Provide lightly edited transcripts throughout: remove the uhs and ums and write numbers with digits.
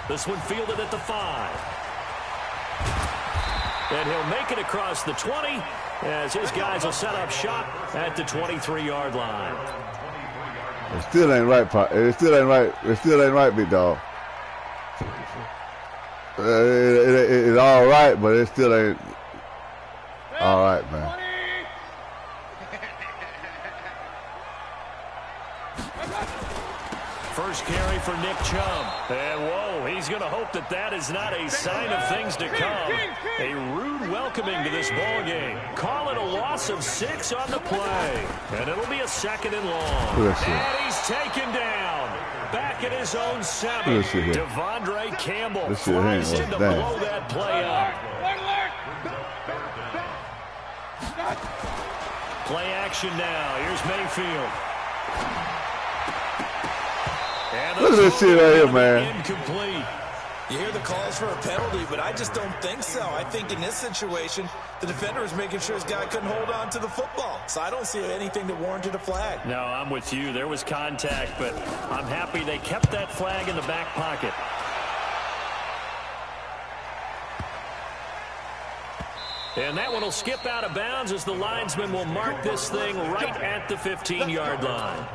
This one fielded at the 5. And he'll make it across the 20 as his guys will set up shop at the 23-yard line. It still ain't right, it still ain't right. It still ain't right, big dog. It's all right, but it still ain't all right, man. First carry for Nick Chubb. And whoa, he's going to hope that that is not a sign of things to come. A rude welcoming to this ball game. Call it a loss of 6 on the play. And it'll be a 2nd and long. And he's taken down. Back at his own 7. Devondre Campbell flies in to blow that play up. Play action now. Here's Mayfield. Look at this shit right here, man. Incomplete. You hear the calls for a penalty, but I just don't think so. I think in this situation, the defender is making sure his guy couldn't hold on to the football. So I don't see anything that warranted a flag. No, I'm with you. There was contact, but I'm happy they kept that flag in the back pocket. And that one will skip out of bounds as the linesman will mark this thing right at the 15-yard line.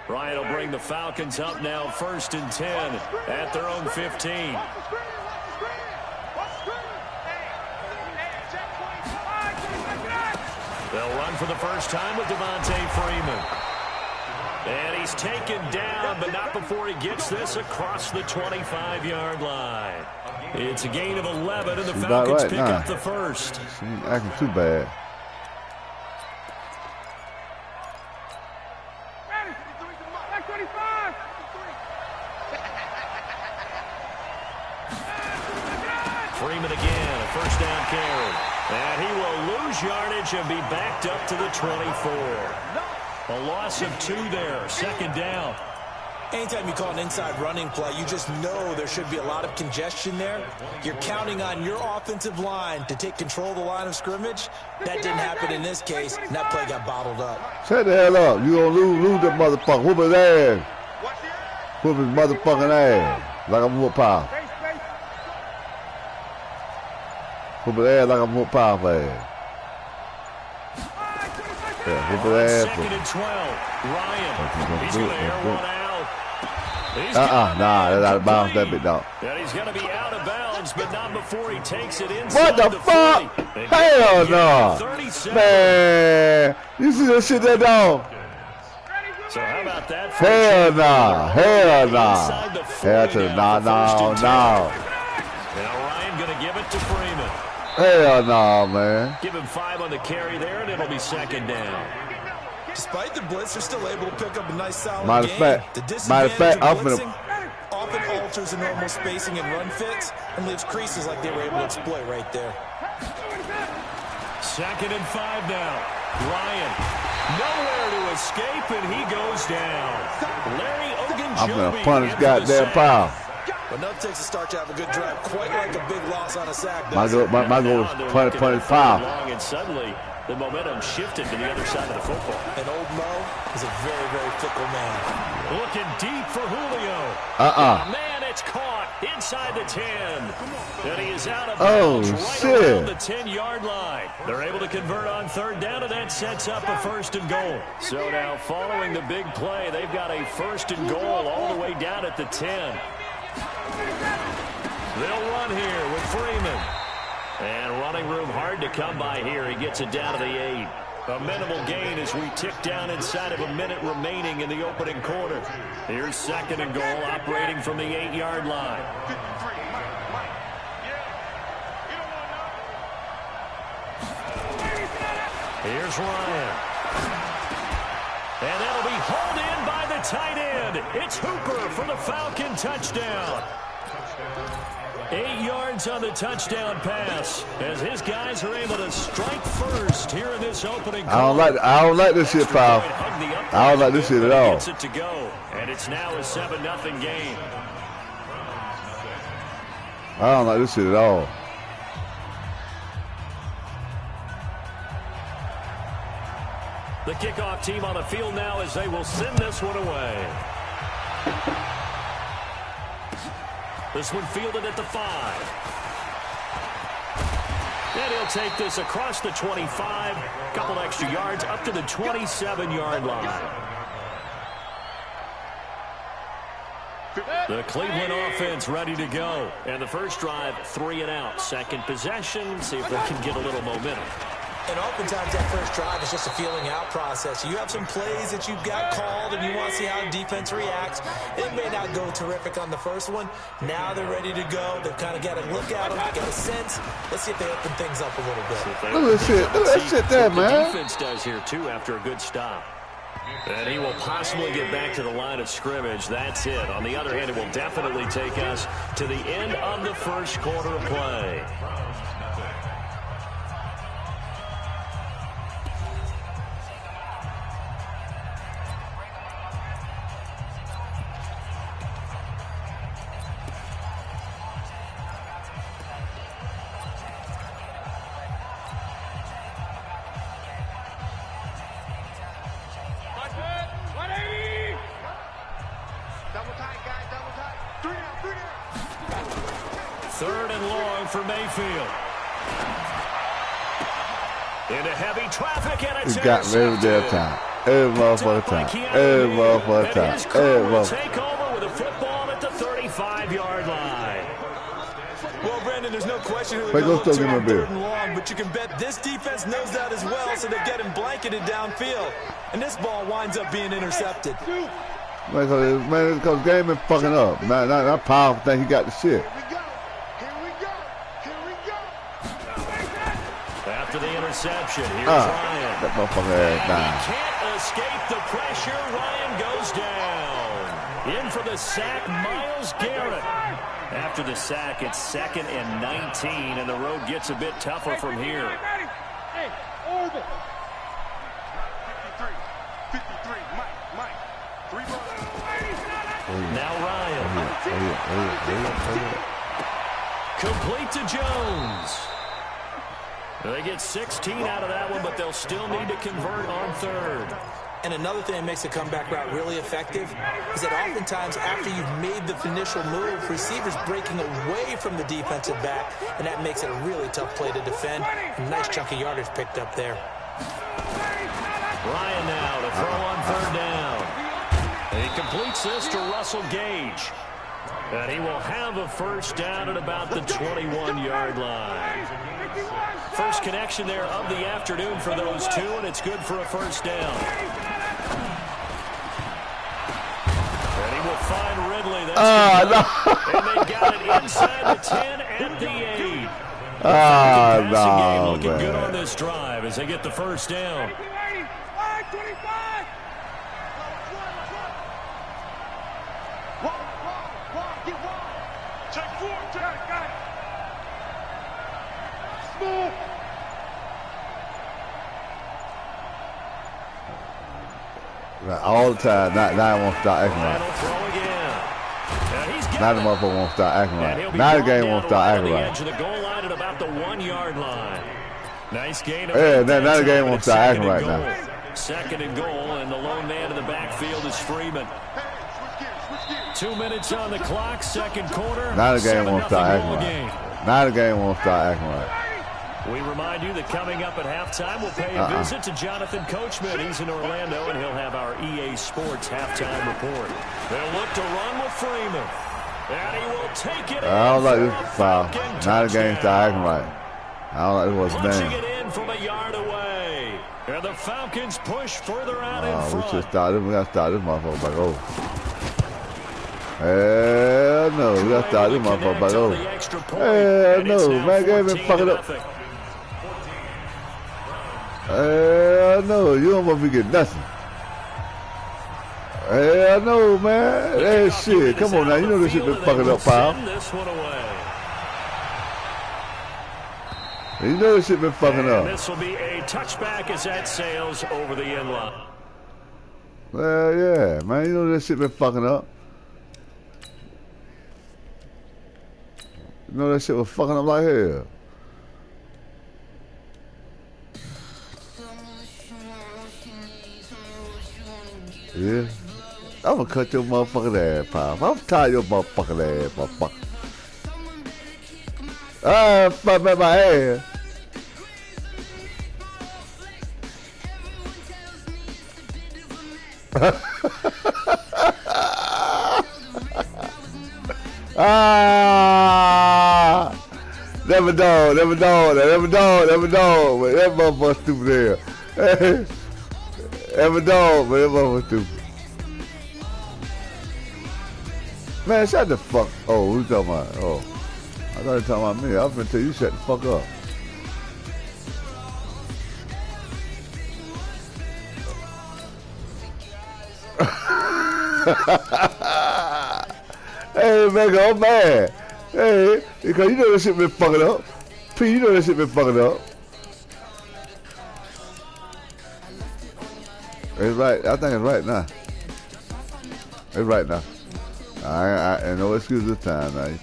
Ryan will bring the Falcons up now 1st and 10 at their own 15. They'll run for the first time with Devontae Freeman. And he's taken down, but not before he gets this across the 25-yard line. It's a gain of 11, and the Falcons pick up the first. She ain't acting too bad. Freeman again, a first down carry. And he will lose yardage and be backed up to the 24. A loss of 2 there, 2nd down. Anytime you call an inside running play, you just know there should be a lot of congestion there. You're counting on your offensive line to take control of the line of scrimmage. That didn't happen in this case, and that play got bottled up. Shut the hell up. You gonna lose that motherfucker. Whoop his ass. Whoop his motherfucking ass. Like I'm whoop power. Whoop his ass like I'm whoop power for ass. Yeah, whoop his ass. 2nd and 12. Ryan. He's going to air one out. Nah, that's out of bounds, that big dog. And he's going to be out of bounds, but not before he takes it inside. What the fuck? Hell no. Man, you see that shit, that dog? So how about that? Hell no. Hell no. Hell to the no. Now Ryan going to give it to Freeman. Hell no, man. Give him 5 on the carry there, and it'll be 2nd down. Despite the blitz, they're still able to pick up a nice solid matter game. The disadvantage of blitzing often alters the normal spacing and run fits and leaves creases like they were able to exploit right there. 2nd and 5 now. Ryan, nowhere to escape, and he goes down. Larry Ogunjobi. I'm going to punish goddamn foul. Enough takes a start to have a good drive, quite like a big loss on a sack. My goal is punish foul. And suddenly, the momentum shifted to the other side of the football. And old Mo is a very, very fickle man. Looking deep for Julio. Oh, man, it's caught inside the 10. And he is out of bounds right around the 10-yard line. They're able to convert on 3rd down, and that sets up a 1st and goal. So now, following the big play, they've got a 1st and goal all the way down at the 10. They'll run here with Freeman. And running room hard to come by here. He gets it down to the 8. A minimal gain as we tick down inside of a minute remaining in the opening quarter. Here's 2nd and goal operating from the 8-yard line. Here's Ryan. And that'll be hauled in by the tight end. It's Hooper for the Falcon touchdown. 8 yards on the touchdown pass as his guys are able to strike first here in this opening quarter. I don't like this shit, pal. I don't like this shit at all. Gets it to go, and it's now a 7-0 game. I don't like this shit at all. The kickoff team on the field now as they will send this one away. This one fielded at the 5. And he'll take this across the 25, couple extra yards up to the 27-yard line. The Cleveland offense ready to go. And the first drive, 3 and out. Second possession, see if they can get a little momentum. And oftentimes that first drive is just a feeling out process. You have some plays that you've got called and you want to see how defense reacts. It may not go terrific on the first one. Now they're ready to go. They've kind of got to look at them, get a sense. Let's see if they open things up a little bit. Look at that shit there, man. The defense does here, too, after a good stop. And he will possibly get back to the line of scrimmage. That's it. On the other hand, it will definitely take us to the end of the first quarter of play. Third and long for Mayfield. Into heavy traffic, and it's got rid of their time. Every motherfucker time. Every motherfucker time. Every motherfucker. Take over with a football at the 35-yard line. Well, Brandon, there's no question who they're going to look to on third and long, but you can bet this defense knows that as well, so they're getting blanketed downfield. And this ball winds up being intercepted. Man, because game been fucking up. Not powerful thing. He got the shit. After the interception, here's Ryan. That motherfucker ass down. He can't escape the pressure. Ryan goes down. In for the sack, Myles Garrett. After the sack, it's 2nd and 19, and the road gets a bit tougher from here. Hey, over. 53, Mike. 3 balls. Now Ryan. Complete to Jones. They get 16 out of that one, but they'll still need to convert on third. And another thing that makes the comeback route really effective is that oftentimes after you've made the initial move, receivers breaking away from the defensive back, and that makes it a really tough play to defend. A nice chunk of yardage picked up there. Ryan now to throw on third down. He completes this to Russell Gage. And he will have a first down at about the 21-yard line. First connection there of the afternoon for those two, and it's good for a first down. And he will find Ridley. That's and they got it inside the 10 at the 8. No, looking man. good on this drive as they get the first down. All the time, now I won't start acting right. Now the motherfucker won't start acting right. Now the game won't start acting right. The goal line at about the 1-yard line. Nice gain. Yeah, now the game won't start acting right now. 2nd and goal, and the lone man in the backfield is Freeman. 2 minutes on the clock, second quarter. Now the game won't start acting right. Now the game won't start acting right. We remind you that coming up at halftime, we'll pay a visit to Jonathan Coachman. He's in Orlando, and he'll have our EA Sports halftime report. They'll look to run with Freeman. And he will take it. I don't like this foul. Now the game start acting right. I don't like this what's punching it in from a yard away. And the Falcons push further out in front. We got to start this motherfucker back over. Hell no, we got to start this motherfucker back over. Hell no, man, game been fucking up. Hell no, you don't want me to get nothing. Hell no, man. That shit. Come on now, you know this shit been fucking up, pal. You know this shit been fucking up. This will be a touchback as that sails over the end line. Well, yeah, man, you know this shit been fucking up. You know that shit was fucking up like hell. Yeah. I'm gonna cut your motherfucking ass, Pop. I'm tired of your motherfucking ass, motherfucker. Ah, fuck at my ass. Ah! Never know. But that motherfucker stupid there. Never know, but that motherfucker stupid. Man, shut the fuck. Oh, who's talking about? Oh, I thought you were talking about me. I was gonna tell you shut the fuck up. Hey, man, I'm mad. Hey, because you know that shit been fucking up. P, you know that shit been fucking up. It's right. I think it's right now. It's right now. I ain't no excuse this time, man.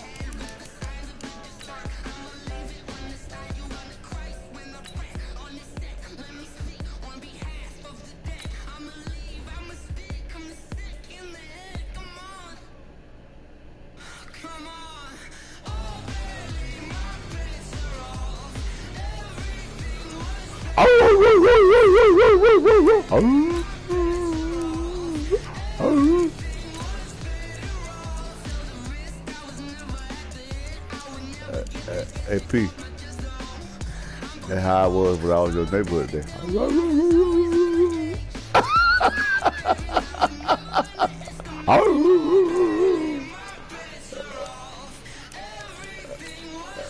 Hey P, that's how I was when I was in your neighborhood there.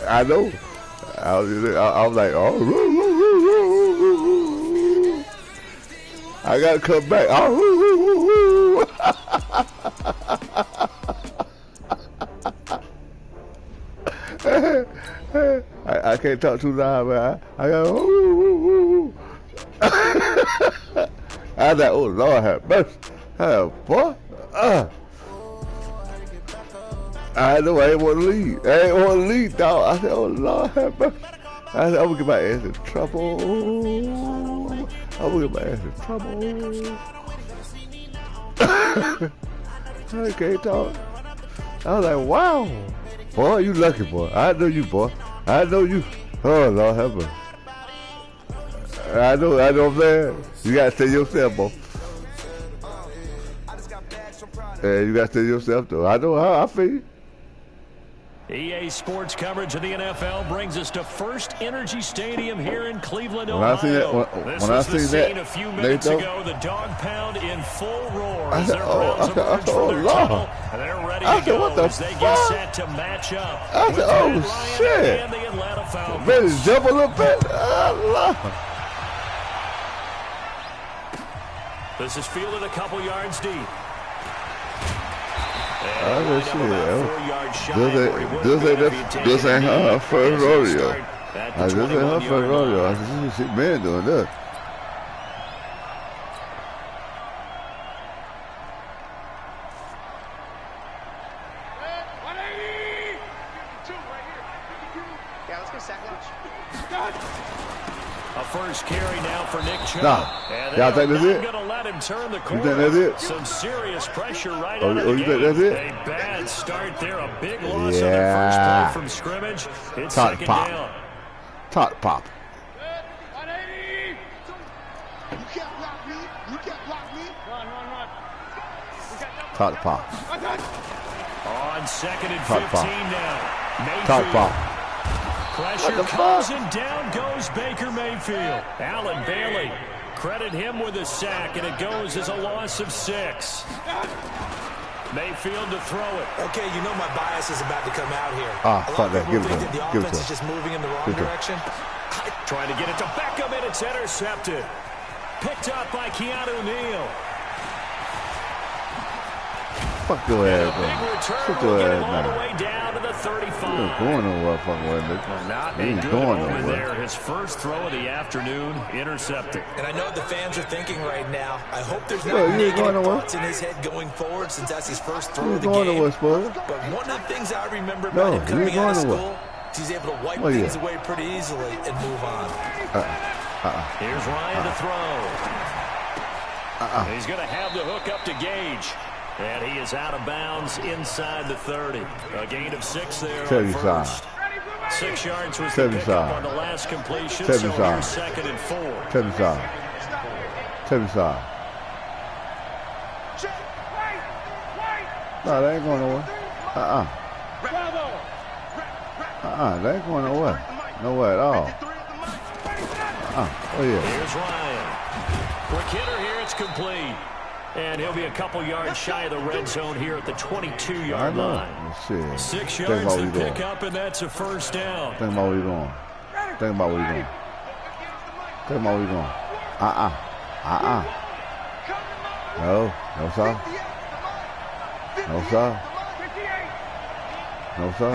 I know. I was like, oh, I gotta come back. I can't talk too loud, man. I got. I was like, oh Lord have mercy, boy. I know I ain't want to leave. Dog. I said, oh Lord have mercy. I said, I'm gonna get my ass in trouble. I can't talk. I was like, wow. Boy, you lucky, boy. I know you, boy. I know you. Oh, Lord have mercy. I know what I'm saying. You gotta stay yourself, boy. Yeah, you gotta stay yourself, though. I know how I feel. EA Sports coverage of the NFL brings us to First Energy Stadium here in Cleveland, When Ohio. I seen that, a few minutes ago, the dog pound in full roar as their Browns emerge from their Lord. tunnel, and they're ready to go what the as they fuck? get set to match up I with said, Matt oh, Ryan shit. and the Atlanta Falcons. Better jump a little bit. Lord. This is fielded a couple yards deep. This ain't her first rodeo. This ain't her first rodeo. I said, she man doing this. A first carry now for Nick Chubb. Y'all think that's it? Gonna let him turn the You corner. think that's it? Some serious pressure right Oh, out of you the think gate. that's it? A bad start there. A big loss on their first play from scrimmage. It's second down. Tot pop. You can't block me. Run. Tot pop. On second and Top 15 pop. now. Tot Mayfield. pop. Pressure comes and down goes Baker Mayfield. Allen Bailey, credit him with a sack, and it goes as a loss of 6. Mayfield to throw it. Okay, you know my bias is about to come out here. Fuck that. Give it to him. The Give it offense to is him. just moving in the wrong direction. Trying to get it to Beckham, and it's intercepted. Picked up by Keanu Neal. Fuck your ass, Big man. return Sit will your get him ass all the down. way down to the 35. You ain't going nowhere, fucking way, nigga. Not You a ain't good going over nowhere. there. His first throw of the afternoon, intercepted. And I know what the fans are thinking right now. I hope there's Yeah, not you ain't going negative nowhere. thoughts in his head going forward since that's his first throw You of ain't the going game. nowhere, spoiler. But one of the things I remember No, about him you coming ain't out of going nowhere. school, he's able to wipe Oh, yeah. things away pretty easily and move on. Here's Ryan to throw. He's going to have the hook up to Gage. And he is out of bounds inside the 30. A gain of 6 there on first. 6 yards was the pickup on the last completion. So here's 2nd and 4. 75. 75. No, they ain't going nowhere. They ain't going nowhere. Nowhere at all. Oh, yeah. Here's Ryan. Quick hitter here. It's complete. And he'll be a couple yards shy of the red zone here at the 22-yard line. Shit. 6 yards to pick up, and that's a first down. Think about where you're going. Think about where you're going. Think about where you're going. No, no, sir. No, sir. No, sir.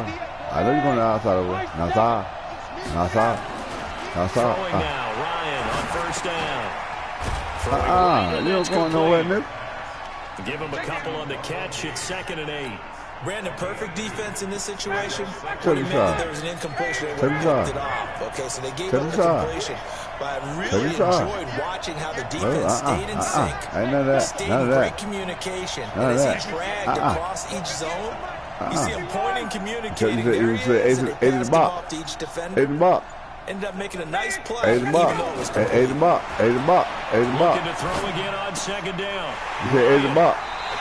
I know you're going to the outside of it. No, sir. No, sir. No, sir. Throwing now, Ryan on first down. You don't going nowhere, nigga. Give him a couple on the catch. It's 2nd and 8. Brandon, perfect defense in this situation. What he meant that there was an incompletion. They would have picked it off. Okay, so they gave up the completion. But I really enjoyed watching how the defense stayed in sync. Stayed in great communication. And as he dragged across each zone, you see him pointing, communicating areas, and he passed them off to each defender. Ended up making a nice play. Ate him up. Ate him up. Ate him up. Ate him up. Looking to throw again on 2nd down. You said ate him up.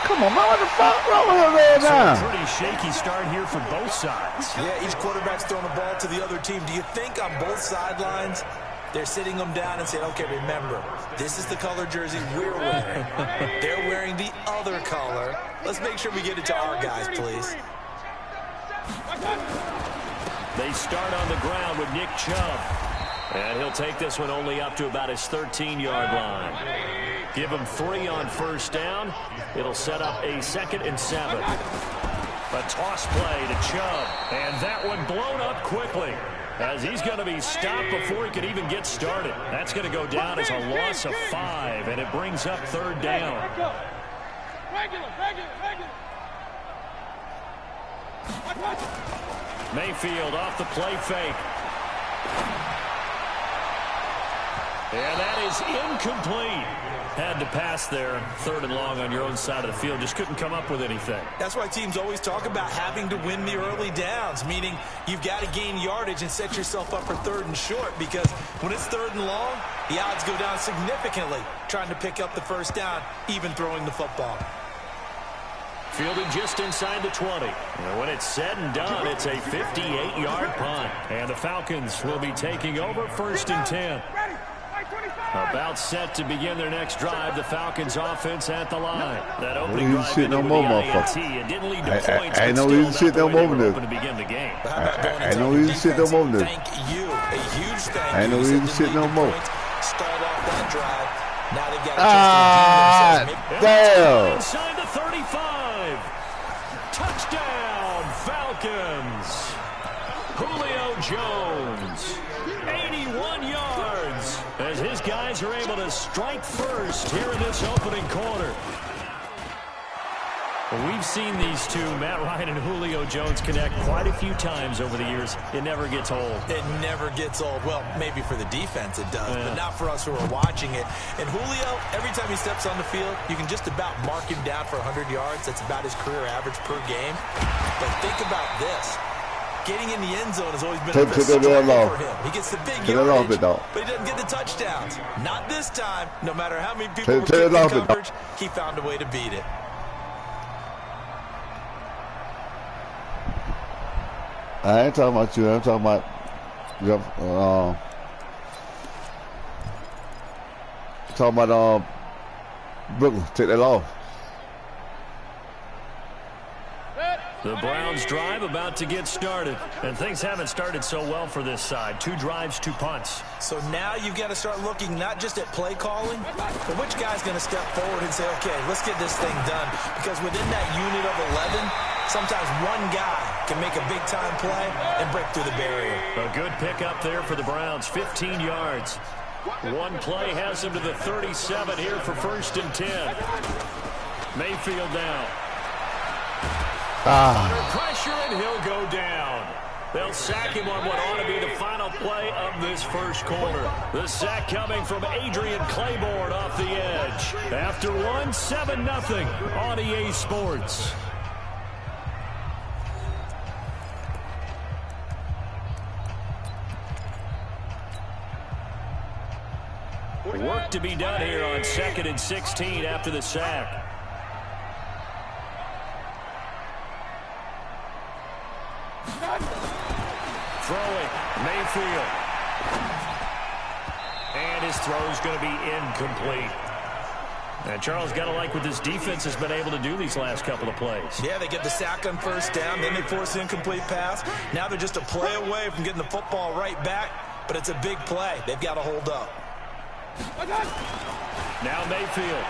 Come on, man. What the fuck wrong with him there now? So a pretty shaky start here for both sides. Yeah, each quarterback's throwing the ball to the other team. Do you think on both sidelines they're sitting them down and saying, okay, remember, this is the color jersey we're wearing. They're wearing the other color. Let's make sure we get it to our guys, please. They start on the ground with Nick Chubb. And he'll take this one only up to about his 13-yard line. Give him 3 on first down. It'll set up a 2nd and 7. A toss play to Chubb. And that one blown up quickly, as he's going to be stopped before he could even get started. That's going to go down as a loss of 5, and it brings up 3rd down. Mayfield off the play fake. And that is incomplete. Had to pass there. 3rd and long on your own side of the field. Just couldn't come up with anything. That's why teams always talk about having to win the early downs, meaning you've got to gain yardage and set yourself up for 3rd and short, because when it's 3rd and long, the odds go down significantly trying to pick up the first down, even throwing the football. Fielded just inside the 20. And when it's said and done, it's a 58-yard punt. And the Falcons will be taking over 1st and 10. About set to begin their next drive. The Falcons offense at the line. That opening drive ended with the INT. It didn't lead to points, I know but he's still shit no not the way more they were than hoping to begin the game. I know he's shit no more than Thank you. A huge thank you. I know he's shit no more. Start off that drive. Now they've got to just damn. Inside the 35. Touchdown, Falcons. Julio Jones, 81 yards, as his guys are able to strike first here in this opening quarter. We've seen these two, Matt Ryan and Julio Jones, connect quite a few times over the years. It never gets old. It never gets old. Well, maybe for the defense it does, but not for us who are watching it. And Julio, every time he steps on the field, you can just about mark him down for 100 yards. That's about his career average per game. But think about this. Getting in the end zone has always been a big struggle for him. He gets the big yardage, but he doesn't get the touchdowns. Not this time. No matter how many people were kicking coverage, he found a way to beat it. I ain't talking about you. I'm talking about Brooklyn. Take that off. The Browns drive about to get started. And things haven't started so well for this side. 2 drives, 2 punts. So now you've got to start looking not just at play calling, but which guy's going to step forward and say, okay, let's get this thing done. Because within that unit of 11, sometimes one guy can make a big-time play and break through the barrier. A good pickup there for the Browns, 15 yards. One play has him to the 37 here for 1st and 10. Mayfield down. Under pressure, and he'll go down. They'll sack him on what ought to be the final play of this first quarter. The sack coming from Adrian Claiborne off the edge. After 7-0 on EA Sports. Work to be done here on 2nd and 16 after the sack. Throwing, Mayfield. And his throw is going to be incomplete. And Charles, got to like what this defense has been able to do these last couple of plays. Yeah, they get the sack on 1st down, then they force an incomplete pass. Now they're just a play away from getting the football right back, but it's a big play. They've got to hold up. Now Mayfield.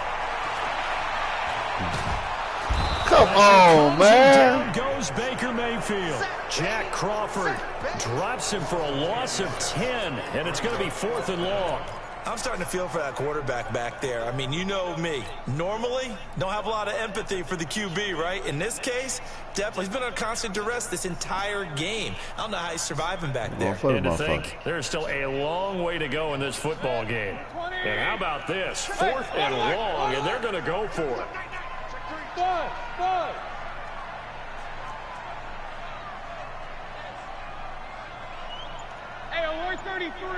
Come on, man. Down goes Baker Mayfield. Jack Crawford drops him for a loss of 10, and it's going to be 4th and long. I'm starting to feel for that quarterback back there. I mean, you know me. Normally, don't have a lot of empathy for the QB, right? In this case, definitely. He's been under constant duress this entire game. I don't know how he's surviving back there. And to think, there's still a long way to go in this football game. And how about this? 4th and long, and they're going to go for it. Hey, on 33.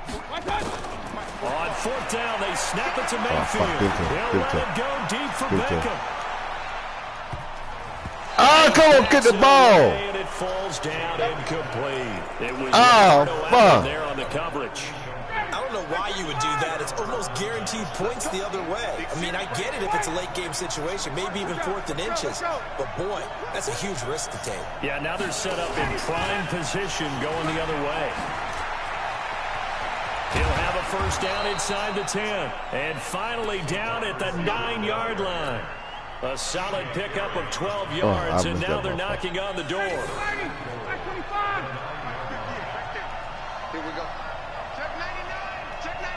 On 4th down, they snap it to Mayfield. He'll let it go deep for Beckham. Come on, get the ball. And it falls down incomplete. It was there on the coverage. I don't know why you would do that. It's almost guaranteed points the other way. I mean, I get it if it's a late-game situation, maybe even 4th and inches. But, boy, that's a huge risk to take. Yeah, now they're set up in prime position going the other way. He'll have a 1st down inside the 10. And finally down at the 9-yard line. A solid pickup of 12 yards, and now they're knocking on the door. Here we go. Check 99. Check 99.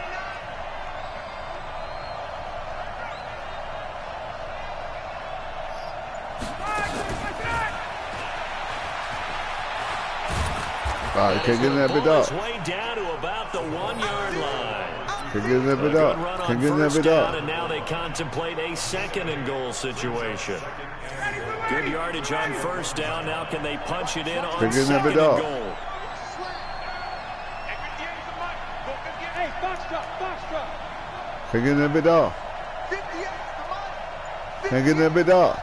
He can't get that bit up. Way down to about the 1-yard line. Can't get that bit up. Can't get that bit up. And now they contemplate a 2nd and goal situation. Good yardage on 1st down. Now can they punch it in on 2nd and goal? Can't get that bit up. Can't get that bit up.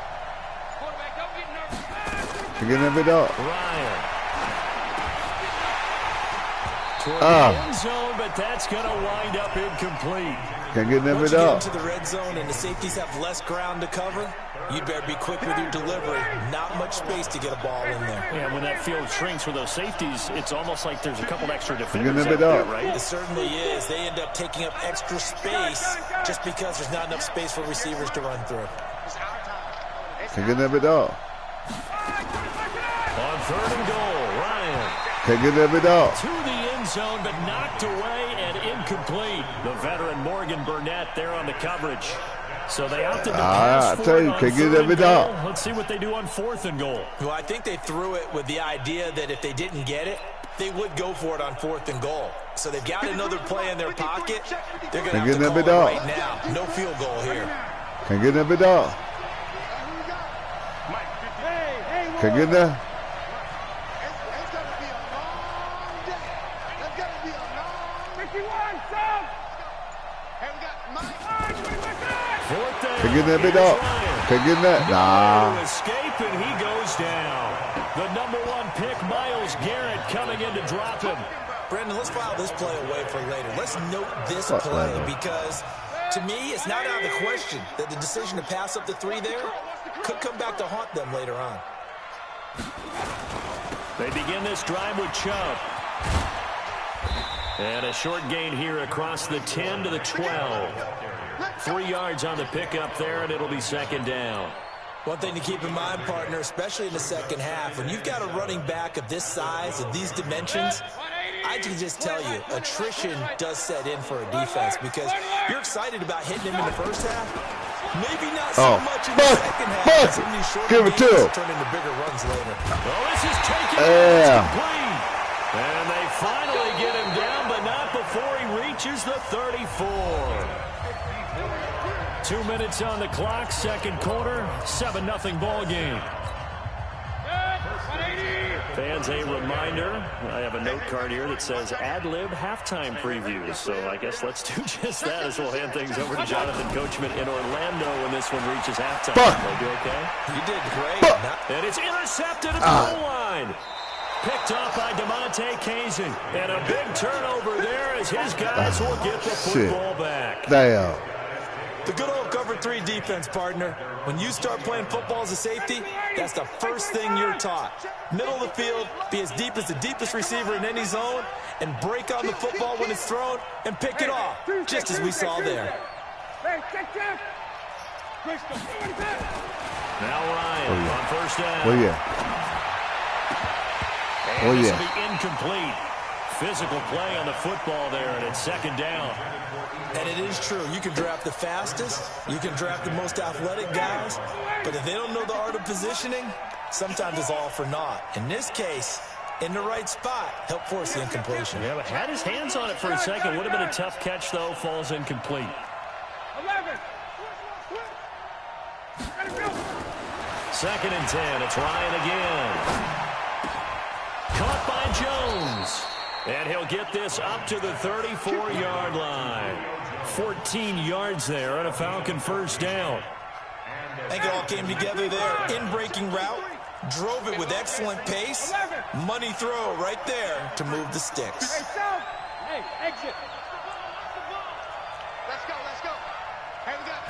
Can't get that bit up. Ryan. Toward the end zone, but that's going to wind up incomplete. Can't get that Once bit you get up. into the red zone and the safeties have less ground to cover, you'd better be quick with your delivery. Not much space to get a ball in there. Yeah, when that field shrinks with those safeties, it's almost like there's a couple extra defenders out there, right? It certainly is. They end up taking up extra space just because there's not enough space for receivers to run through. Can't get that bit up. On 3rd and goal, Ryan. Can't get that bit up. To the end zone, but knocked away and incomplete. The veteran Morgan Burnett there on the coverage. So they opted to pass for it on 3rd and goal. Let's see what they do on 4th and goal. Well, I think they threw it with the idea that if they didn't get it, they would go for it on 4th and goal. So they've got another play in their pocket. They're going to have to call it right now. No field goal here. Can't get that bit up. Can't get that. It's going to be a long day. It's going to be a long 51, Sam. Hey, we got Mike. Can't get that bit up. Can't get that. Nah. Escape, and he goes down. The number 1 pick, Myles Garrett, coming in to drop him. Brandon, let's file this play away for later. Let's note this play because, to me, it's not out of the question that the decision to pass up the 3 there Could come back to haunt them later on. They begin this drive with Chubb. And a short gain here across the 10 to the 12. 3 yards on the pickup there, and it'll be second down. One thing to keep in mind, partner, especially in the second half, when you've got a running back of this size, of these dimensions, I can just tell you, attrition does set in for a defense because you're excited about hitting him in the first half. Maybe not so much in the second half. Some of these short gains turn into bigger runs later. Oh, this is taken. Complete. And they finally get him down, but not before he reaches the 34. 2 minutes on the clock, second quarter, 7-0 ball game. Fans, a reminder, I have a note card here that says ad-lib halftime previews. So I guess let's do just that as we'll hand things over to Jonathan Coachman in Orlando when this one reaches halftime. They do okay? You did great. And it's intercepted at the goal line. Picked off by DeMonte Casey. And a big turnover there as his guys will get the football back. Damn. The good old cover 3 defense, partner. When you start playing football as a safety, that's the first thing you're taught. Middle of the field, be as deep as the deepest receiver in any zone, and break on the football when it's thrown and pick it off, just as we saw there. Now Ryan on first down. Oh, yeah. And this will be incomplete. Physical play on the football there, and it's second down. And it is true. You can draft the fastest. You can draft the most athletic guys. But if they don't know the art of positioning, sometimes it's all for naught. In this case, in the right spot, help force the incompletion. Yeah, but had his hands on it for a second. Would have been a tough catch, though. Falls incomplete. 2nd and 10. It's Ryan again. Caught by Jones. And he'll get this up to the 34-yard line. 14 yards there and a Falcon first down. I think it all came together there. In-breaking route, drove it with excellent pace. Money throw right there to move the sticks. Hey, exit. Let's go, let's go. Hey, we got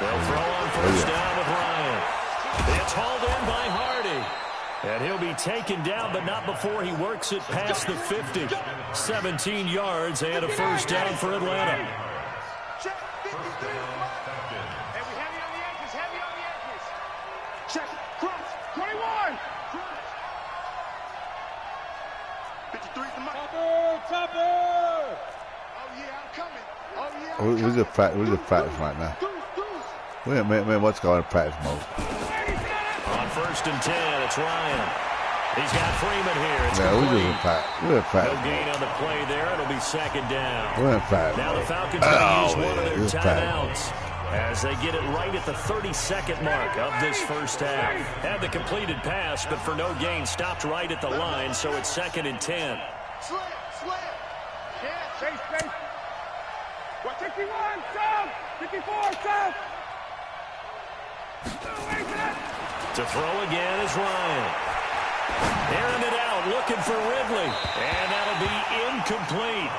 they'll throw on first down with Ryan. It's hauled in by Hardy. And he'll be taken down, but not before he works it past the 50. 17 yards and a first down for Atlanta. check 53. And we heavy on the edges, heavy on the edges. Check, cross, 21. 53 is the mark. Topper. Oh, yeah, I'm coming. Oh, yeah, I'm We're just practice right now. Man, what's going on in practice mode? On 1st and 10, it's Ryan. He's got Freeman here. It's We're in no practice. gain on the play there. It'll be second down. We're in practice. Now the Falcons going to use one of their timeouts as they get it right at the 32nd mark of this first half. Had the completed pass, but for no gain, stopped right at the line, so it's 2nd and 10. Slam. Yeah, chase. What, 51, south. 54, south. To throw again is Ryan. Airing it out, looking for Ridley. And that'll be incomplete.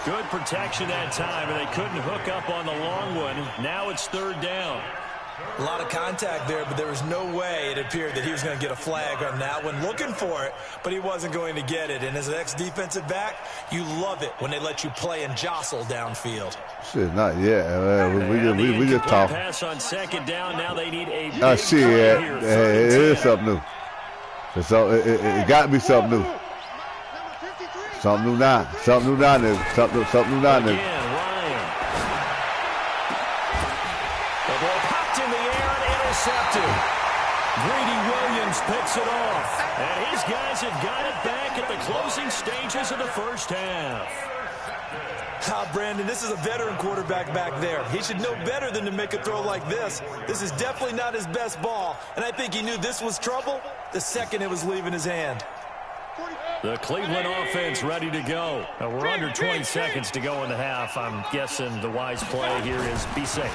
Good protection that time, and they couldn't hook up on the long one. Now it's 3rd down. A lot of contact there, but there was no way it appeared that he was going to get a flag on that one. Looking for it, but he wasn't going to get it. And as an ex-defensive back, you love it when they let you play and jostle downfield. Shit, not yet. We just talk. Pass on 2nd down. Now they need a big Shit, here. it is something new. It got to be something new. Something new now. Something new now, nigga. Something new now, nigga. Again, Ryan. The ball popped in the air and intercepted. Greedy Williams picks it off. And his guys have got it back at the closing stages of the first half. Brandon, this is a veteran quarterback back there. He should know better than to make a throw like this. This is definitely not his best ball, and I think he knew this was trouble the second it was leaving his hand. The Cleveland offense ready to go. We're under 20 seconds to go in the half. I'm guessing the wise play here is be safe.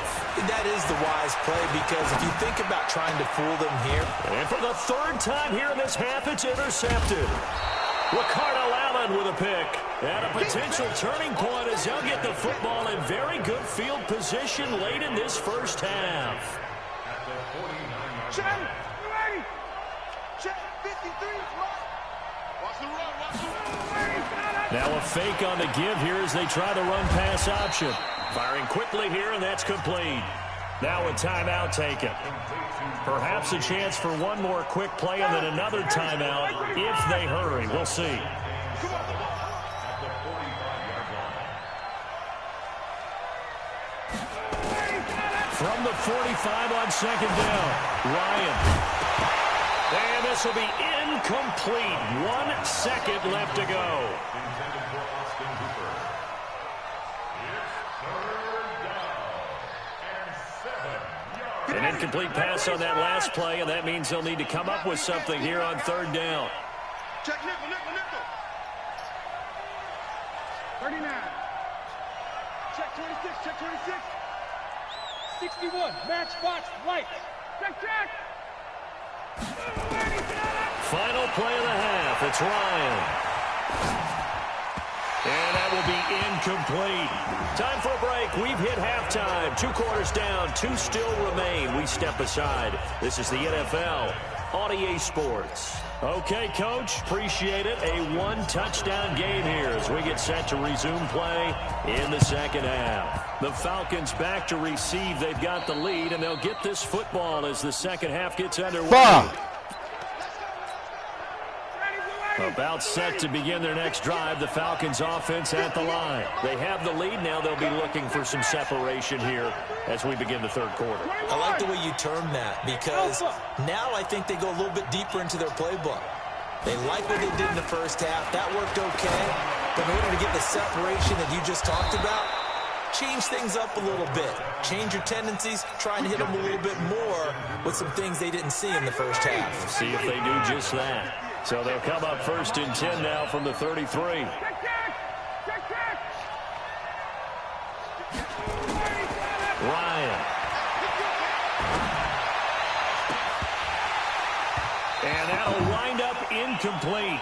That is the wise play because if you think about trying to fool them here. And for the 3rd time here in this half, it's intercepted. Ricardo Allen with a pick. And a potential turning point as they'll get the football in very good field position late in this first half. Check. You ready? Check. 53. Watch the run. Watch the run. Now a fake on the give here as they try the run-pass option. Firing quickly here, and that's complete. Now a timeout taken. Perhaps a chance for one more quick play and then another timeout if they hurry. We'll see. From the 45 on second down, Ryan. And this will be incomplete. 1 second left to go. An incomplete pass on that last play, and that means they'll need to come up with something here on third down. Check nickel, nickel, nickel. 39. Check 26, check 26. 61, match box, right. Check, check. Final play of the half. It's Ryan. And that will be incomplete. Time for a break. We've hit halftime. 2 quarters down. 2 still remain. We step aside. This is the NFL on EA Sports. Okay, Coach. Appreciate it. A 1-touchdown game here as we get set to resume play in the second half. The Falcons back to receive. They've got the lead, and they'll get this football as the second half gets underway. About set to begin their next drive, the Falcons offense at the line. They have the lead. Now they'll be looking for some separation here as we begin the third quarter. I like the way you term that because now I think they go a little bit deeper into their playbook. They like what they did in the first half. That worked okay. But in order to get the separation that you just talked about, change things up a little bit. Change your tendencies. Try and hit them a little bit more with some things they didn't see in the first half. See if they do just that. So they'll come up 1st and 10 now from the 33. Ryan. And that'll wind up incomplete.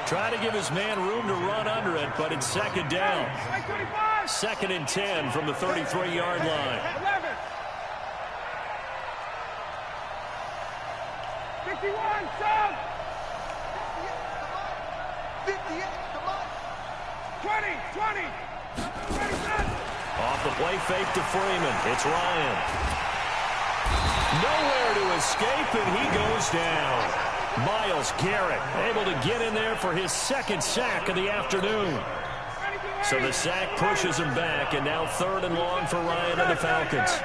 Try to give his man room to run under it, but it's second down. 2nd and 10 from the 33-yard line. 51, sub. 58, come on. 20. Off the play fake to Freeman. It's Ryan. Nowhere to escape, and he goes down. Myles Garrett able to get in there for his 2nd sack of the afternoon. So the sack pushes him back, and now 3rd and long for Ryan and the Falcons.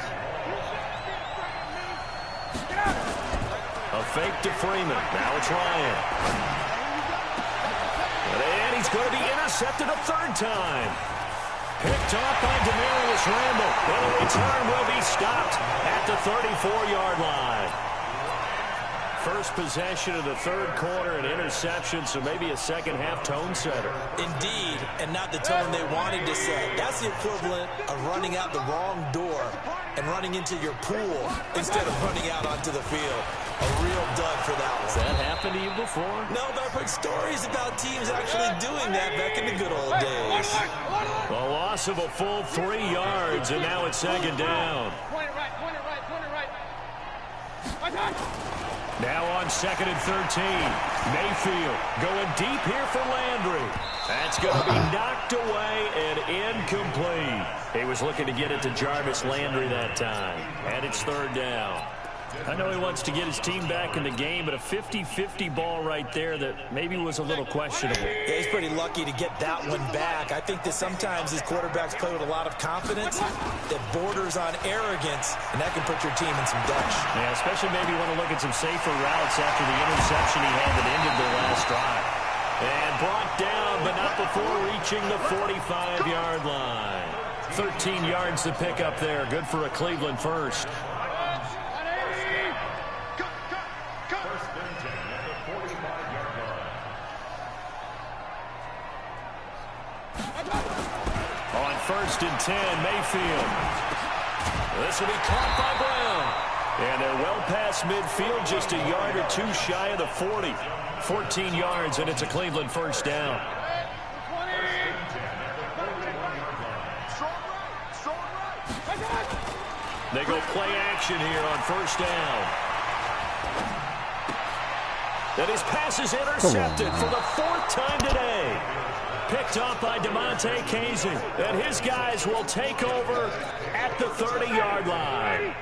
A fake to Freeman. Now it's Ryan. And he's going to be intercepted a 3rd time. Picked off by Demarius Randall. And the return will be stopped at the 34-yard line. First possession of the 3rd quarter, an interception, so maybe a second-half tone setter. Indeed, and not the tone they wanted to set. That's the equivalent of running out the wrong door and running into your pool instead of running out onto the field. A real dud for that one. Has that happened to you before? No, but I've heard stories about teams actually doing that back in the good old days. A loss of a full 3 yards, and now it's second down. Point it right. Now on 2nd and 13. Mayfield going deep here for Landry. That's going to be knocked away and incomplete. He was looking to get it to Jarvis Landry that time. And it's 3rd down. I know he wants to get his team back in the game, but a 50-50 ball right there that maybe was a little questionable. Yeah, he's pretty lucky to get that one back. I think that sometimes his quarterbacks play with a lot of confidence that borders on arrogance, and that can put your team in some dutch. Yeah, especially maybe want to look at some safer routes after the interception he had that ended their last drive. And brought down, but not before reaching the 45-yard line. 13 yards to pick up there. Good for a Cleveland first. On 1st and 10, Mayfield. This will be caught by Brown. And they're well past midfield, just a yard or 2 shy of the 40. 14 yards, and it's a Cleveland first down. They go play action here on first down. And his pass is intercepted for the 4th time today. Picked off by DeMonte Casey. And his guys will take over at the 30-yard line.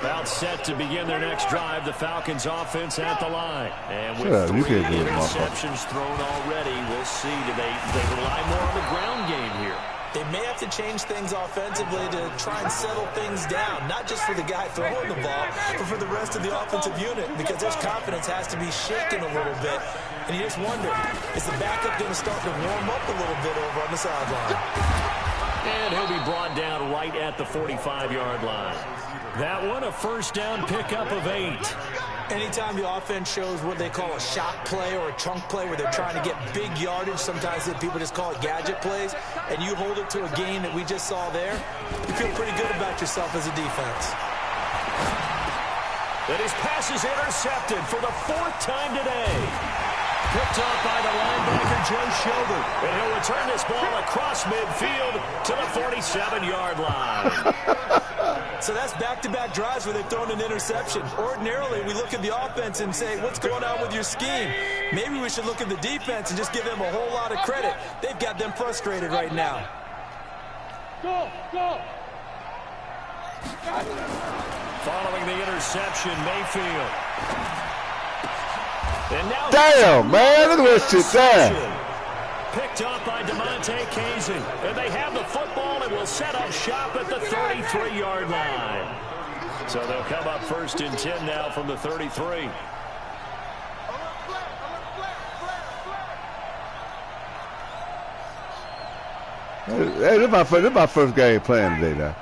About set to begin their next drive, the Falcons offense at the line. And with 3 interceptions thrown already, we'll see. Do they rely more on the ground game here? They may have to change things offensively to try and settle things down, not just for the guy throwing the ball, but for the rest of the offensive unit, because their confidence has to be shaken a little bit. And you just wonder, is the backup going to start to warm up a little bit over on the sideline? And he'll be brought down right at the 45-yard line. That one, a first down pickup of 8. Anytime the offense shows what they call a shot play or a chunk play where they're trying to get big yardage, sometimes people just call it gadget plays, and you hold it to a game that we just saw there, you feel pretty good about yourself as a defense. That his pass is intercepted for the 4th time today. Picked off by the linebacker, Joe Schobert. And he'll return this ball across midfield to the 47-yard line. So that's back-to-back drives where they've thrown an interception. Ordinarily, we look at the offense and say, what's going on with your scheme? Maybe we should look at the defense and just give them a whole lot of credit. They've got them frustrated right now. Go, go. Following the interception, Mayfield. And now damn, man, look at that shit there. Picked off by DeMonte Casey. And they have the football and will set up shop at the 33-yard line. So they'll come up first and 10 now from the 33. Hey, this is my first game playing today now.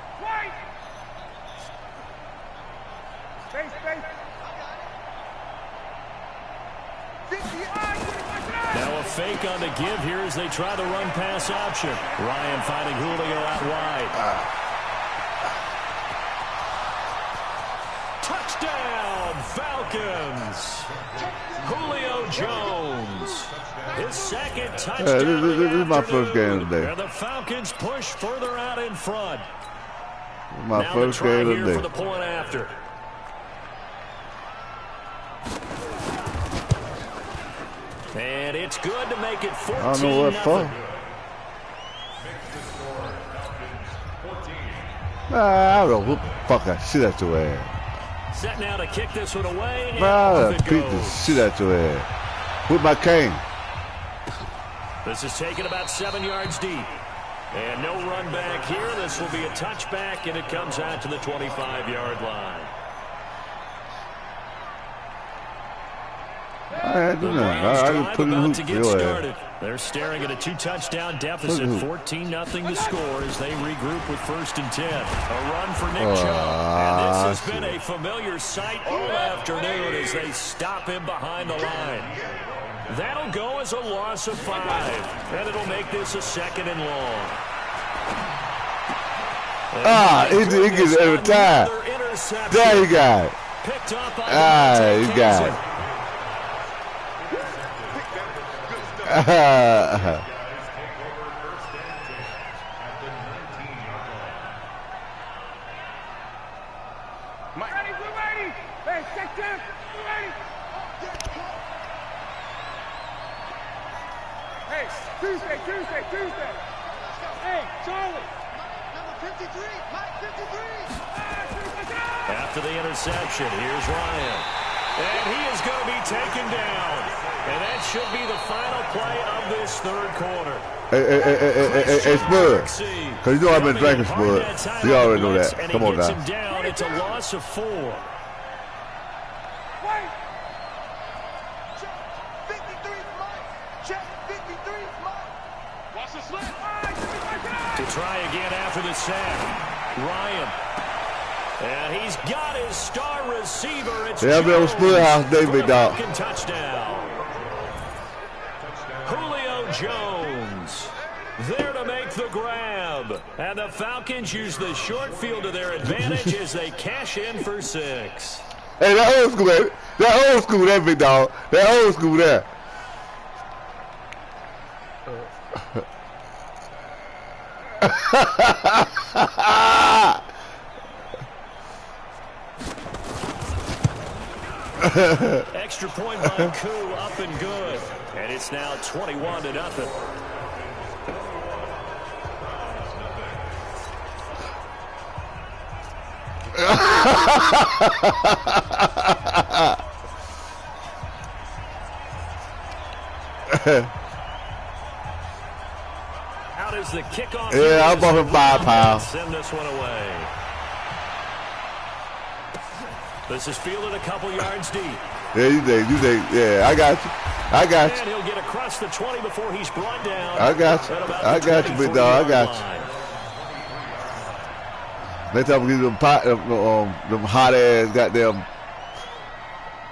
Now a fake on the give here as they try the run-pass option. Ryan finding Julio out wide. Touchdown, Falcons. Julio Jones. His 2nd touchdown. This is my first game today. And the Falcons push further out in front. My now first the try game here today. for the point after. And it's good to make it 14-0. I don't know what for. I don't know what the fuck I shit at your ass. Set now to kick this one away. And I off it beat the goes. shit at your ass with my cane. This is taken about 7 yards deep. And no run back here. This will be a touchback, and it comes out to the 25-yard line. I ain't doing nothing. I just put in the hoop to for get your started. ass. They're staring at a 2-touchdown deficit, 14-0 to score as they regroup with 1st and 10. A run for Nick Chubb. And this has been a familiar sight all afternoon as they stop him behind the line. That'll go as a loss of 5. And it'll make this a 2nd and long. And he gets it every time. There you got it. Picked up by you got it. Tuesday. Hey, Charlie. Number 53, Mike 53. After the interception, here's Ryan. And he is going to be taken down. And that should be the final play of this 3rd quarter. Hey, Spud. Because you know I've been drinking, Spud. You already know that. Come on now. Down. It's a loss of 4. To try again after the sack. Ryan. And he's got his star receiver. It's Jones. House, David Dog. Touchdown. Julio Jones there to make the grab. And the Falcons use the short field to their advantage as they cash in for 6. Hey, that old school, that big dog. That old school there. Extra point by Koo, up and good. And it's now 21-0. Out is the kickoff. Yeah, I'm off of 5 pounds. Send this one away. This is fielded a couple yards deep. Yeah, you think. Yeah, I got you. And he'll get across the 20 before he's brought down. I got you. I got you, big dog. I got you. Next time we get them hot ass goddamn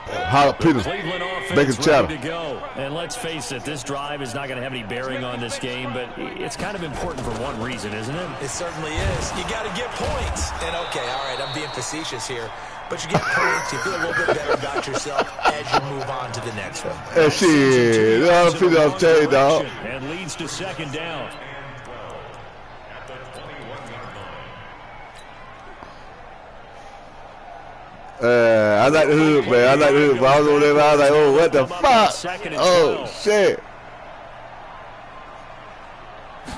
jalapenos. Cleveland offense Bacon cheddar. ready to go. And let's face it, this drive is not going to have any bearing on this game, but it's kind of important for one reason, isn't it? It certainly is. You got to get points. And okay, all right, I'm being facetious here. But you get points, you feel a little bit better about yourself as you move on to the next one. Hey, shit. I'll tell you, dog. And leads to second down. I like the hood, man. I like the hood, but I was over there, I was like, oh, what the fuck? Oh, shit.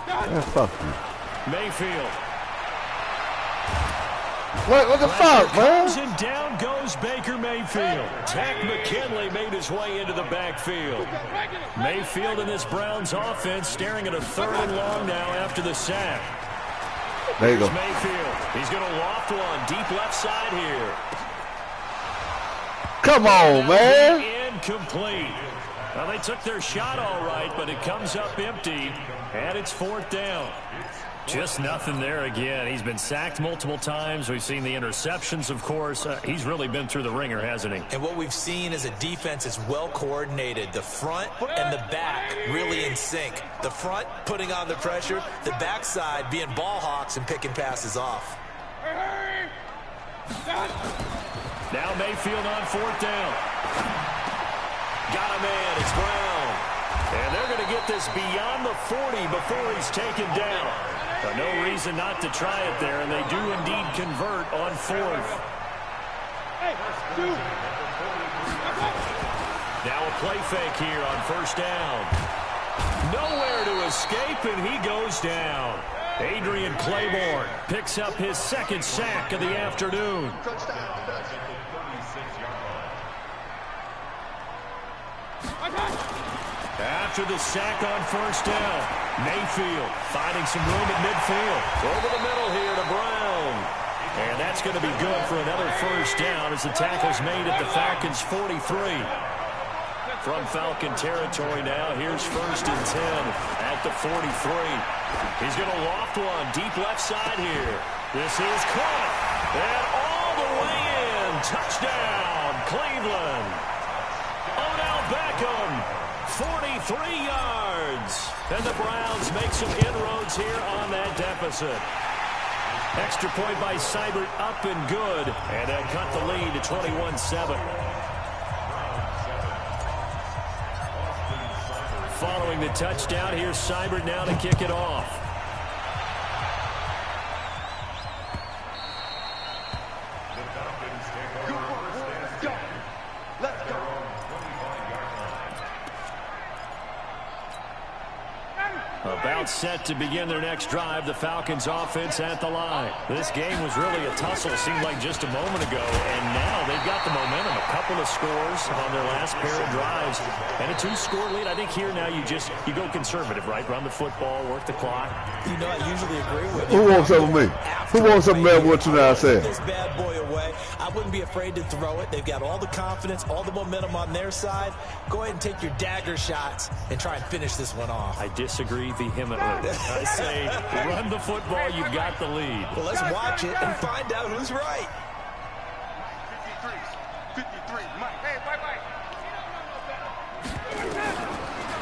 Man, fuck you. Mayfield. What the fuck, man? And down goes Baker Mayfield. Tack McKinley made his way into the backfield. Mayfield in this Browns offense staring at a 3rd and long now after the sack. There you go. Mayfield. He's going to loft one deep left side here. Come on, man. Incomplete. Well, they took their shot all right, but it comes up empty, and it's 4th down. Just nothing there again. He's been sacked multiple times. We've seen the interceptions, of course. He's really been through the ringer, hasn't he? And what we've seen is a defense that's well coordinated. The front and the back really in sync. The front putting on the pressure, the backside being ball hawks and picking passes off. Now Mayfield on 4th down. Got a man. It's Brown. And they're going to get this beyond the 40 before he's taken down. No reason not to try it there, and they do indeed convert on 4th. Now a play fake here on 1st down. Nowhere to escape, and he goes down. Adrian Claiborne picks up his 2nd sack of the afternoon. After the sack on 1st down, Mayfield finding some room at midfield. Over the middle here to Brown. And that's going to be good for another 1st down as the tackle's made at the Falcons' 43. From Falcon territory now, here's 1st and 10 at the 43. He's going to loft one deep left side here. This is caught. And all the way in. Touchdown, Cleveland. Odell Beckham. 43 yards. And the Browns make some inroads here on that deficit. Extra point by Seibert, up and good. And that cut the lead to 21-7. Following the touchdown, here's Seibert now to kick it off. About set to begin their next drive, the Falcons offense at the line. This game was really a tussle, seemed like just a moment ago, and now they've got the momentum. A couple of scores on their last pair of drives, and a 2-score lead. I think here now you go conservative, right? Run the football, work the clock. You know, I usually agree with you. Who wants some of me? Who wants some of melwood297's? This bad boy away. I wouldn't be afraid to throw it. They've got all the confidence, all the momentum on their side. Go ahead and take your dagger shots and try and finish this one off. I disagree vehemently. I say, run the football, you've got the lead. Well, let's watch it and find out who's right. 53, Mike. Hey, bye-bye.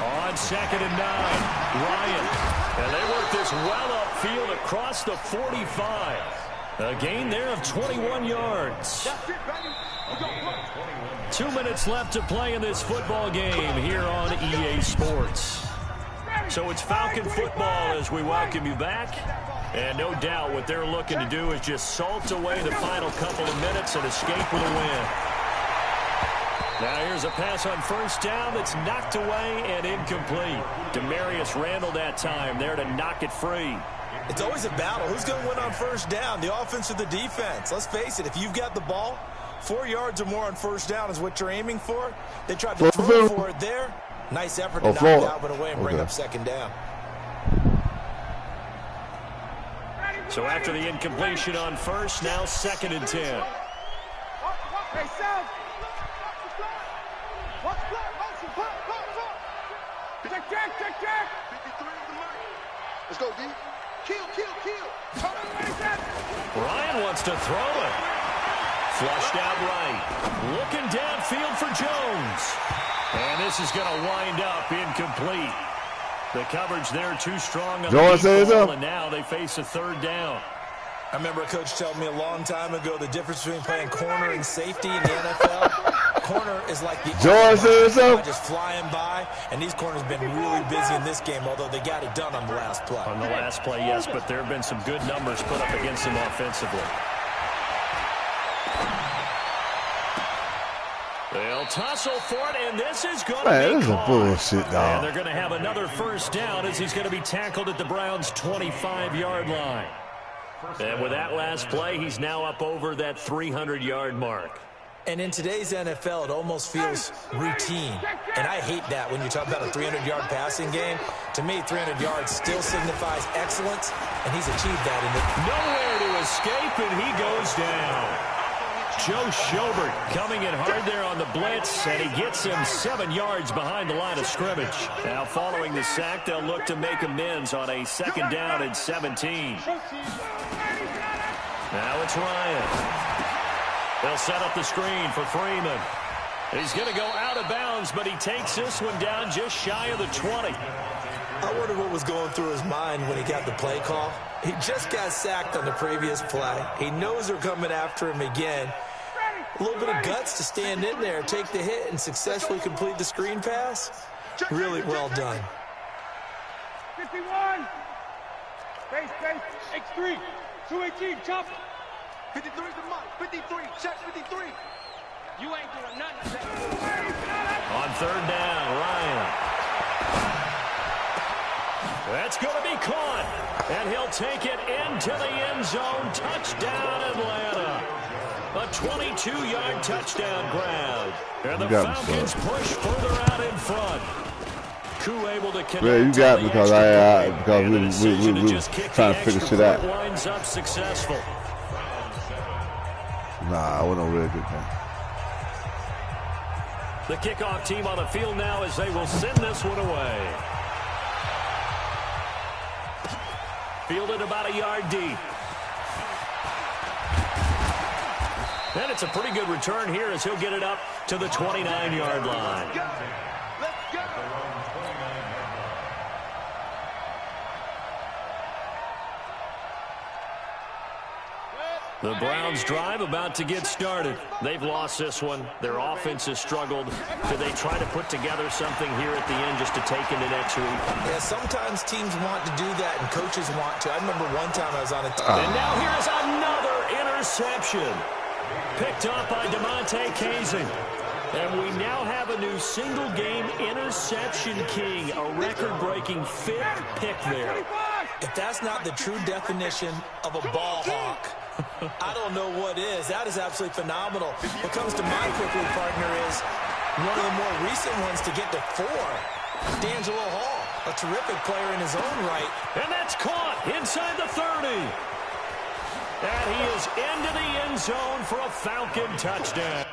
On 2nd and 9, Ryan. And they work this well upfield across the 45. A gain there of 21 yards. 2 minutes left to play in this football game here on EA Sports. So it's Falcon football as we welcome you back. And no doubt what they're looking to do is just salt away the final couple of minutes and escape with a win. Now here's a pass on first down that's knocked away and incomplete. Demarius Randall that time there to knock it free. It's always a battle. Who's going to win on first down, the offense or the defense? Let's face it, if you've got the ball, 4 yards or more on first down is what you're aiming for. They tried to throw for it there. Nice effort to knock it out, but away and bring up second down. So after the incompletion on first, now 2nd and 10. Hey, South. Check. 53 is the money. Let's go, D. Kill. Ryan wants to throw it. Flushed out right. Looking downfield for Jones. And this is going to wind up incomplete. The coverage there too strong on the ball, and now they face a 3rd down. I remember a coach telling me a long time ago the difference between playing corner and safety in the NFL. Corner is like the just flying by, and these corners have been really busy in this game, although they got it done on the last play. On the last play, yes, but there have been some good numbers put up against them offensively. They'll tussle for it, and this is going to be caught. Bullshit, dog. And they're going to have another first down as he's going to be tackled at the Browns' 25-yard line. And with that last play, he's now up over that 300-yard mark. And in today's NFL, it almost feels routine. And I hate that when you talk about a 300-yard passing game. To me, 300 yards still signifies excellence, and he's achieved that. Nowhere to escape, and he goes down. Joe Schobert coming in hard there on the blitz, and he gets him 7 yards behind the line of scrimmage. Now following the sack, they'll look to make amends on a 2nd down and 17. Now it's Ryan. They'll set up the screen for Freeman. He's going to go out of bounds, but he takes this one down just shy of the 20. I wonder what was going through his mind when he got the play call. He just got sacked on the previous play. He knows they're coming after him again. A little bit of guts to stand in there, take the hit, and successfully complete the screen pass. Really well done. 51. Space. X3. 218. Chop. 53 is the money. 53. Check 53. You ain't doing nothing. On 3rd down, Ryan. That's going to be caught, and he'll take it into the end zone. Touchdown, Atlanta. A 22-yard touchdown grab. And the Falcons push further out in front. Coup able to connect. Yeah, you got me because we trying to figure shit out. Winds up successful. Nah, I wasn't really good game. The kickoff team on the field now as they will send this one away. Fielded about a yard deep. And it's a pretty good return here as he'll get it up to the 29-yard line. Let's go. The Browns drive about to get started. They've lost this one. Their offense has struggled. Do they try to put together something here at the end just to take into next week? Yeah, sometimes teams want to do that and coaches want to. I remember one time I was on a team. And now here's another interception. Picked up by DeMonte Kazing. And we now have a new single-game interception king, a record-breaking 5th pick there. If that's not the true definition of a ball hawk, I don't know what is. That is absolutely phenomenal. What comes to mind quickly, partner, is one of the more recent ones to get to 4. D'Angelo Hall, a terrific player in his own right. And that's caught inside the 30. And he is into the end zone for a Falcon touchdown.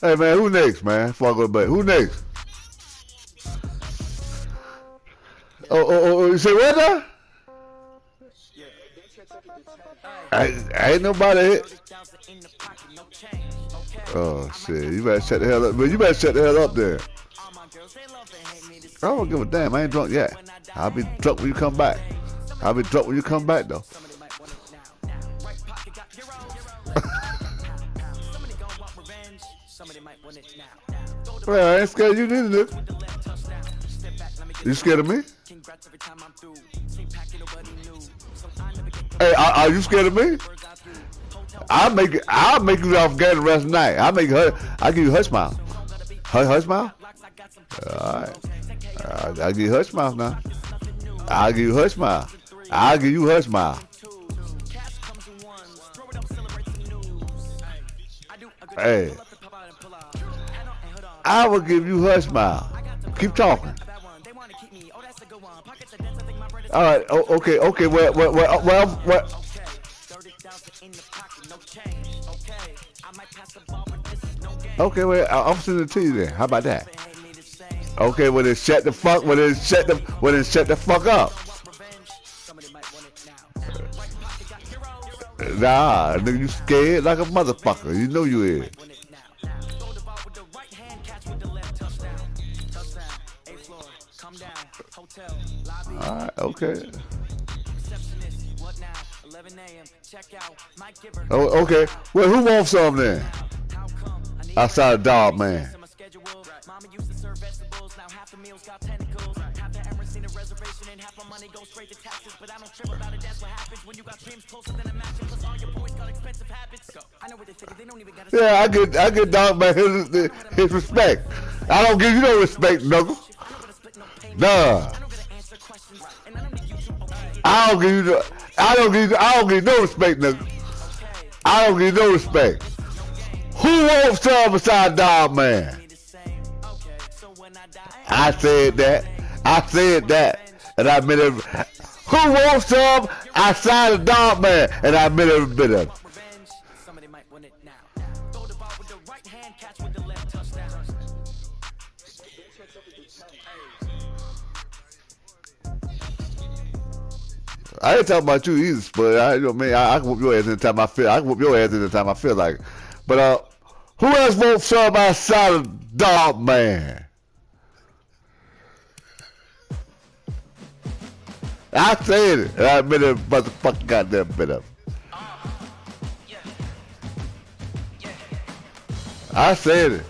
Hey, man, who next, man? Before I go back. Who next? Oh, you say what now? Ain't nobody hit. Oh, shit. You better shut the hell up. But you better shut the hell up there. I don't give a damn. I ain't drunk yet. I'll be drunk when you come back. I'll be drunk when you come back, though. Well, I ain't scared of you neither. You scared of me? Hey, are you scared of me? I'll make you off get the rest of the night. I'll give you her smile. Her smile? Alright. I'll give you her smile now. I'll give you her smile. I'll give you her smile. Hey. I will give you her smile. Keep talking. Alright, okay, well. Okay, well, I'm sending it to you then. How about that? Okay, well then shut the fuck up. Nah, nigga, you scared like a motherfucker. You know you is. Alright, okay. Oh, okay. Well, who wants some then? Outside of dog, man. Yeah, I get dog man his respect. I don't give you no respect, knuckle. Nah. I don't give you no respect, nigga. I don't give you no respect. Who wants some beside dog man? I said that, and I admit it. Who wants some outside of dog man? And I admit every bit of it. I ain't talking about you either, but I can whoop your ass anytime I feel. I can whoop your ass anytime I feel like it. But who else wants some outside of dog man? I said it, and I admit every motherfucking goddamn bit of it. I said it.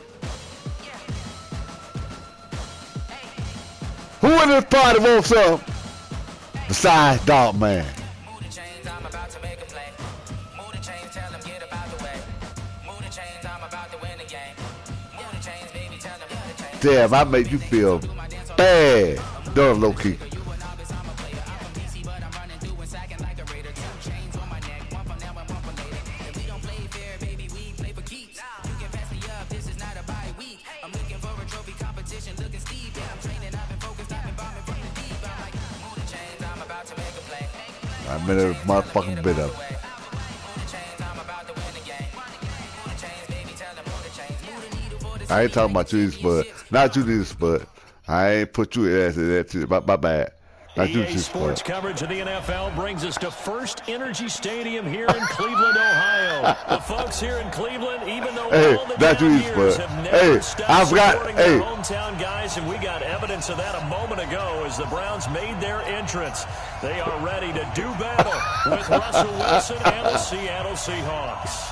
Who in this party wants some besides dog man? Damn, I made you feel bad. Don't low key. I made a motherfucking bit of it. I ain't talking about you, Spud. Not you, Spud. I ain't put you ass in that too. My bad. EA Sports coverage of the NFL brings us to First Energy Stadium here in Cleveland, Ohio. The folks here in Cleveland, even though all the down years have never stopped supporting their hometown guys, and we got evidence of that a moment ago as the Browns made their entrance. They are ready to do battle with Russell Wilson and the Seattle Seahawks.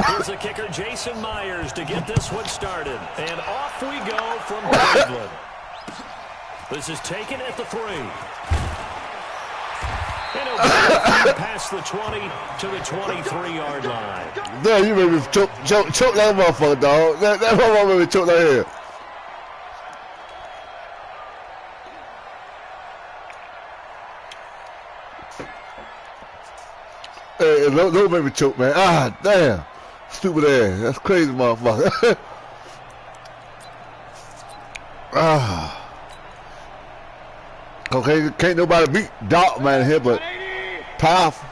Here's the kicker, Jason Myers, to get this one started. And off we go from Cleveland. This is taken at the 3. And he'll go past the 20 to the 23-yard line. Damn, you made me choke that motherfucker, dog. That motherfucker made me choke that head. Hey, don't make me choke, man. Ah, damn. Stupid ass. That's crazy, motherfucker. Ah. Okay, can't nobody beat Dog Man here, but powerful.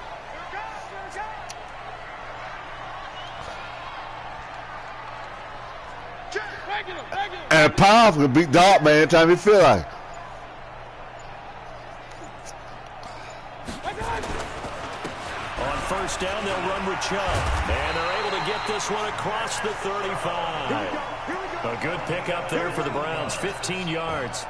And powerful can beat Dog Man anytime you feel like. On first down, they'll run with Chubb. And they're able to to get this one across the 35. A good pickup there for the Browns, 15 yards.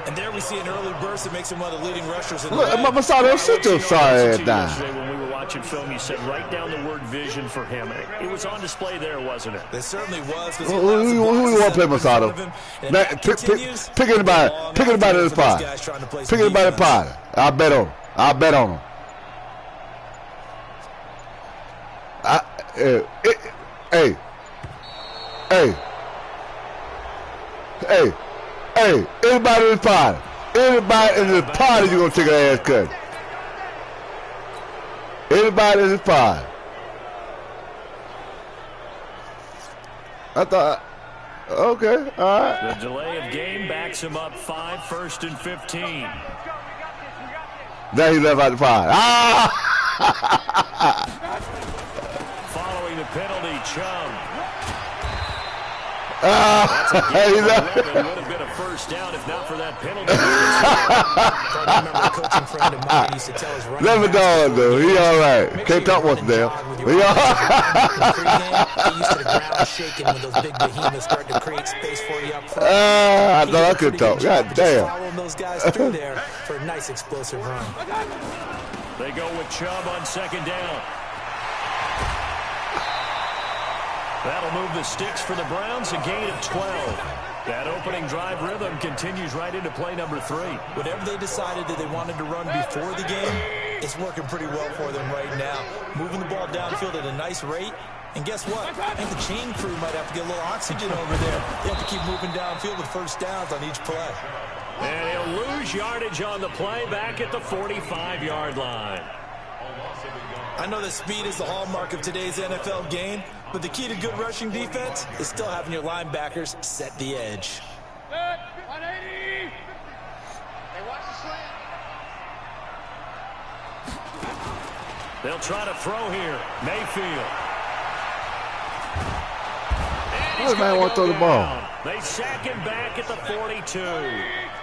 And there we see an early burst that makes him one of the leading rushers in the Look, league. Masado, sit your sorry ass down. Yesterday when we were watching film, you said write down the word vision for him. It was on display there, wasn't it? It certainly was. Who you want to play Masado? Pick anybody. Pick anybody in this pod. Pick anybody in the pod. I'll bet on him. I'll bet on him. Hey, anybody in this pod. Anybody in this pod is going to take an ass cut. Anybody in this pod. I thought, okay, all right. The delay of game backs him up 5, 1st and 15. Now he left out the pod. Following the penalty, Chubb. He left. It would have been a first down if not for that penalty. I remember a coaching friend of mine used to tell us running Let me go, dude. He all right. Can't talk what's there. He all right. He used to the ground shaking when those big behemoths start to create space for you up front. I thought I could talk. God damn. Following those guys through there for a nice explosive run. They go with Chubb on 2nd down. That'll move the sticks for the Browns, a gain of 12. That opening drive rhythm continues right into play number 3. Whatever they decided that they wanted to run before the game, it's working pretty well for them right now. Moving the ball downfield at a nice rate. And guess what? I think the chain crew might have to get a little oxygen over there. They have to keep moving downfield with first downs on each play. And he'll lose yardage on the play back at the 45-yard line. I know that speed is the hallmark of today's NFL game, but the key to good rushing defense is still having your linebackers set the edge. 180. Hey, watch the slant. They'll try to throw here. Mayfield. This man want to throw the ball. They sack him back at the 42.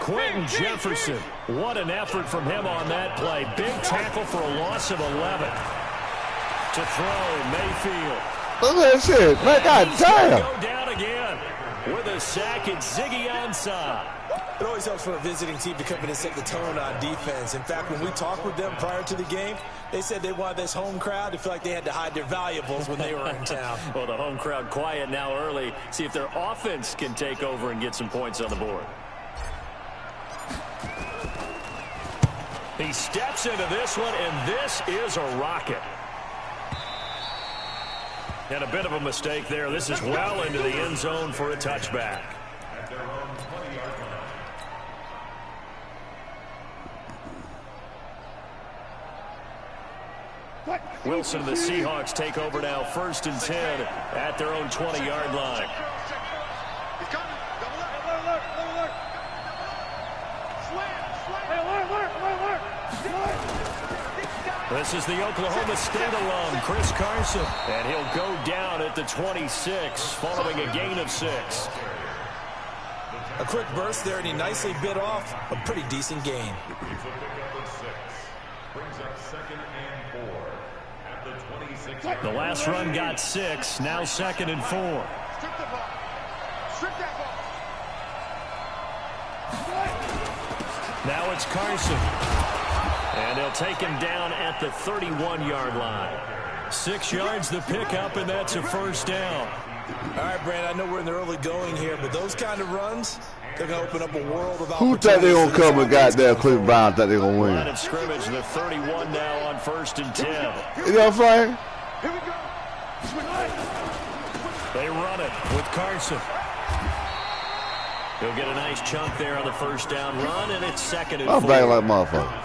Quentin Jefferson. What an effort from him on that play. Big tackle for a loss of 11. To throw, Mayfield. Look at that shit. Man, God damn. Go down again. With a sack, it's Ziggy Ansah. It always helps for a visiting team to come in and set the tone on defense. In fact, when we talked with them prior to the game, they said they wanted this home crowd to feel like they had to hide their valuables when they were in town. Well, the home crowd quiet now early. See if their offense can take over and get some points on the board. He steps into this one, and this is a rocket. And a bit of a mistake there. This is well into the end zone for a touchback. Wilson and the Seahawks take over now, 1st and 10 at their own 20-yard line. He's coming. Double alert. Alert. Slant. This is the Oklahoma State alum, Chris Carson. And he'll go down at the 26, following a gain of 6. A quick burst there, and he nicely bit off a pretty decent gain. The last run got 6, now 2nd and 4. Strip the ball. Strip that ball. Now it's Carson. And they'll take him down at the 31-yard line. 6 yards the pickup, and that's a 1st down. All right, Brandon, I know we're in the early going here, but those kind of runs, they're going to open up a world of Who opportunities. thought they going to come and goddamn Cleveland Browns thought they going to Line win? of scrimmage, the 31 now on 1st and 10. You know what I'm saying? Here we go. They run it with Carson. He'll get a nice chunk there on the 1st down run, and it's 2nd and 4. I'm banging like motherfucker.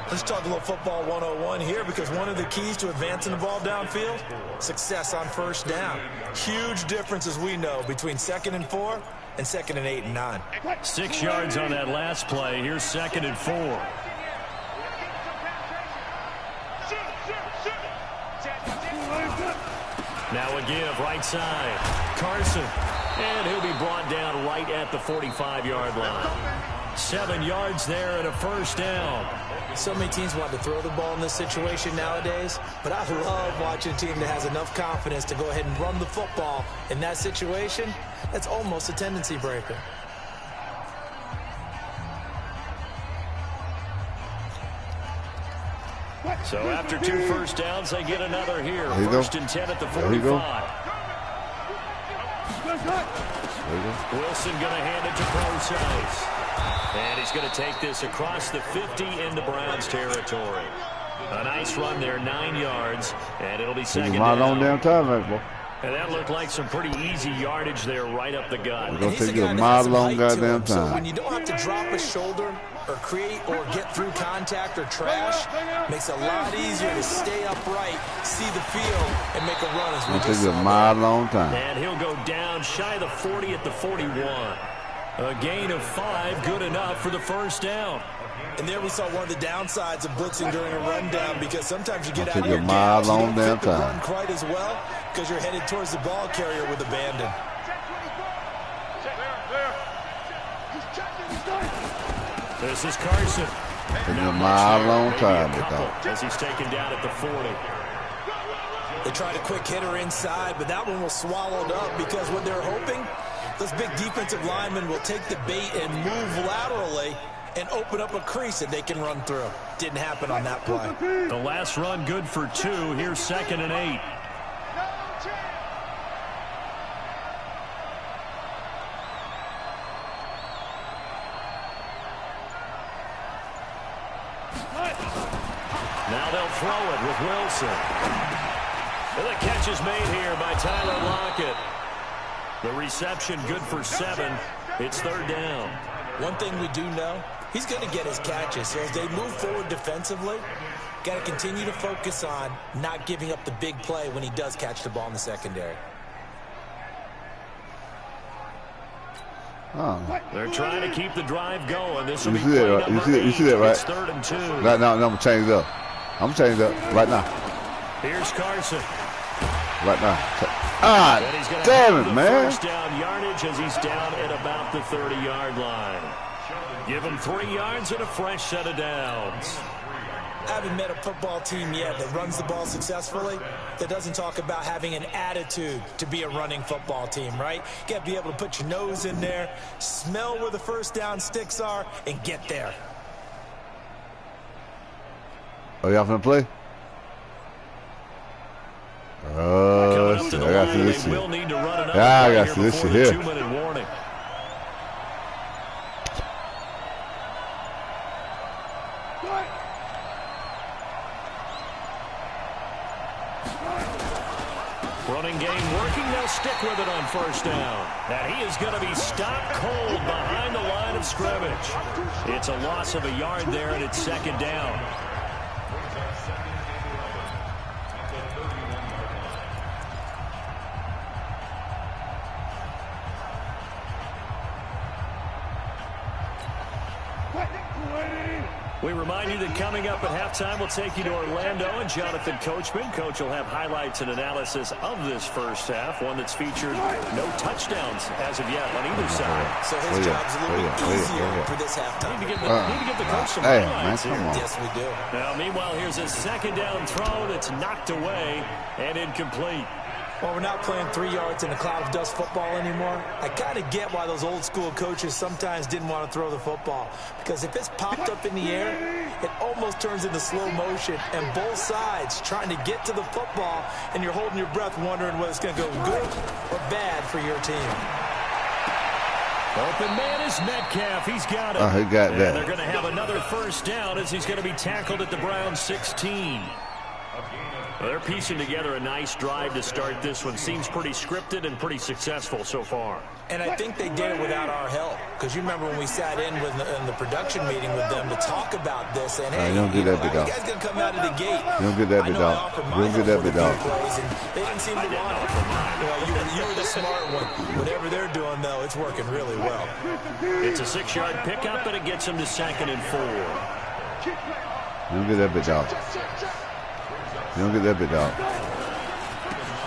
Let's talk a little football 101 here, because one of the keys to advancing the ball downfield, success on 1st down. Huge difference, as we know, between 2nd and 4 and 2nd and 8 and 9. 6 yards on that last play. Here's 2nd and 4. Now a give, right side. Carson. And he'll be brought down right at the 45-yard line. 7 yards there and a first down. So many teams want to throw the ball in this situation nowadays, but I love watching a team that has enough confidence to go ahead and run the football in that situation. That's almost a tendency breaker. So after 2 first downs, they get another here. First and 10 at the 45. Wilson going to hand it to Procise. And he's going to take this across the 50 into Browns territory. A nice run there, 9 yards, and it'll be second down. On down time, boy. And that looked like some pretty easy yardage there right up the gut. We're going to take you a mile long goddamn time. So when you don't have to drop a shoulder or create or get through contact or trash, makes it a lot easier to stay upright, see the field, and make a run as we just saw. Take you a mile long time. And he'll go down shy of the 40 at the 41. A gain of 5, good enough for the first down. And there we saw one of the downsides of blitzing during a rundown, because sometimes you get out of your your mile gaps, you long don't damn run time. quite as well because you're headed towards the ball carrier with abandon. This is Carson. Take you a mile long time. As he's taken down at the 40. They tried a quick hitter inside, but that one was swallowed up because what they're hoping, those big defensive linemen will take the bait and move laterally and open up a crease that they can run through. Didn't happen on that play. The last run good for 2. Here's 2nd and 8. Now they'll throw it with Wilson. And the catch is made here by Tyler Lockett. The reception good for 7. It's 3rd down. One thing we do know, he's going to get his catches. So as they move forward defensively, got to continue to focus on not giving up the big play when he does catch the ball in the secondary. Oh. They're trying to keep the drive going. This will be You see that, right? It's 3rd and 2. No, I'm going to change it up. I'm going to change it up right now. Here's Carson. Right now. Ah, damn it, man. First down yardage as he's down at about the 30-yard line. Give him 3 yards and a fresh set of downs. I haven't met a football team yet that runs the ball successfully that doesn't talk about having an attitude to be a running football team, right? You got to be able to put your nose in there, smell where the first down sticks are, and get there. Are y'all finna play? Oh, shit. I got to see this shit. Yeah, I got to see this shit here. 2-minute warning. Running game working. They'll stick with it on first down. And he is going to be stopped cold behind the line of scrimmage. It's a loss of a yard there, and it's 2nd down. We remind you that coming up at halftime, we'll take you to Orlando and Jonathan Coachman. Coach will have highlights and analysis of this first half, one that's featured no touchdowns as of yet on either side. So his job's a little bit easier for this halftime. Need to get the coach some highlights here. Yes, we do. Now, meanwhile, here's a 2nd down throw that's knocked away and incomplete. Well, we're not playing 3 yards in a cloud of dust football anymore. I kind of get why those old school coaches sometimes didn't want to throw the football. Because if it's popped up in the air, it almost turns into slow motion. And both sides trying to get to the football, and you're holding your breath wondering whether it's going to go good or bad for your team. Open man is Metcalf. He's got it. Oh, he got that. And they're going to have another first down as he's going to be tackled at the Browns 16. They're piecing together a nice drive to start this one. Seems pretty scripted and pretty successful so far. And I think they did it without our help. Because you remember when we sat in the production meeting with them to talk about this. And, hey, you don't get that big dog. You guys going to come out of the gate. You don't get that big dog. You don't get that big dog. They didn't seem to want it. You were the smart one. Whatever they're doing, though, it's working really well. It's a 6-yard pickup, and it gets them to 2nd and 4. You don't get that big dog. You don't get that big dog.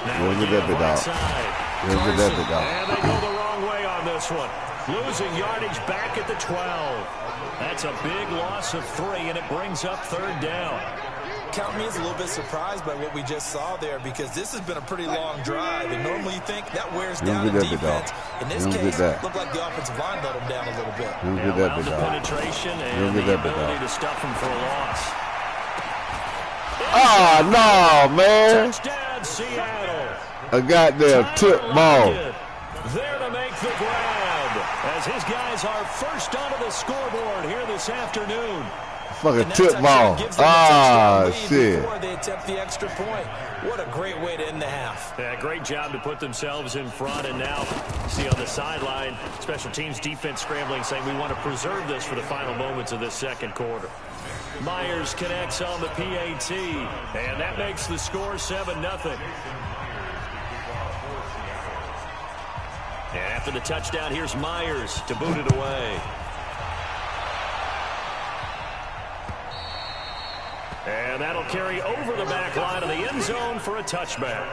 You don't get that big dog. You don't get that big dog. And they go the wrong way on this one. Losing yardage back at the 12. That's a big loss of 3, and it brings up 3rd down. Count me as a little bit surprised by what we just saw there, because this has been a pretty long drive, and normally you think that wears down the defense. In this case, it looked like the offensive line let them down a little bit. Allowed the penetration and the ability to stuff them for a loss. Oh, no, man. Touchdown, Seattle. A goddamn tip ball. There to make the grab, as his guys are first onto the scoreboard here this afternoon. Fucking tip ball. Ah, shit. Before they attempt the extra point. What a great way to end the half. Yeah, great job to put themselves in front, and now see on the sideline, special teams defense scrambling, saying we want to preserve this for the final moments of this second quarter. Myers connects on the PAT, and that makes the score 7-0. And after the touchdown, here's Myers to boot it away. And that'll carry over the back line of the end zone for a touchback.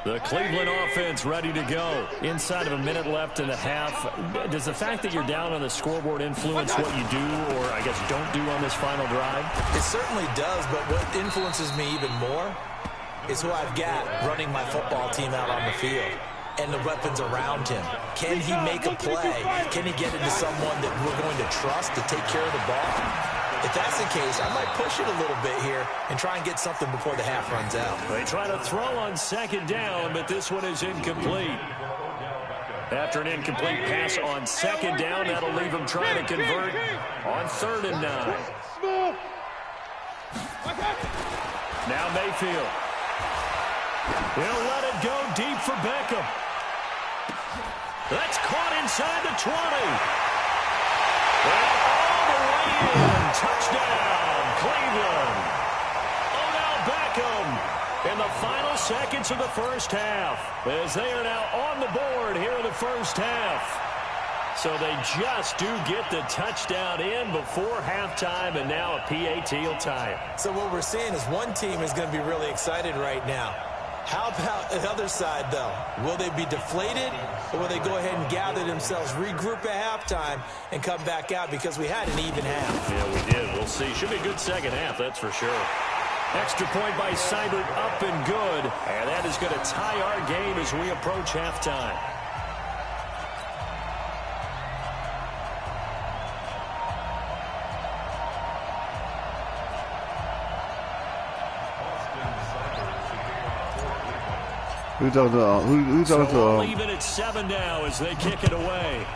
The Cleveland offense ready to go. Inside of a minute left in the half. Does the fact that you're down on the scoreboard influence what you do, or I guess don't do on this final drive? It certainly does, but what influences me even more is who I've got running my football team out on the field and the weapons around him. Can he make a play? Can he get into someone that we're going to trust to take care of the ball? If that's the case, I might push it a little bit here and try and get something before the half runs out. They try to throw on 2nd down, but this one is incomplete. After an incomplete pass on 2nd down, that'll leave them trying to convert on 3rd and 9. Now Mayfield. He'll let it go deep for Beckham. That's caught inside the 20. And all the way in. Touchdown, Cleveland. Odell Beckham in the final seconds of the first half, as they are now on the board here in the first half. So they just do get the touchdown in before halftime, and now a PAT will tie it. So what we're seeing is one team is going to be really excited right now. How about the other side, though? Will they be deflated, or will they go ahead and gather themselves, regroup at halftime, and come back out, because we had an even half? Yeah, we did. We'll see. Should be a good second half, that's for sure. Extra point by Seibert, up and good. And that is going to tie our game as we approach halftime. Who talking to? Who talking to? So leaving at 7 now as they kick it away.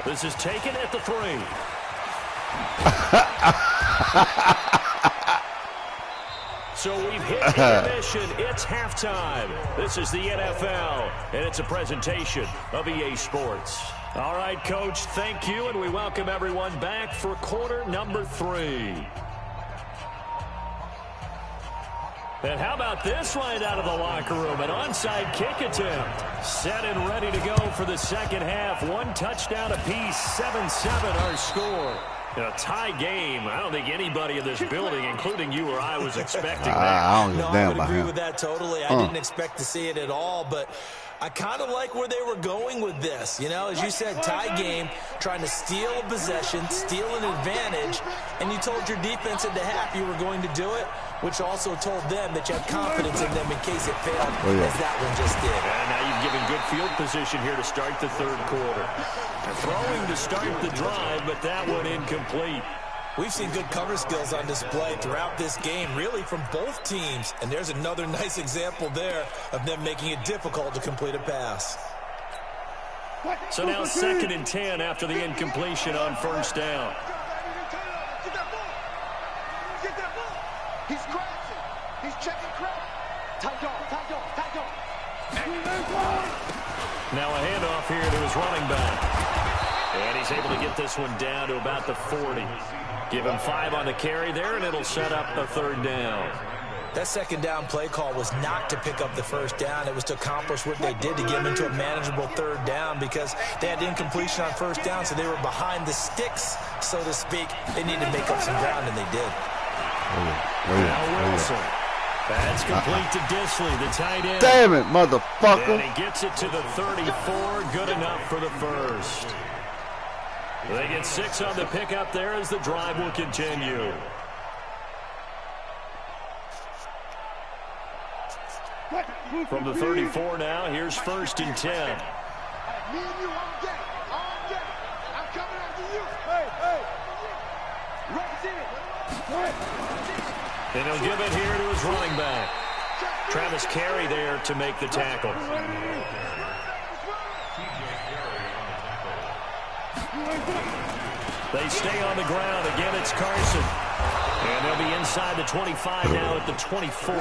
This is taken at the 3. So we've hit intermission. It's halftime. This is the NFL, and it's a presentation of EA Sports. All right, Coach, thank you, and we welcome everyone back for quarter number 3. And how about this right out of the locker room? An onside kick attempt. Set and ready to go for the second half. 1 touchdown apiece. 7-7 our score. A tie game. I don't think anybody in this building, including you or I, was expecting that. I don't I would agree with that totally. I didn't expect to see it at all, but I kind of like where they were going with this. You know, as you said, tie game, trying to steal a possession, steal an advantage, and you told your defense at the half you were going to do it, which also told them that you had confidence in them in case it failed, as that one just did. And now you've given good field position here to start the third quarter. Throwing to start the drive, but that one incomplete. We've seen good cover skills on display throughout this game, really from both teams. And there's another nice example there of them making it difficult to complete a pass. So now 2nd and 10 after the incompletion on first down. Get that ball. Get that ball. He's crashing. He's checking crap. Tight dog, tight dog, tight dog. Now a handoff here to his running back. And he's able to get this one down to about the 40. Give him 5 on the carry there, and it'll set up a 3rd down. That second down play call was not to pick up the first down. It was to accomplish what they did to get them into a manageable third down because they had incompletion on first down, so they were behind the sticks, so to speak. They needed to make up some ground, and they did. Now Wilson. That's complete to Disley, the tight end. Damn it, motherfucker. And he gets it to the 34. Good enough for the first. They get 6 on the pickup there as the drive will continue. From the 34 now, here's 1st and 10. Me and you all day. All day. I'm coming after you. Hey. Right in. And he'll give it here to his running back. Travis Carey there to make the tackle. They stay on the ground. Again, it's Carson. And they'll be inside the 25 now at the 24.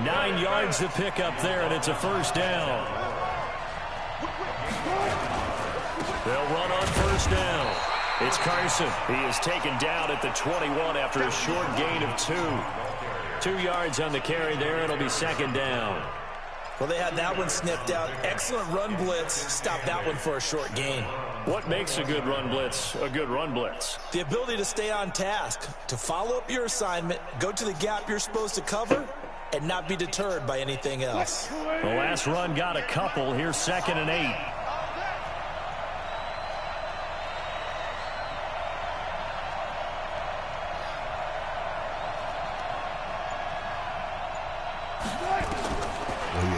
9 yards to pick up there, and it's a first down. They'll run on first down. It's Carson. He is taken down at the 21 after a short gain of 2. 2 yards on the carry there. It'll be second down. Well, they had that one snipped out. Excellent run blitz. Stop that one for a short gain. What makes a good run blitz a good run blitz? The ability to stay on task, to follow up your assignment, go to the gap you're supposed to cover, and not be deterred by anything else. The last run got a couple. Here's 2nd and 8.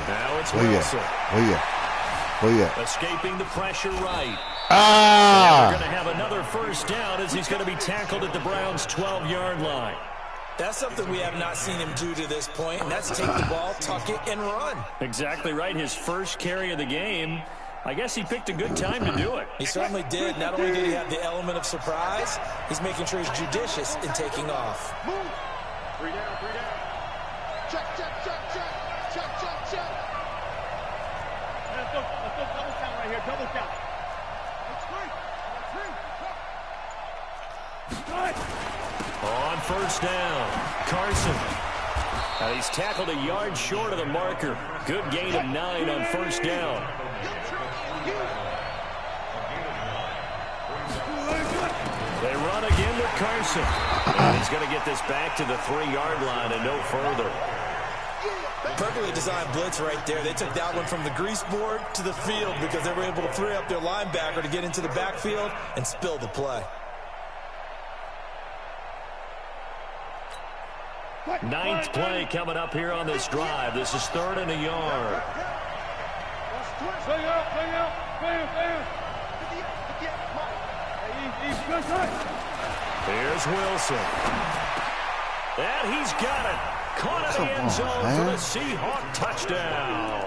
Now it's Wilson. Escaping the pressure right. Ah! We're going to have another first down as he's going to be tackled at the Browns' 12-yard line. That's something we have not seen him do to this point, and that's take the ball, tuck it, and run. Exactly right. His first carry of the game. I guess he picked a good time to do it. He certainly did. Not only did he have the element of surprise, he's making sure he's judicious in taking off. Move. 3 down. Check. Let's go double count right here. Double count. On first down, Carson. He's tackled a yard short of the marker. Good gain of 9 on first down. They run again with Carson. And he's going to get this back to the 3-yard line and no further. Perfectly designed blitz right there. They took that one from the grease board to the field because they were able to free up their linebacker to get into the backfield and spill the play. 9th play coming up here on this drive. This is 3rd and a yard. Play out. Here's Wilson. And he's got it. Caught in the end zone for the Seahawk touchdown.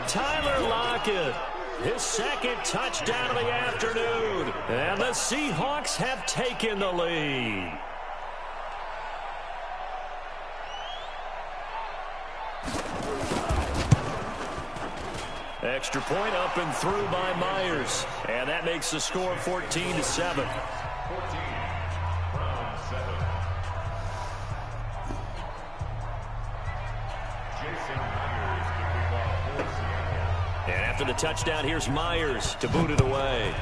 Tyler Lockett, his 2nd touchdown of the afternoon. And the Seahawks have taken the lead. Extra point up and through by Myers. And that makes the score 14-7. And after the touchdown, here's Myers to boot it away.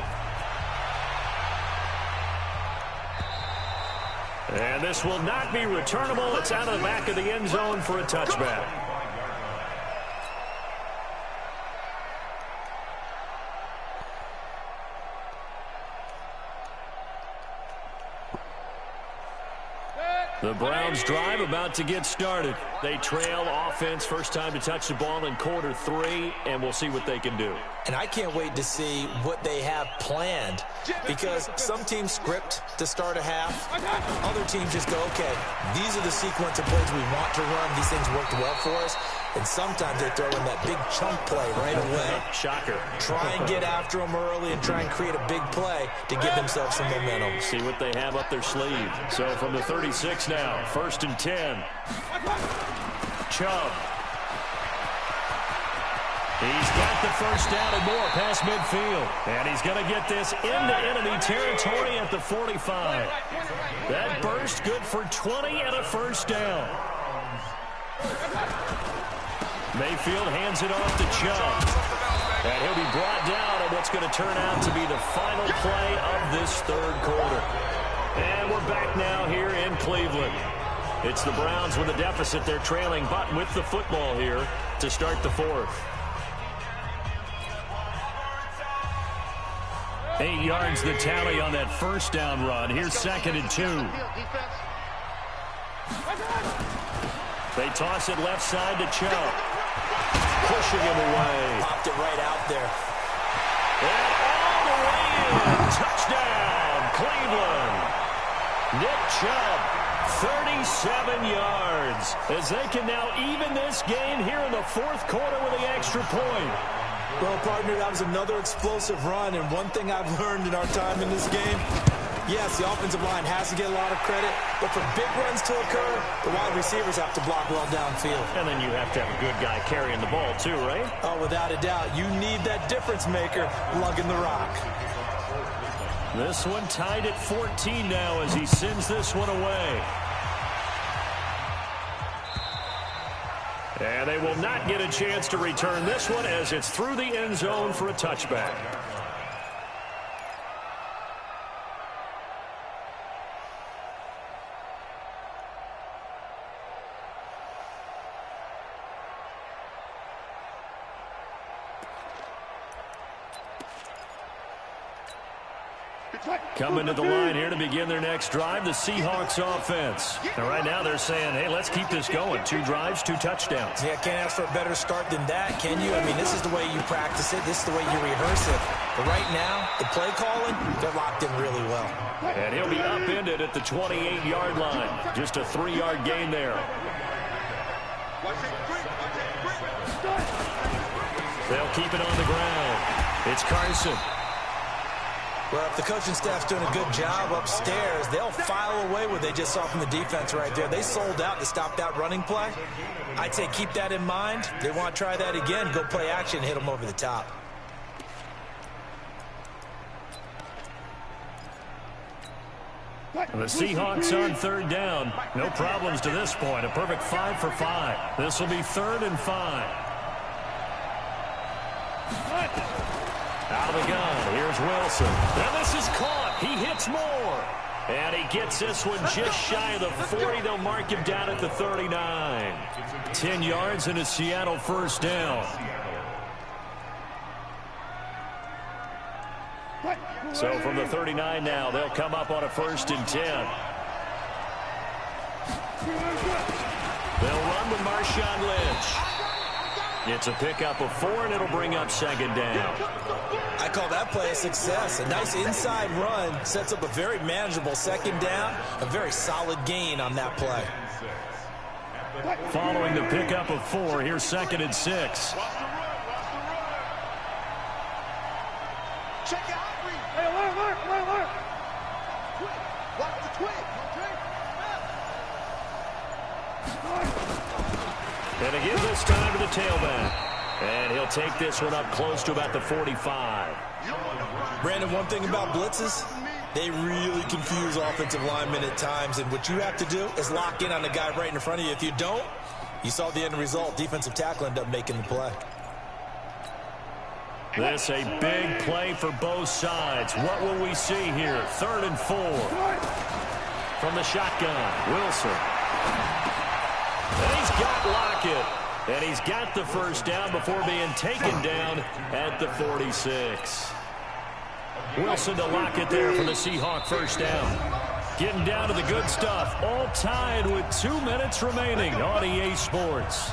And this will not be returnable. It's out of the back of the end zone for a touchback. The Browns drive about to get started. They trail offense, first time to touch the ball in quarter 3, and we'll see what they can do. And I can't wait to see what they have planned because some teams script to start a half. Other teams just go, okay, these are the sequence of plays we want to run. These things worked well for us. And sometimes they throw in that big chunk play right away. Shocker. Try and get after them early and try and create a big play to give themselves some momentum. See what they have up their sleeve. So from the 36 now, 1st and 10. Chubb. He's got the first down and more past midfield. And he's going to get this into enemy territory at the 45. That burst good for 20 and a first down. Mayfield hands it off to Chubb. And he'll be brought down on what's going to turn out to be the final play of this third quarter. And we're back now here in Cleveland. It's the Browns with a deficit. They're trailing, but with the football here to start the fourth. 8 yards the tally on that first down run. Here's 2nd and 2. They toss it left side to Chubb. Pushing him away. Popped it right out there. And all the way in. Touchdown, Cleveland. Nick Chubb, 37 yards. As they can now even this game here in the fourth quarter with the extra point. Well, partner, that was another explosive run, and one thing I've learned in our time in this game, yes, the offensive line has to get a lot of credit, but for big runs to occur, the wide receivers have to block well downfield. And then you have to have a good guy carrying the ball too, right? Oh, without a doubt. You need that difference maker lugging the rock. This one tied at 14 now as he sends this one away. And they will not get a chance to return this one as it's through the end zone for a touchback. Coming to the line here to begin their next drive, the Seahawks offense. And right now they're saying, hey, let's keep this going. 2 drives, 2 touchdowns. Yeah, can't ask for a better start than that, can you? I mean, this is the way you practice it. This is the way you rehearse it. But right now, the play calling, they're locked in really well. And he'll be upended at the 28-yard line. Just a 3-yard gain there. They'll keep it on the ground. It's Carson. Well, if the coaching staff's doing a good job upstairs, they'll file away what they just saw from the defense right there. They sold out to stop that running play. I'd say keep that in mind. They want to try that again, go play action, hit them over the top. The Seahawks on 3rd down. No problems to this point. A perfect 5 for 5. This will be 3rd and 5. Out of the gun, here's Wilson. Now this is caught. He hits more. And he gets this one just shy of the 40. They'll mark him down at the 39. 10 yards and a Seattle first down. So from the 39 now, they'll come up on a 1st and 10. They'll run with Marshawn Lynch. It's a pickup of 4, and it'll bring up 2nd down. I call that play a success. A nice inside run sets up a very manageable 2nd down. A very solid gain on that play. Following the pickup of 4, here's 2nd and 6. Check out. Hey, alert. Watch the twig. And again this time to the tailback. And he'll take this one up close to about the 45. Brandon, one thing about blitzes, they really confuse offensive linemen at times. And what you have to do is lock in on the guy right in front of you. If you don't, you saw the end result. Defensive tackle ended up making the play. This a big play for both sides. What will we see here? 3rd and 4. From the shotgun, Wilson. And he's got Lockett. And he's got the first down before being taken down at the 46. Wilson to Lockett there for the Seahawk first down. Getting down to the good stuff. All tied with 2 minutes remaining on EA Sports.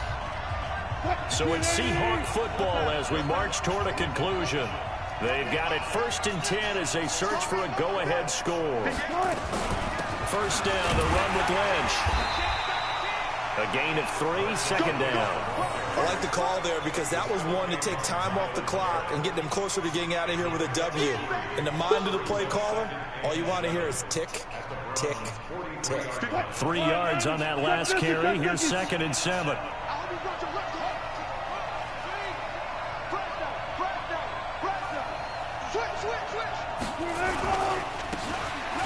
So it's Seahawk football as we march toward a conclusion. They've got it 1st and 10 as they search for a go-ahead score. First down, the run with Lynch. A gain of 3, 2nd down. I like the call there because that was one to take time off the clock and get them closer to getting out of here with a W. In the mind of the play caller, all you want to hear is tick, tick, tick. 3 yards on that last carry. Here's 2nd and 7.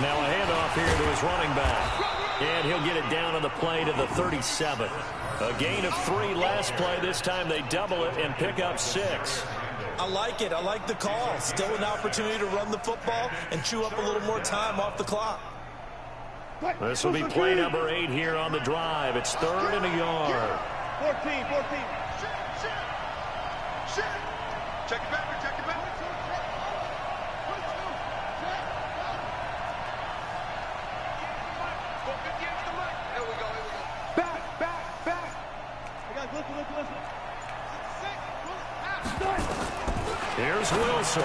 Now a handoff here to his running back. And he'll get it down on the play to the 37. A gain of 3 last play. This time they double it and pick up 6. I like it. I like the call. Still an opportunity to run the football and chew up a little more time off the clock. This will be play number 8 here on the drive. It's 3rd and a yard. 14. Check it back. Here's Wilson.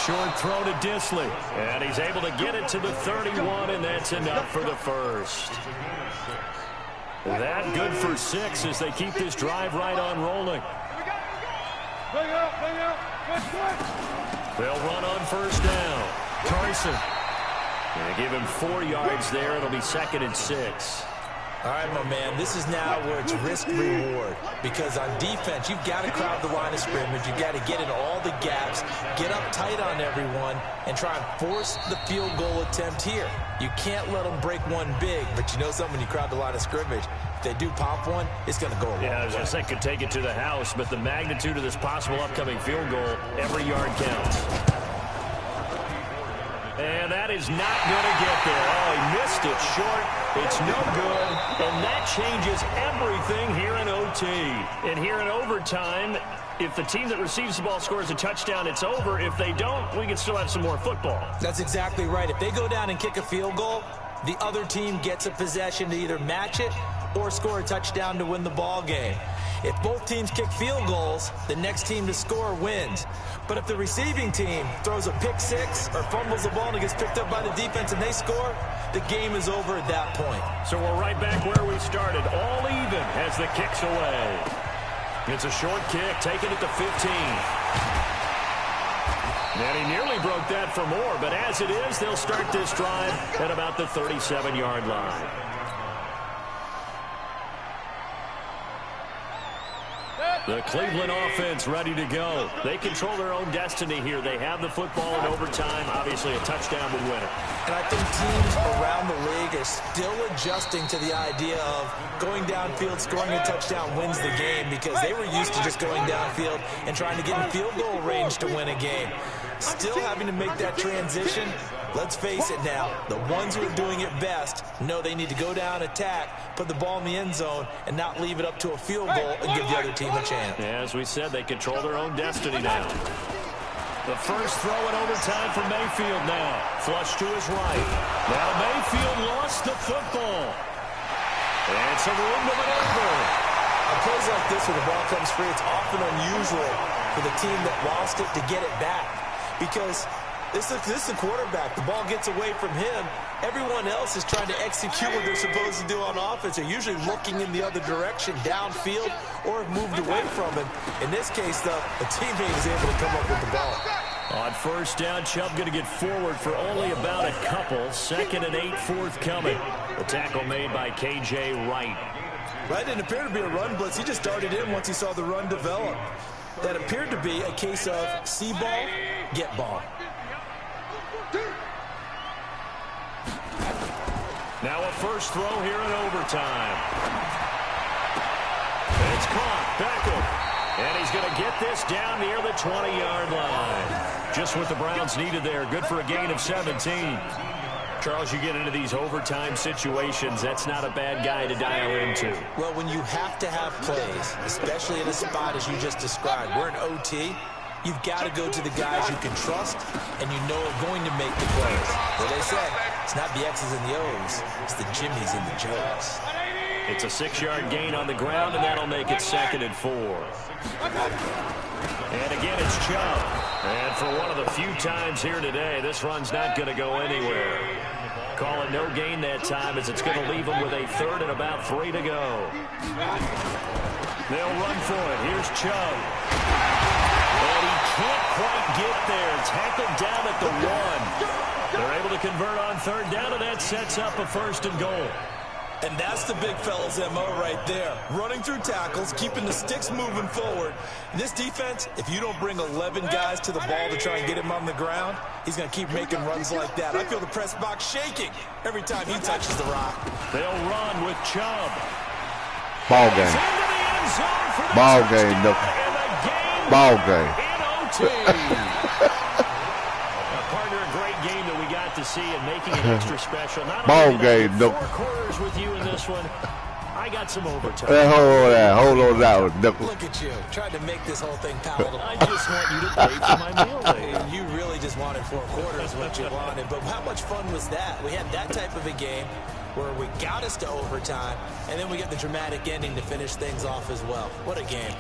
Short throw to Disley. And he's able to get it to the 31, and that's enough for the first. That good for 6 as they keep this drive right on rolling. Bring out. They'll run on first down. Carson. They give him 4 yards there. It'll be 2nd and 6. All right, my man, this is now where it's risk-reward. Because on defense, you've got to crowd the line of scrimmage. You've got to get into all the gaps, get up tight on everyone, and try and force the field goal attempt here. You can't let them break one big, but you know something, when you crowd the line of scrimmage, if they do pop one, it's going to go a long way. I was going to say could take it to the house, but the magnitude of this possible upcoming field goal, every yard counts. And that is not going to get there. Oh, he missed it short. It's no good. And that changes everything here in OT. And here in overtime, if the team that receives the ball scores a touchdown, it's over. If they don't, we can still have some more football. That's exactly right. If they go down and kick a field goal, the other team gets a possession to either match it or score a touchdown to win the ball game. If both teams kick field goals, the next team to score wins. But if the receiving team throws a pick 6 or fumbles the ball and it gets picked up by the defense and they score, the game is over at that point. So we're right back where we started, all even as the kick's away. It's a short kick, taken at the 15. And he nearly broke that for more, but as it is, they'll start this drive at about the 37-yard line. The Cleveland offense ready to go. They control their own destiny here. They have the football in overtime. Obviously, a touchdown would win it. And I think teams around the league are still adjusting to the idea of going downfield, scoring a touchdown wins the game, because they were used to just going downfield and trying to get in field goal range to win a game. Still having to make that transition. Let's face it now, the ones who are doing it best know they need to go down, attack, put the ball in the end zone, and not leave it up to a field goal and give the other team a chance. As we said, they control their own destiny now. The first throw in overtime for Mayfield now. Flush to his right. Now Mayfield lost the football. And some room to maneuver. On plays like this, when the ball comes free, it's often unusual for the team that lost it to get it back. Because this is the quarterback. The ball gets away from him. Everyone else is trying to execute what they're supposed to do on offense. They're usually looking in the other direction, downfield, or have moved away from him. In this case, though, a teammate is able to come up with the ball. On first down, Chubb going to get forward for only about a couple. 2nd and 8 forthcoming. The tackle made by K.J. Wright. Right, didn't appear to be a run blitz. He just darted in once he saw the run develop. That appeared to be a case of see ball, get ball. Now a first throw here in overtime. It's caught. Beckham. And he's going to get this down near the 20-yard line. Just what the Browns needed there. Good for a gain of 17. Charles, you get into these overtime situations, that's not a bad guy to dial into. Well, when you have to have plays, especially in a spot as you just described, we're in OT, you've got to go to the guys you can trust and you know are going to make the plays. Well, they say, it's not the X's and the O's, it's the Jimmies and the Joes. It's a 6-yard gain on the ground, and that'll make it 2nd and 4. And again, it's Chubb. And for one of the few times here today, this run's not going to go anywhere. Call it no gain that time, as it's going to leave them with a 3rd and about 3 to go. They'll run for it. Here's Chubb. And he can't quite get there. Tackled down at the 1. They're able to convert on 3rd down, and that sets up a 1st and goal. And that's the big fella's MO right there. Running through tackles, keeping the sticks moving forward. In this defense, if you don't bring 11 guys to the ball to try and get him on the ground, he's going to keep making runs like that. I feel the press box shaking every time he touches the rock. They'll run with Chubb. Ball game. Ball game, no. Ball game. Partner, a great game that we got to see and making it extra special. Not Ball only game, no. 4 quarters with you in this one, I got some overtime. Hold on that one, Nickel. Look at you, tried to make this whole thing palatable. I just want you to pay for my meal later. You really just wanted 4 quarters, what you wanted. But how much fun was that? We had that type of a game where we got us to overtime, and then we got the dramatic ending to finish things off as well. What a game.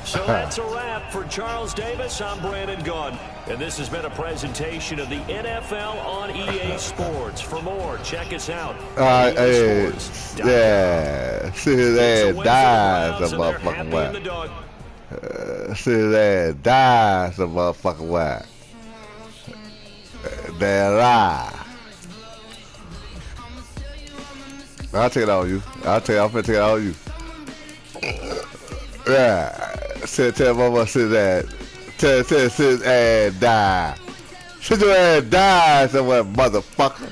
So that's a wrap for Charles Davis. I'm Brandon Gunn. And this has been a presentation of the NFL on EA Sports. For more, check us out. Yeah. See his ass dies a motherfucking whack. See his ass dies a motherfucking whack. They're lie. I'll take it on you. I'm finna take it on you. Yeah. Tell mama sit that. Tell his ass die. Sit your ass die somewhere, motherfucker.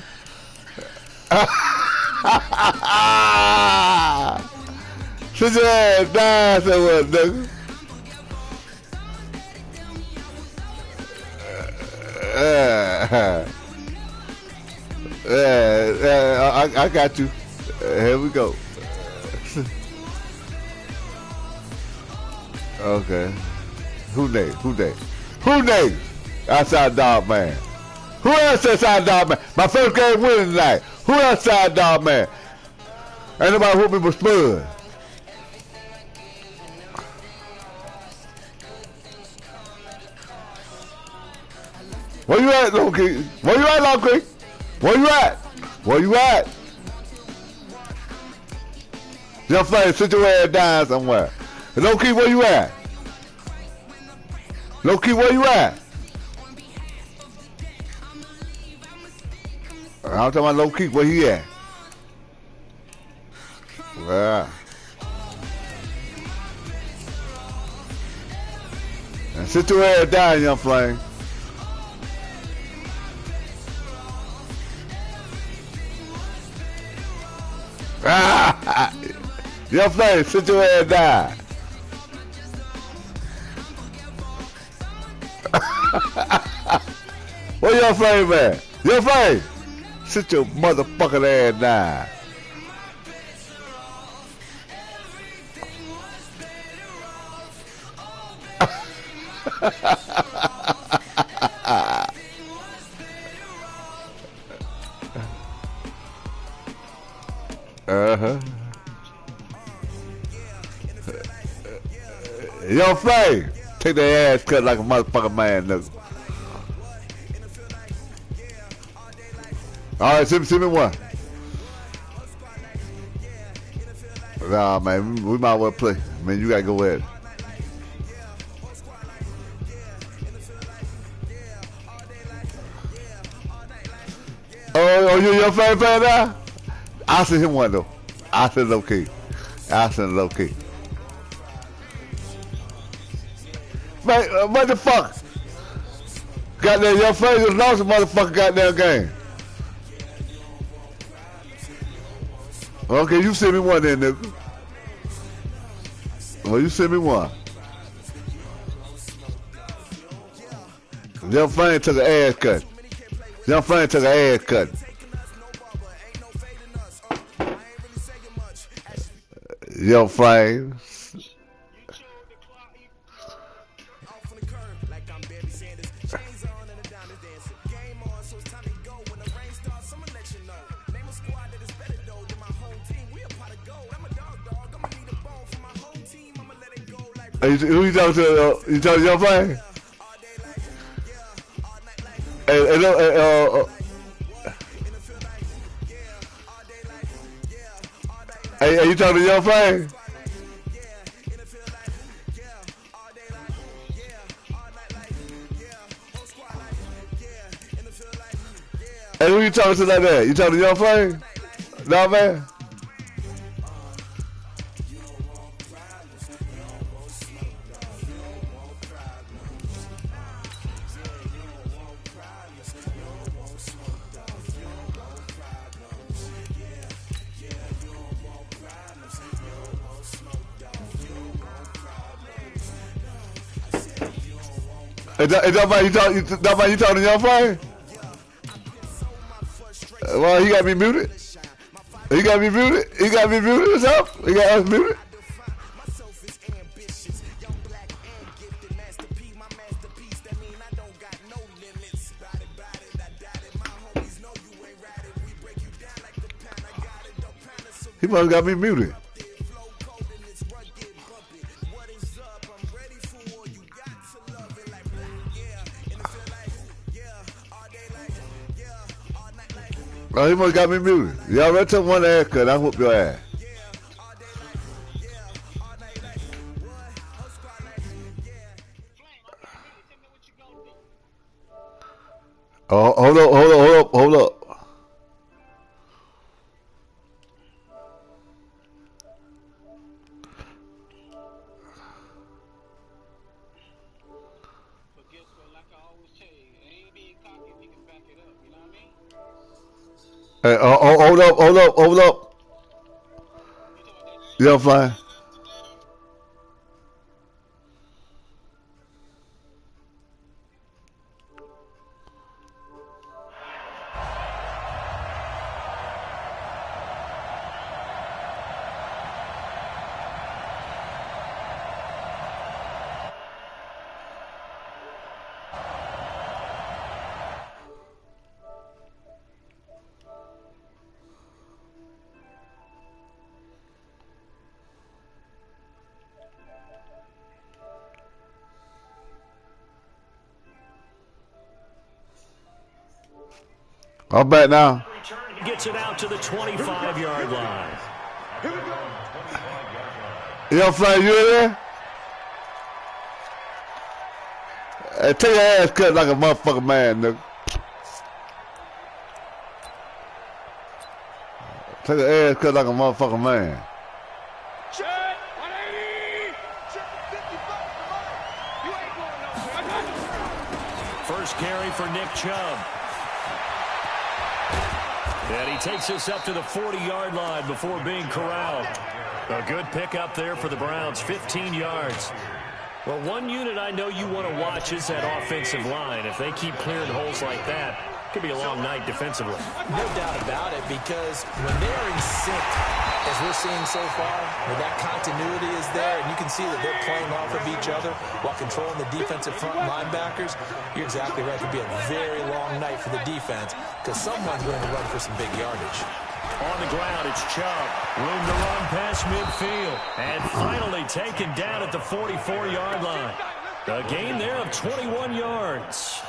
Sit your ass die somewhere, nigga. I got you. Here we go. Okay. Who they? Outside dog man. Who else outside dog man? My first game winning tonight. Who outside dog man? Ain't nobody whoop me but Spud. Where you at, Low Key? Where you at, Low Key? Where you at? Where you at? Young Flame, sit your ass down somewhere. Low Key, where you at? Low Key, where you at? I'm talking about Low Key, where he at? Yeah. And sit your ass down, Young Flame. Young Flame, sit your ass down. Where Young Flame at? Young Flame, sit your motherfucking ass down. Young Flame, take their ass cut like a motherfucking man, nigga. All right, send me one. Nah, man, we might as well play. Man, you gotta go ahead. Oh, you your favorite fan now? I'll send him one though. I'll send Low Key. Man, what the fuck? Goddamn, your face just lost a motherfucking goddamn game. Okay, you send me one then, nigga. Well, you send me one. Young Flame took an ass cut. Young Flame took an ass cut. Young Flame. Who you talking to? You talking to Young Flame? Hey, you talking to Young Flame? Hey, who you talking to like that? You talking to Young Flame? No, man. Is that why you talking to Young Flame? Well, he got me muted. He got me muted. He got me muted or something? He got us muted? He must have got me muted. Oh, he must have got me muted. Y'all already took one haircut. I whoop your ass. Oh, hold up. Hey, hold up. Yeah, fine. I'm back now. He gets it out to the 25-yard line. Yo, Fly, you in there? Hey, take your ass cut like a motherfucking man, nigga. Take your ass cut like a motherfucking man. Check 180. Check 55. You ain't going nowhere. First carry for Nick Chubb. And he takes us up to the 40-yard line before being corralled. A good pickup there for the Browns, 15 yards. Well, one unit I know you want to watch is that offensive line. If they keep clearing holes like that, it could be a long night defensively. No doubt about it, because when they're in sync, as we're seeing so far, when that continuity is there, and you can see that they're playing off of each other while controlling the defensive front linebackers, you're exactly right. It could be a very long night for the defense, because someone's going to run for some big yardage. On the ground, it's Chubb. Room to run past midfield. And finally taken down at the 44-yard line. A gain there of 21 yards.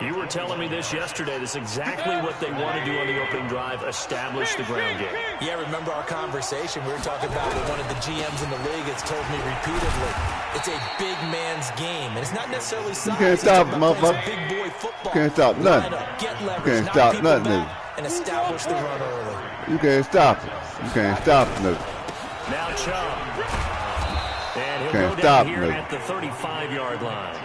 You were telling me this yesterday. This is exactly what they want to do on the opening drive, establish the ground game. Yeah, remember our conversation? We were talking about what one of the GMs in the league has told me repeatedly. It's a big man's game, and it's not necessarily size. You can't stop it, motherfucker. Big boy football. You can't stop nothing. Get leverage, You can't stop nothing, back, and establish the run early. You can't stop it. You can't stop it, nigga. Now Chubb. And he'll Can't go stop, down here nigga. at the 35-yard line.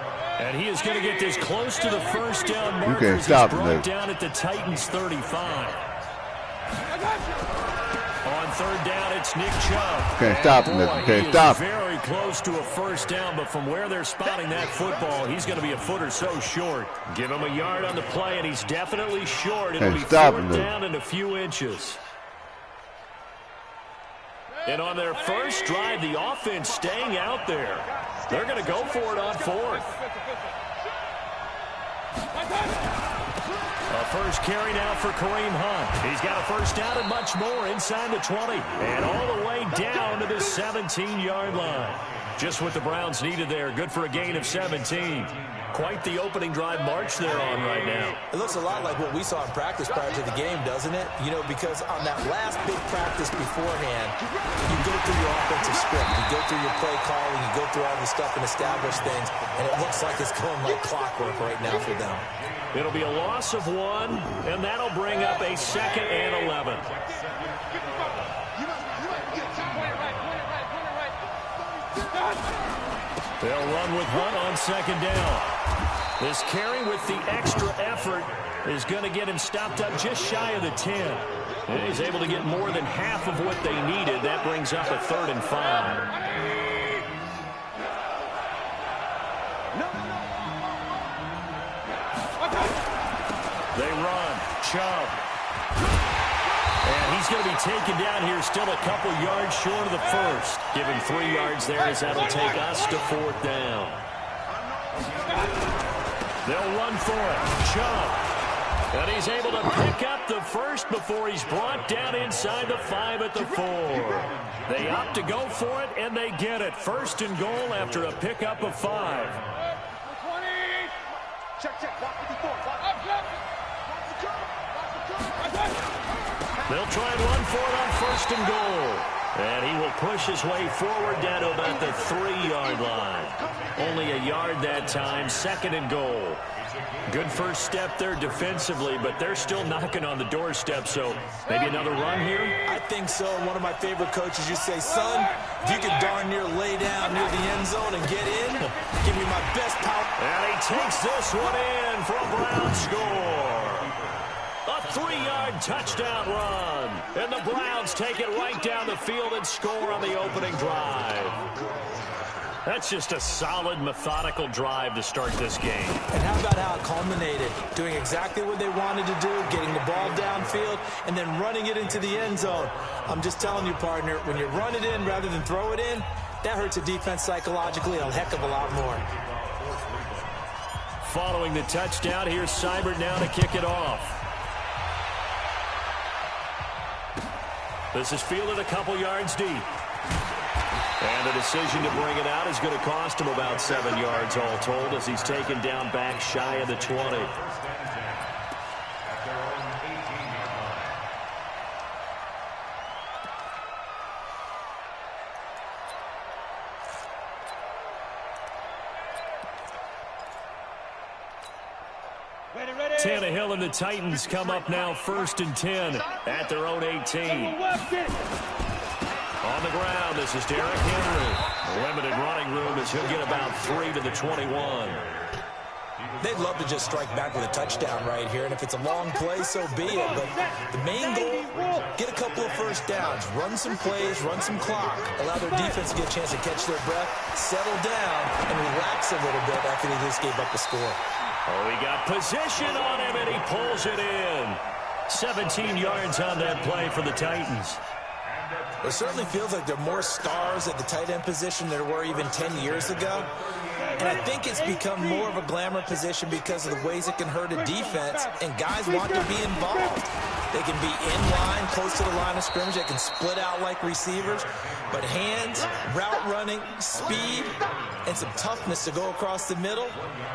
And he is going to get this close to the first down marker. You can't He's stop, brought nigga. down at the Titans' 35. On third down, it's Nick Chubb. Can't stop him, nigga. Can't stop him. Very close to a first down, but from where they're spotting that football, he's going to be a foot or so short. Give him a yard on the play, and he's definitely short. It'll Can't be stop fourth him, nigga. down and a few inches. And on their first drive, the offense staying out there. They're going to go for it on fourth. A first carry now for Kareem Hunt. He's got a first down and much more inside the 20. And all the way down to the 17-yard line. Just what the Browns needed there. Good for a gain of 17. Quite the opening drive march they're on right now. It looks a lot like what we saw in practice prior to the game, doesn't it? You know, because on that last big practice beforehand, you go through your offensive script, you go through your play calling, you go through all the stuff and establish things, and it looks like it's going like clockwork right now for them. It'll be a loss of 1, and that'll bring up a 2nd and 11. They'll run with Hunt on 2nd down. This carry with the extra effort is going to get him stopped up just shy of the 10. And he's able to get more than half of what they needed. That brings up a 3rd and 5. Chubb. And he's going to be taken down here, still a couple yards short of the first. Give him 3 yards there as that'll take us to 4th down. They'll run for it. Chubb. And he's able to pick up the first before he's brought down inside the 5 at the 4. They opt to go for it, and they get it. 1st and goal after a pickup of 5. 20. Check. Block 54. They'll try and run for it on 1st and goal. And he will push his way forward down to about the 3-yard line. Only a yard that time. 2nd and goal. Good first step there defensively, but they're still knocking on the doorstep, so maybe another run here? I think so. One of my favorite coaches, you say, son, if you can darn near lay down near the end zone and get in, give me my best power. And he takes this one in for a Brown score. A 3-yard touchdown run. And the Browns take it right down the field and score on the opening drive. That's just a solid, methodical drive to start this game. And how about how it culminated? Doing exactly what they wanted to do, getting the ball downfield, and then running it into the end zone. I'm just telling you, partner, when you run it in rather than throw it in, that hurts a defense psychologically a heck of a lot more. Following the touchdown, here's Seibert now to kick it off. This is fielded a couple yards deep. And the decision to bring it out is going to cost him about 7 yards all told as he's taken down back shy of the 20. Tannehill and the Titans come up now 1st and 10 at their own 18. On the ground, this is Derrick Henry. Limited running room as he'll get about 3 to the 21. They'd love to just strike back with a touchdown right here, and if it's a long play, so be it. But the main goal, get a couple of first downs, run some plays, run some clock, allow their defense to get a chance to catch their breath, settle down, and relax a little bit after they just gave up the score. Oh, he got position on him, and he pulls it in. 17 yards on that play for the Titans. It certainly feels like there are more stars at the tight end position than there were even 10 years ago. And I think it's become more of a glamour position because of the ways it can hurt a defense, and guys want to be involved. They can be in line, close to the line of scrimmage. They can split out like receivers. But hands, route running, speed, and some toughness to go across the middle,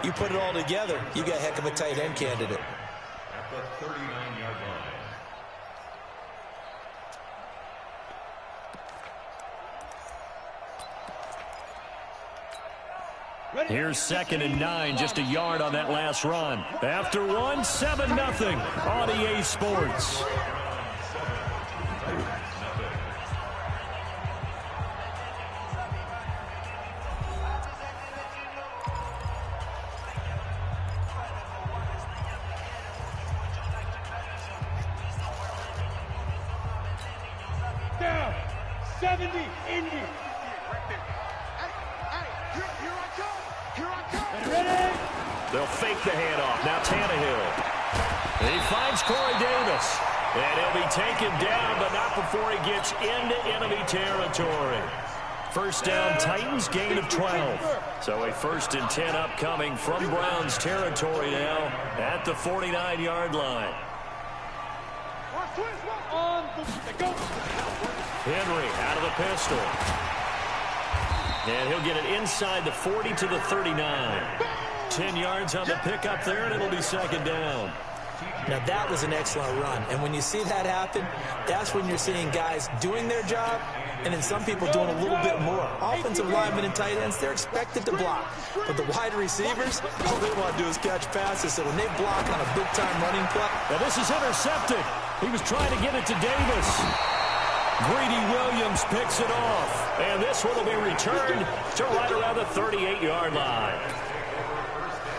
you put it all together, you got a heck of a tight end candidate. At the 39-yard line. Here's 2nd and 9, just a yard on that last run. After one, 7-0 on EA Sports. Down. 70, Indy. They'll fake the handoff. Now Tannehill. And he finds Corey Davis. And he'll be taken down, but not before he gets into enemy territory. First down, Titans, gain of 12. So a 1st and 10 upcoming from Browns territory now at the 49-yard line. Henry out of the pistol. And he'll get it inside the 40 to the 39. 10 yards on the pickup there, and it'll be 2nd down. Now, that was an excellent run. And when you see that happen, that's when you're seeing guys doing their job and then some people doing a little bit more. Offensive linemen and tight ends, they're expected to block. But the wide receivers, all they want to do is catch passes. So when they block on a big-time running play. Now, this is intercepted. He was trying to get it to Davis. Greedy Williams picks it off. And this one will be returned to right around the 38-yard line.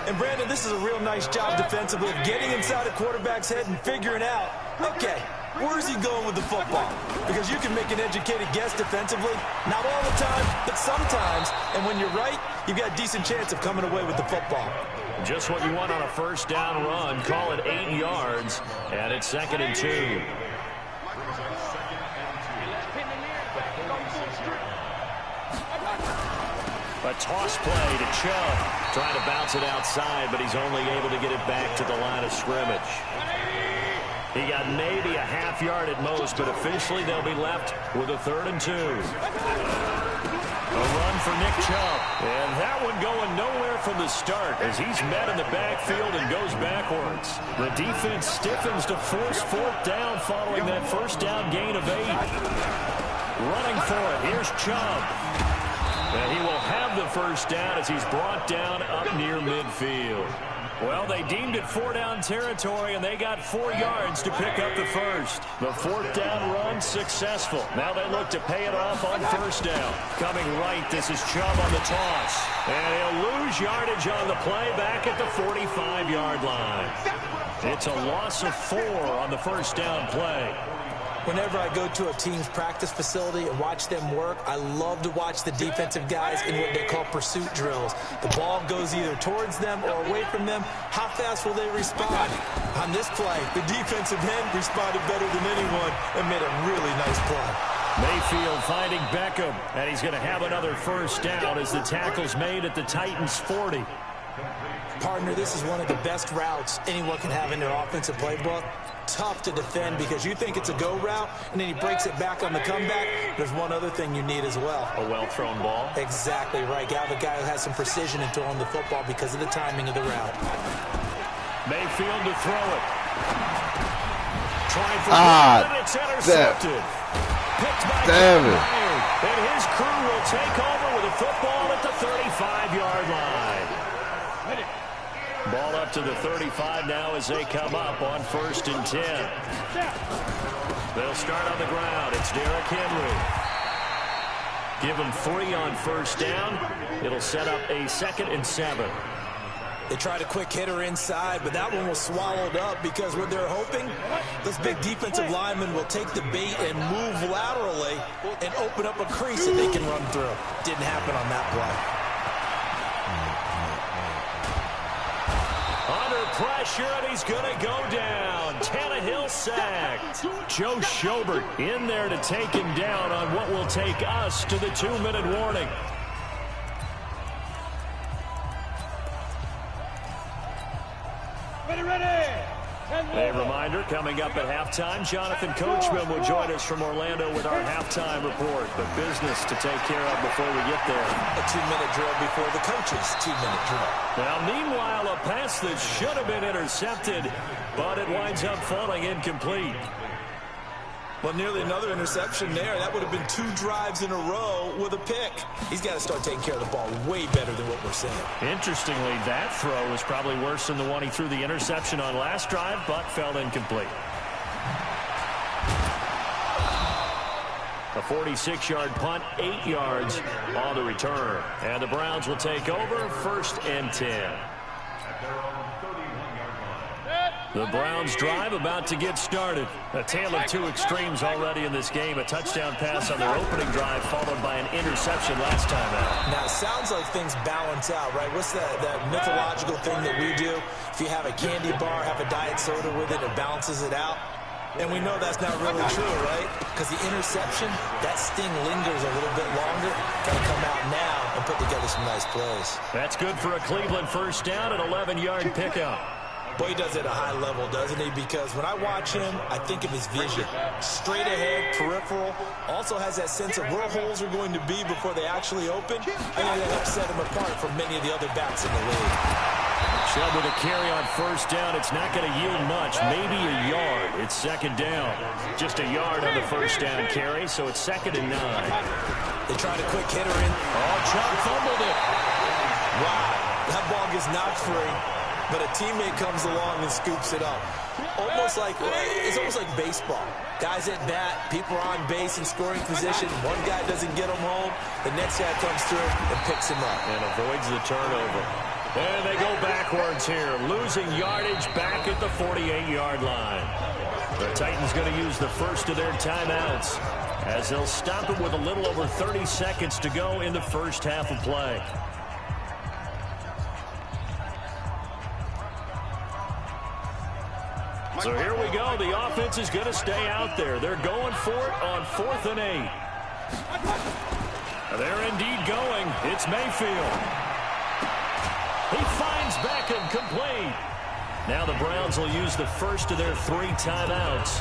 And, Brandon, this is a real nice job defensively of getting inside a quarterback's head and figuring out, okay, where's he going with the football? Because you can make an educated guess defensively. Not all the time, but sometimes. And when you're right, you've got a decent chance of coming away with the football. Just what you want on a first down run. Call it 8 yards, and it's 2nd and 2. A toss play to Chubb. Trying to bounce it outside, but he's only able to get it back to the line of scrimmage. He got maybe a half yard at most, but officially they'll be left with a 3rd and 2. A run for Nick Chubb. And that one going nowhere from the start as he's met in the backfield and goes backwards. The defense stiffens to force 4th down following that first down gain of 8. Running for it. Here's Chubb. And he will have the first down as he's brought down up near midfield. Well, they deemed it 4-down territory, and they got 4 yards to pick up the first. The 4th down run successful. Now they look to pay it off on first down. Coming right, this is Chubb on the toss. And he'll lose yardage on the play back at the 45-yard line. It's a loss of 4 on the first down play. Whenever I go to a team's practice facility and watch them work, I love to watch the defensive guys in what they call pursuit drills. The ball goes either towards them or away from them. How fast will they respond? On this play, the defensive end responded better than anyone and made a really nice play. Mayfield finding Beckham, and he's going to have another first down as the tackle's made at the Titans' 40. Partner, this is one of the best routes anyone can have in their offensive playbook. Tough to defend because you think it's a go route, and then he breaks it back on the comeback. There's one other thing you need as well. A well-thrown ball? Exactly right. You have a guy who has some precision in throwing the football because of the timing of the route. Mayfield to throw it. Trying for and it's intercepted. Picked by Myers, and his crew will take over with a football at the 35-yard line. Ball up to the 35 now as they come up on 1st and 10. They'll start on the ground. It's Derrick Henry. Give him 3 on first down. It'll set up a 2nd and 7. They tried a quick hitter inside, but that one was swallowed up because what they're hoping, this big defensive lineman will take the bait and move laterally and open up a crease that they can run through. Didn't happen on that play. Under pressure, and he's going to go down. Tannehill sacked. Joe Schobert in there to take him down on what will take us to the 2-minute warning. A reminder, coming up at halftime, Jonathan Coachman will join us from Orlando with our halftime report. But business to take care of before we get there. A 2-minute drill before the coach's 2-minute drill. Now, meanwhile, a pass that should have been intercepted, but it winds up falling incomplete. Well, nearly another interception there. That would have been 2 drives in a row with a pick. He's got to start taking care of the ball way better than what we're seeing. Interestingly, that throw was probably worse than the one he threw the interception on last drive, but fell incomplete. A 46-yard punt, 8 yards on the return. And the Browns will take over 1st and 10. The Browns drive about to get started. A tale of 2 extremes already in this game. A touchdown pass on their opening drive followed by an interception last time out. Now, it sounds like things balance out, right? What's that mythological thing that we do? If you have a candy bar, have a diet soda with it, it balances it out. And we know that's not really true, right? Because the interception, that sting lingers a little bit longer. Got to come out now and put together some nice plays. That's good for a Cleveland first down, an 11-yard pickup. Boy, he does it at a high level, doesn't he? Because when I watch him, I think of his vision. Straight ahead, peripheral. Also has that sense of where holes are going to be before they actually open. I think that helps set him apart from many of the other backs in the league. Chubb with a carry on first down. It's not going to yield much, maybe a yard. It's 2nd down. Just a yard on the first down carry, so it's 2nd and 9. They tried a quick hitter in. Oh, Chubb fumbled it. Wow, that ball gets knocked free. But a teammate comes along and scoops it up. It's almost like baseball. Guys at bat, people are on base in scoring position. One guy doesn't get him home. The next guy comes through and picks him up. And avoids the turnover. And they go backwards here, losing yardage back at the 48-yard line. The Titans going to use the first of their timeouts as they'll stop it with a little over 30 seconds to go in the first half of play. go. The offense is going to stay out there. They're going for it on 4th and 8. They're indeed going. It's Mayfield. He finds Beckham complete. Now the Browns will use the first of their 3 timeouts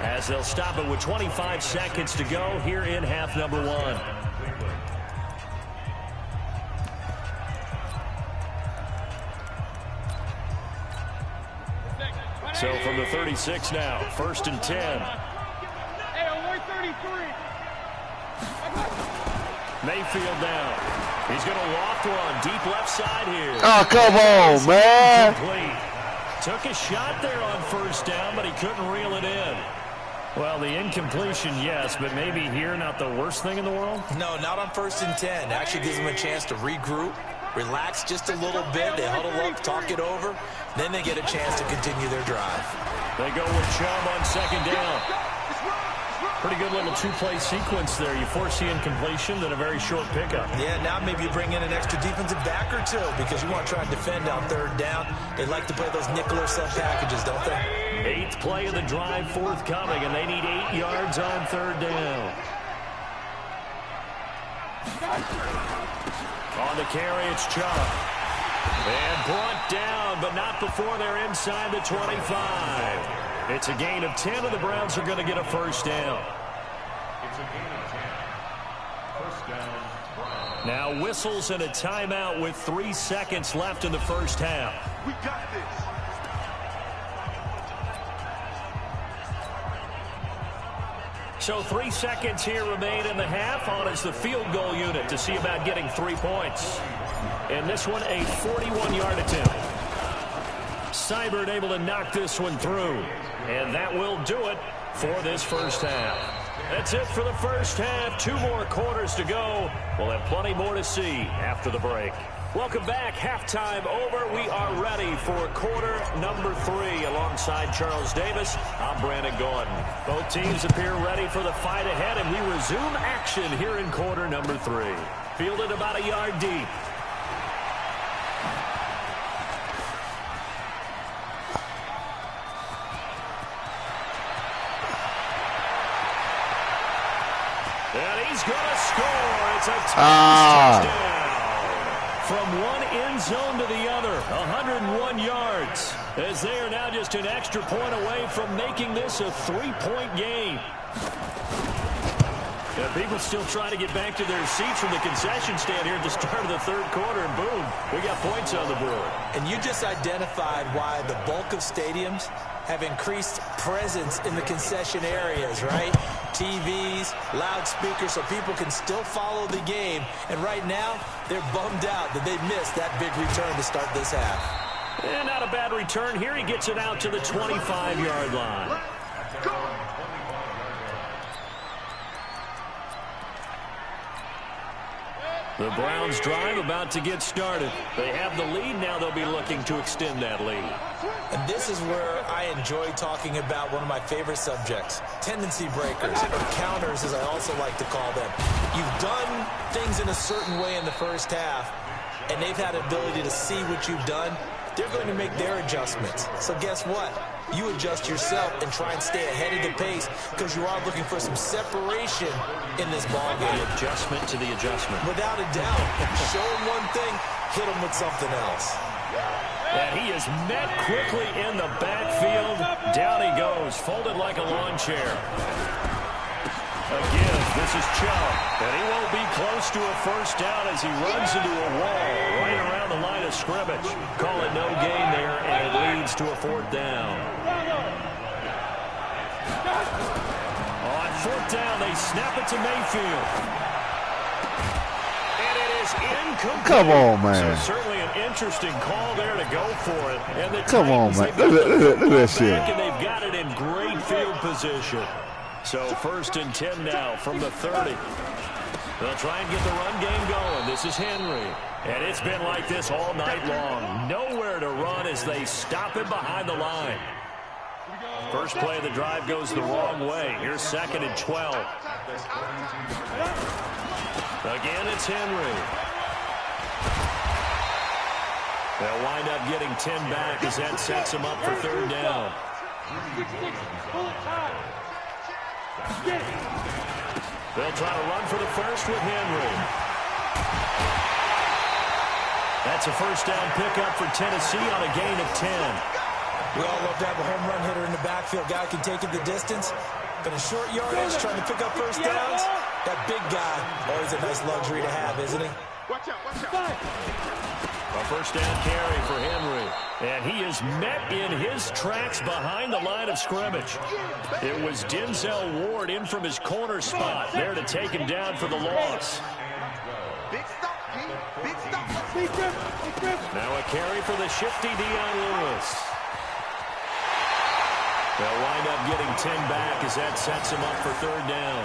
as they'll stop it with 25 seconds to go here in half number 1. So from the 36 now, 1st and 10. Hey, on 133. Mayfield down. He's going to loft one deep left side here. Oh, come on, man. Complete. Took a shot there on 1st down, but he couldn't reel it in. Well, the incompletion, yes, but maybe here not the worst thing in the world? No, not on 1st and 10. Actually gives them a chance to regroup, relax just a little bit. They huddle up, talk it over. Then they get a chance to continue their drive. They go with Chubb on 2nd down. Pretty good little 2-play sequence there. You force the incompletion, then a very short pickup. Yeah, now maybe you bring in an extra defensive back or 2 because you want to try and defend on 3rd down. They like to play those nickel or sub packages, don't they? 8th play of the drive forthcoming, and they need 8 yards on 3rd down. On the carry, it's Chubb. And brought down, but not before they're inside the 25. It's a gain of 10, and the Browns are going to get a 1st down. It's a gain of 10. 1st down, Browns. Now whistles and a timeout with 3 seconds left in the 1st half. We got this. So 3 seconds here remain in the half. On is the field goal unit to see about getting 3 points. And this one a 41-yard attempt. Seibert able to knock this one through. And that will do it for this 1st half. That's it for the 1st half. 2 more quarters to go. We'll have plenty more to see after the break. Welcome back. Halftime over. We are ready for quarter number 3. Alongside Charles Davis, I'm Brandon Gordon. Both teams appear ready for the fight ahead, and we resume action here in quarter number 3. Fielded about a yard deep. And he's going to score. It's a touchdown. From one end zone to the other, 101 yards. As they are now just an extra point away from making this a 3-point game. Yeah, people still trying to get back to their seats from the concession stand here at the start of the 3rd quarter, and boom, we got points on the board. And you just identified why the bulk of stadiums have increased presence in the concession areas, right? TVs, loudspeakers, so people can still follow the game. And right now, they're bummed out that they missed that big return to start this half. And not a bad return here. He gets it out to the 25-yard line. The Browns drive about to get started. They have the lead. Now they'll be looking to extend that lead. And this is where I enjoy talking about one of my favorite subjects, tendency breakers, or counters as I also like to call them. You've done things in a certain way in the 1st half, and they've had the ability to see what you've done. They're going to make their adjustments. So guess what? You adjust yourself and try and stay ahead of the pace because you are looking for some separation in this ball game. The adjustment to the adjustment. Without a doubt. Show them one thing, hit them with something else. And he is met quickly in the backfield. Down he goes, folded like a lawn chair. Again, this is Chubb, and he won't be close to a 1st down as he runs into a wall right around the line of scrimmage. Call it no gain there, and it leads to a 4th down. On 4th down, they snap it to Mayfield. And it is incomplete. Come on, man. So certainly an interesting call there to go for it. And the Come on, Titans, man. Look at that shit. and they've got it in great field position. So 1st and 10 now from the 30. They'll try and get the run game going. This is Henry. And it's been like this all night long. Nowhere to run as they stop him behind the line. First play of the drive goes the wrong way. Here's 2nd and 12. Again, it's Henry. They'll wind up getting 10 back as that sets them up for 3rd down. They'll try to run for the first with Henry. That's a first down pickup for Tennessee on a gain of 10. We all love to have a home run hitter in the backfield. Guy can take it the distance. But in short yardage, trying to pick up first downs, that big guy, always a nice luxury to have, isn't he? Watch out, watch out. A first down carry for Henry. And he is met in his tracks behind the line of scrimmage. It was Denzel Ward in from his corner spot there to take him down for the loss. Big stop, King. Big stop. Now a carry for the shifty Dion Lewis. They'll wind up getting 10 back as that sets him up for third down.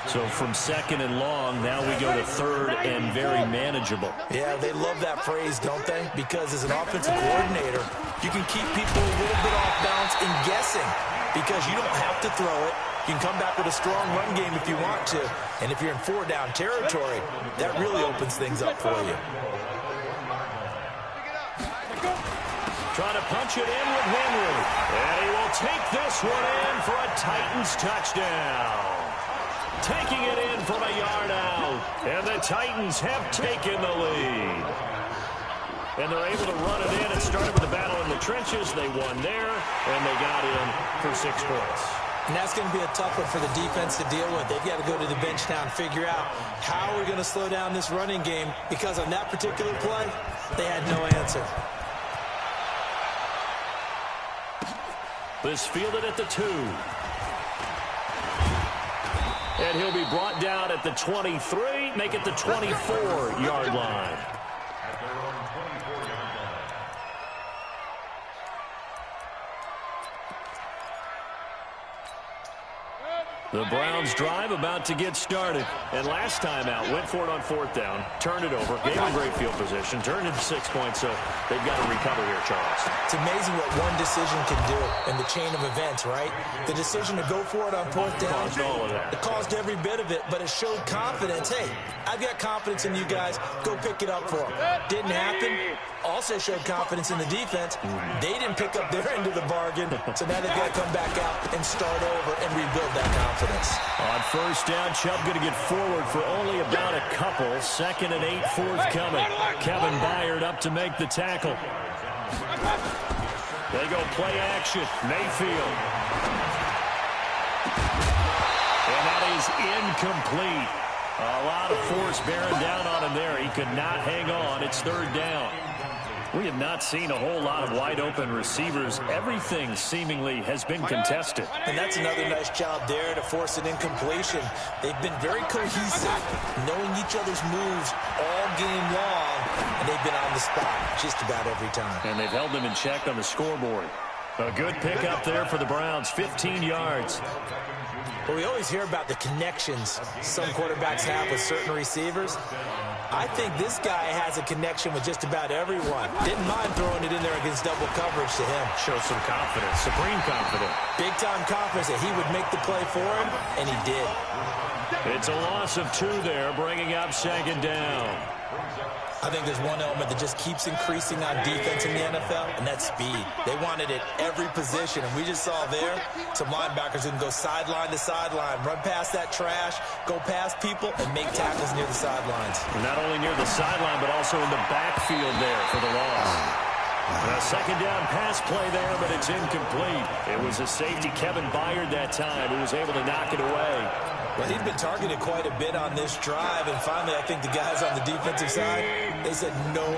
So from second and long, now we go to third and very manageable. Yeah, they love that phrase, don't they? Because as an offensive coordinator, you can keep people a little bit off balance and guessing because you don't have to throw it. You can come back with a strong run game if you want to. And if you're in four-down territory, that really opens things up for you. Trying to punch it in with Henry. And he will take this one in for a Titans touchdown. Taking it in from a yard out. And the Titans have taken the lead. And they're able to run it in. It started with the battle in the trenches. They won there, and they got in for 6 points. And that's going to be a tough one for the defense to deal with. They've got to go to the bench now and figure out how we're going to slow down this running game because on that particular play, they had no answer. This fielded at the 2. And he'll be brought down at the 23, make it the 24-yard line. The Browns drive about to get started. And last time out, went for it on 4th down, turned it over, gave them great field position, turned it to 6 points, so they've got to recover here, Charles. It's amazing what one decision can do in the chain of events, right? The decision to go for it on 4th down, Caused all of that. It caused every bit of it, but it showed confidence. Hey, I've got confidence in you guys. Go pick it up for them. Didn't happen. Also showed confidence in the defense. They didn't pick up their end of the bargain, so now they've got to come back out and start over and rebuild that confidence. On first down, Chubb going to get forward for only about a couple. 2nd and 8, forthcoming. Kevin Byard up to make the tackle. They go play action. Mayfield. And that is incomplete. A lot of force bearing down on him there. He could not hang on. It's 3rd down. We have not seen a whole lot of wide-open receivers. Everything seemingly has been contested. And that's another nice job there to force an incompletion. They've been very cohesive, knowing each other's moves all game long, and they've been on the spot just about every time. And they've held them in check on the scoreboard. A good pickup there for the Browns, 15 yards. Well, we always hear about the connections some quarterbacks have with certain receivers. I think this guy has a connection with just about everyone. Didn't mind throwing it in there against double coverage to him. Shows some confidence, supreme confidence. Big-time confidence that he would make the play for him, and he did. It's a loss of 2 there, bringing up 2nd down. I think there's one element that just keeps increasing on defense in the NFL, and that's speed. They want it at every position, and we just saw there some linebackers who can go sideline to sideline, run past that trash, go past people, and make tackles near the sidelines. Not only near the sideline, but also in the backfield there for the loss. A 2nd down pass play there, but it's incomplete. It was a safety, Kevin Byard, that time, who was able to knock it away. Well, he'd been targeted quite a bit on this drive, and finally I think the guys on the defensive side, they said no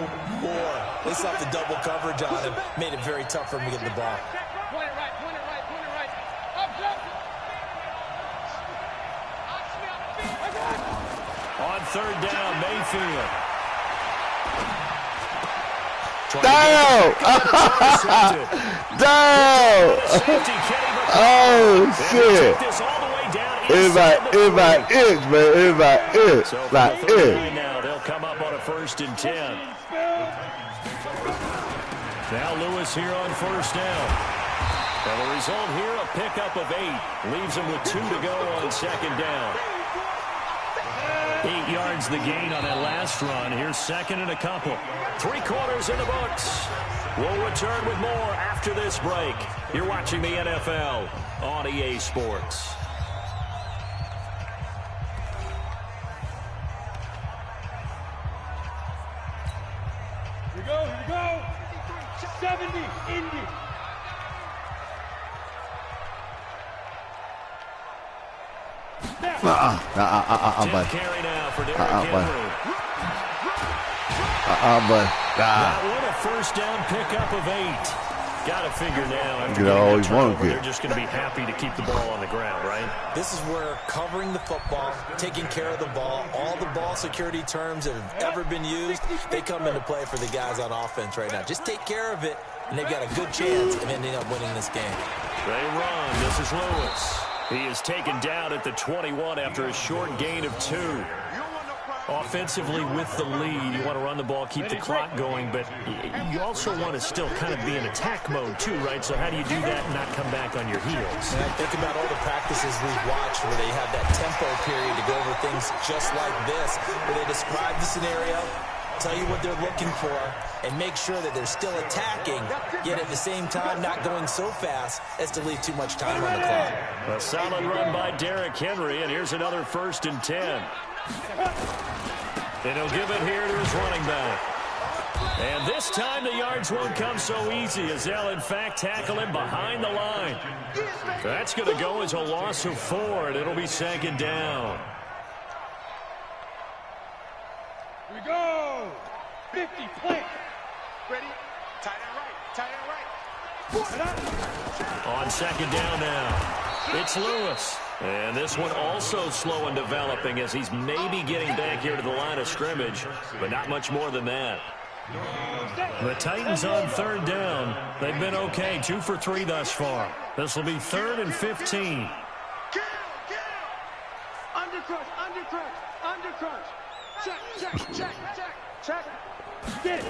more. They saw the double coverage on him, made it very tough for him to get the ball. Point it right, point it right, point it right. Up, up. On 3rd down, Mayfield. Down! Down! Oh, shit. It's my itch, man. It's my itch. So Like itch. now they'll come up on a 1st and 10. Now Lewis here on 1st down. And the result here, a pickup of 8. Leaves him with 2 to go on 2nd down. 8 yards the gain on that last run. Here's second and a couple. 3 quarters in the books. We'll return with more after this break. You're watching the NFL on EA Sports. Here we go. 70, Indy. But Carry now for Derrick Henry. That one a first down pickup of 8. Got to figure now after getting that turnover, they're just going to be happy to keep the ball on the ground, right? This is where covering the football, taking care of the ball, all the ball security terms that have ever been used, they come into play for the guys on offense right now. Just take care of it, and they've got a good chance of ending up winning this game. They run. This is Lewis. He is taken down at the 21 after a short gain of 2. Offensively with the lead, you want to run the ball, keep the clock going, but you also want to still kind of be in attack mode too, right? So how do you do that and not come back on your heels? And I think about all the practices we've watched where they have that tempo period to go over things just like this, where they describe the scenario, tell you what they're looking for, and make sure that they're still attacking, yet at the same time not going so fast as to leave too much time on the clock. A solid run by Derrick Henry, and here's another 1st and 10. And he'll give it here to his running back. And this time the yards won't come so easy as they'll, in fact, tackle him behind the line. That's going to go as a loss of 4, and it'll be 2nd down. Here we go. 50, play. Ready? Tight end right. On 2nd down now, it's Lewis. And this one also slow in developing as he's maybe getting back here to the line of scrimmage, but not much more than that. The Titans on 3rd down. They've been okay, 2 for 3 thus far. This will be 3rd and 15. Under crunch. Check. Get it.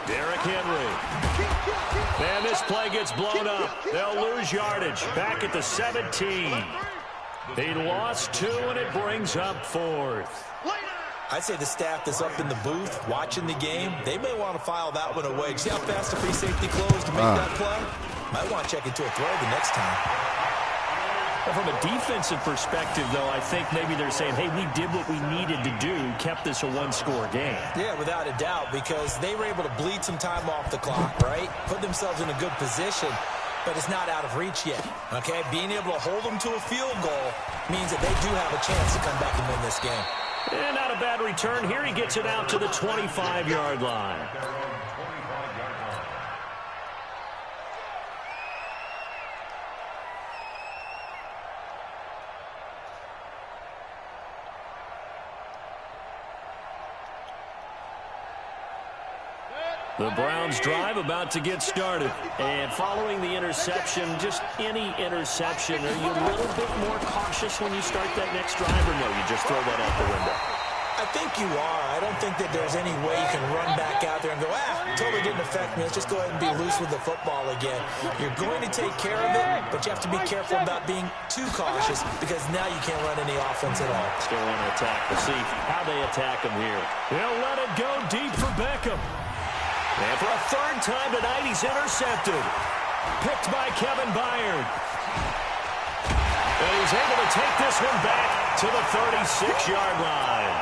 Derrick Henry. And this play gets blown up. They'll lose yardage. Back at the 17. He lost 2, and it brings up 4th. I'd say the staff that's up in the booth watching the game, they may want to file that one away. See how fast the free safety closed to make that play? Might want to check into a throw the next time. Well, from a defensive perspective, though, I think maybe they're saying, hey, we did what we needed to do, kept this a 1-score game. Yeah, without a doubt, because they were able to bleed some time off the clock, right? Put themselves in a good position, but it's not out of reach yet, okay? Being able to hold them to a field goal means that they do have a chance to come back and win this game. And not a bad return. Here he gets it out to the 25-yard line. The Browns drive about to get started. And following the interception, just any interception, are you a little bit more cautious when you start that next drive, or no, you just throw that out the window? I think you are. I don't think that there's any way you can run back out there and go, totally didn't affect me. Let's just go ahead and be loose with the football again. You're going to take care of it, but you have to be careful about being too cautious because now you can't run any offense at all. Still want to attack. We'll see how they attack him here. They'll let it go deep for Beckham. And for a 3rd time tonight, he's intercepted. Picked by Kevin Byard. And he's able to take this one back to the 36-yard line.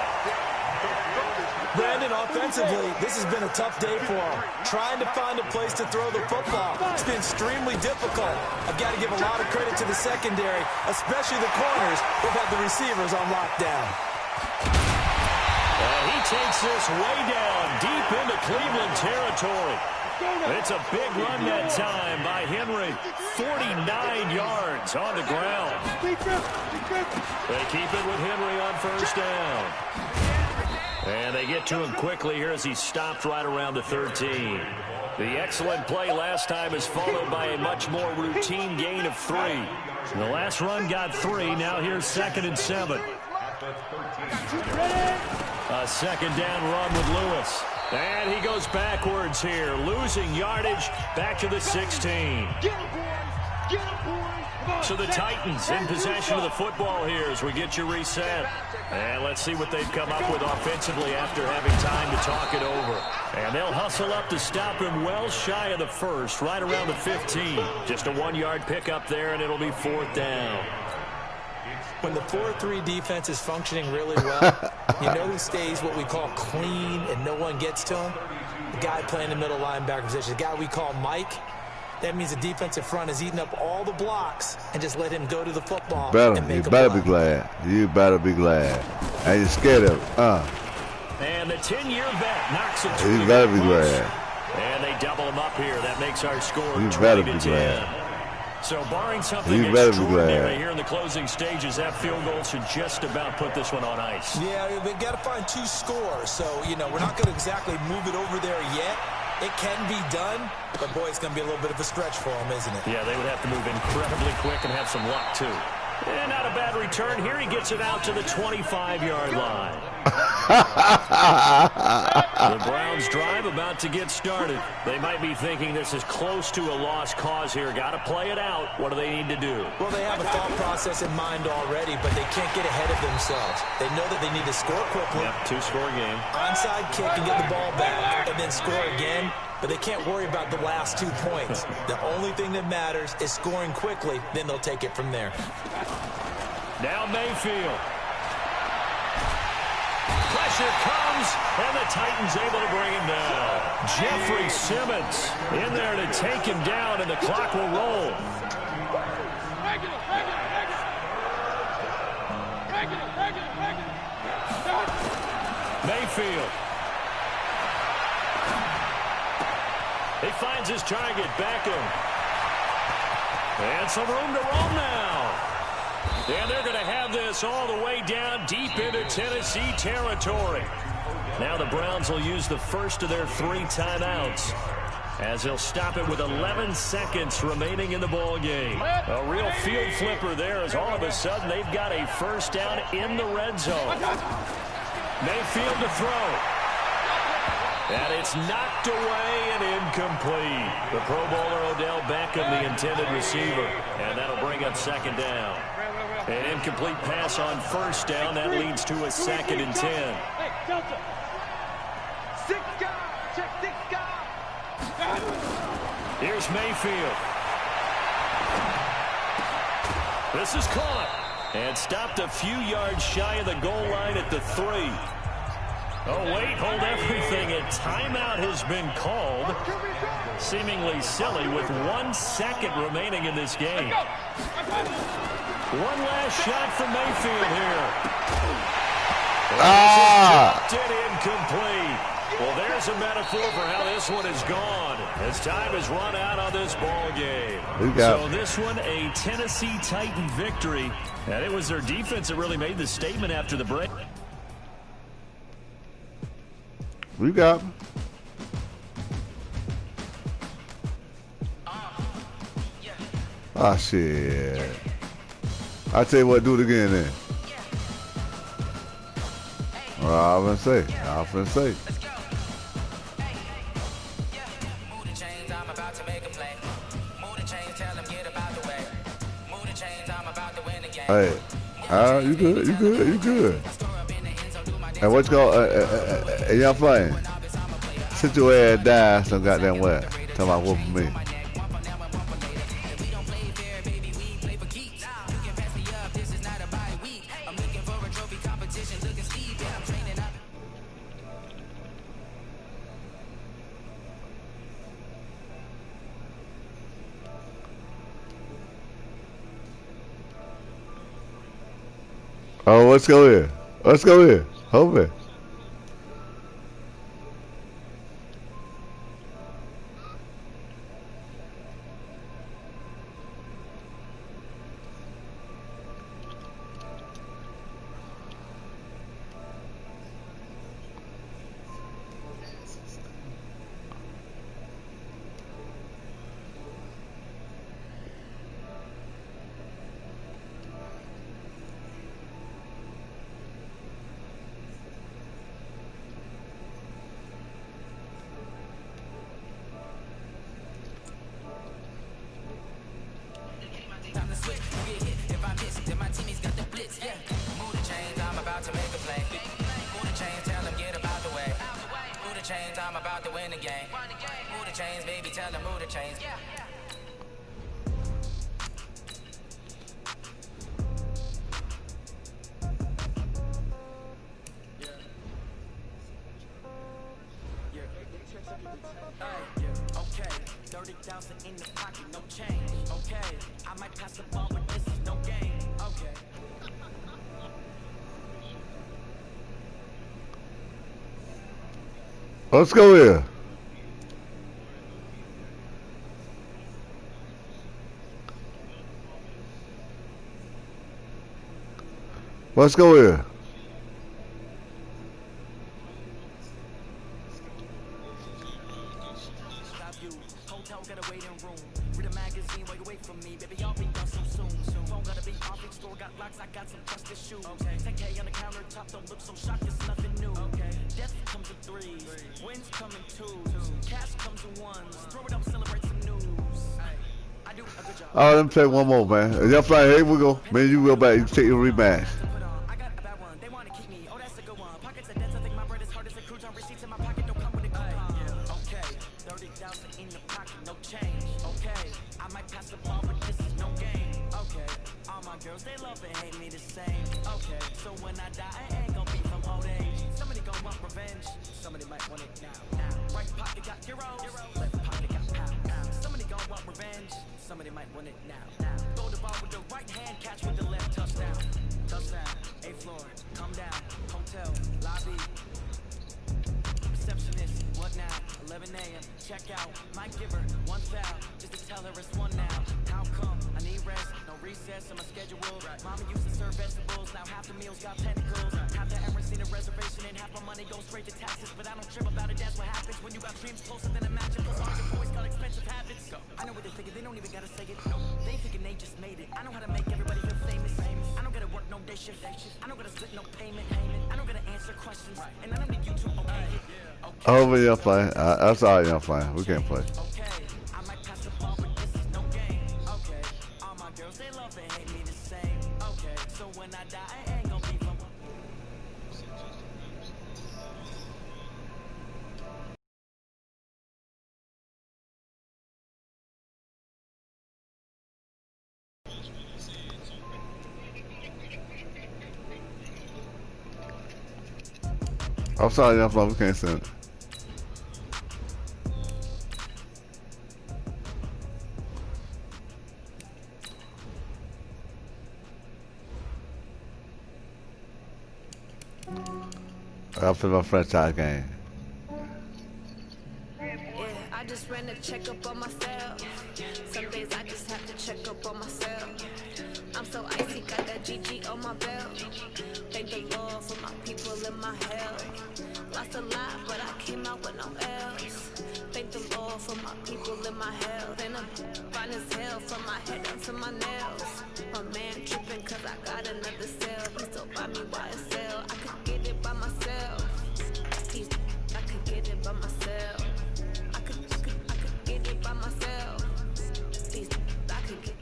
Brandon, offensively, this has been a tough day for him. Trying to find a place to throw the football. It's been extremely difficult. I've got to give a lot of credit to the secondary, especially the corners. They've had the receivers on lockdown. And he takes this way down, deep into Cleveland territory. It's a big run that time by Henry. 49 yards on the ground. They keep it with Henry on 1st down. And they get to him quickly here as he's stopped right around the 13. The excellent play last time is followed by a much more routine gain of 3. The last run got 3. Now here's 2nd and 7. A 2nd down run with Lewis. And he goes backwards here, losing yardage back to the 16. Get him, boys. Come on. So the Titans in possession of the football here as we get you reset. And let's see what they've come up with offensively after having time to talk it over. And they'll hustle up to stop him well shy of the first, right around the 15. Just a 1-yard pickup there, and it'll be 4th down. When the 4-3 defense is functioning really well, you know who stays what we call clean and no one gets to him? The guy playing the middle linebacker position, the guy we call Mike. That means the defensive front is eating up all the blocks and just let him go to the football. You better be glad. You better be glad. And you're scared of it. And the 10-year vet knocks it through. You better be glad. And they double him up here. That makes our score You 20 better to be 10. glad. So barring something You better be extraordinary glad. here in the closing stages, that field goal should just about put this one on ice. Yeah, we got to find 2 scores. So, you know, we're not going to exactly move it over there yet. It can be done, but, boy, it's going to be a little bit of a stretch for them, isn't it? Yeah, they would have to move incredibly quick and have some luck, too. And not a bad return here. He gets it out to the 25-yard line. The Browns drive about to get started. They might be thinking this is close to a lost cause here. Got to play it out. What do they need to do? Well, they have a thought process in mind already, but they can't get ahead of themselves. They know that they need to score quickly. Yep, 2-score game. Onside kick and get the ball back and then score again. But they can't worry about the last 2 points. The only thing that matters is scoring quickly. Then they'll take it from there. Now Mayfield. Pressure comes, and the Titans able to bring him down. Jeffrey Simmons in there to take him down, and the clock will roll. Mayfield. He finds his target, Beckham. And some room to roam now. And they're going to have this all the way down deep into Tennessee territory. Now the Browns will use the first of their 3 timeouts as they'll stop it with 11 seconds remaining in the ball game. A real field flipper there as all of a sudden they've got a first down in the red zone. Mayfield to throw. And it's knocked away and incomplete. The Pro Bowler Odell Beckham, the intended receiver. And that'll bring up 2nd down. An incomplete pass on 1st down. That leads to a 2nd and 10. Here's Mayfield. This is caught. And stopped a few yards shy of the goal line at the 3. Oh, wait, hold everything. A timeout has been called. Seemingly silly with 1 second remaining in this game. One last shot from Mayfield here. It incomplete. Well, there's a metaphor for how this one is gone as time has run out on this ball game. So this one, a Tennessee Titan victory. And it was their defense that really made the statement after the break. We got him. Ah, shit. I tell you what, do it again then. I was gonna say. Hey, you good. And what's going y'all playing? Sit your ass down some goddamn way. Talking about whooping me. Oh, let's go here. Hold it. chains, I'm about to win the game. Move the chains, baby, tell them move the chains. Okay, 30,000 in the pocket, no change. Okay, I might pass the ball, but this is no game. Okay. Let's go here. Let's go here. Hotel got a waiting room. Read a magazine while you wait for me. Baby, I'll be done so soon. Phone gotta be off. Each store got locks. I got some trusted shoes. Okay. 10K on the countertop. Don't look so shocked. It's nothing new. Okay. Death comes in threes. Wins come in twos. Cash comes in ones. Throw it up, celebrate some news. I do a good job. All right, let me play one more, man. Y'all flying, here we go. Man, you go back. You take your rematch. I got a bad one. They want to keep me. Oh, that's a good one. Pockets are dense. I think my bread is hard as a crouton. Receipts in my pocket don't come with a coupon. Okay. 30,000 in the pocket, no change. Okay. I might pass the ball, but this is no game. Okay. All my girls, they love and hate me the same. Okay. So when I die, I ain't gonna be from old age. Somebody gon' want revenge. Somebody might want it now. Right pocket got heroes. Left pocket got pound. Somebody gon' want revenge. Somebody might want it now. Throw the ball with the right hand, catch with the left, touchdown. Touchdown, 8th floor, come down, hotel, lobby. Receptionist, what now? 11 a.m., check out. Might give her one foul, just to tell her it's one now. How come? I need rest, no recess on my schedule. Mama used to serve vegetables, now half the meals got tentacles. Have to ever seen a reservation and half my money goes straight to taxes. But I don't trip about it, that's what happens when you got dreams closer than imagine. Plus all your boys got expensive habits. I know what they're thinking, they don't even gotta say it. They thinking they just made it. I know how to make everybody feel famous. I don't gotta work no day shift. I don't gotta split no payment. I don't gotta answer questions. And I don't need you to obey it. Oh, but y'all playing. That's all right, y'all playing. We can't play. Okay, I might pass the ball, but this is no game. Okay, all my girls, they love and hate me the same. Okay, so when I die, I ain't gonna be from. I'm sorry, y'all playing. We can't send it. I'll play my franchise game. Yeah, I just ran a checkup on myself. Some days I just have to check up on myself. I'm so icy, got that GG on my belt. Thank the Lord for my people in my hell. Lost a lot, but I came out with no else. Thank the Lord for my people in my hell. Then I'm fine as hell from my head down to my nails. My man tripping cause I got another cell. He still buy me YSL. I could get it by myself. I could get it by myself. I could get it by myself. I could get.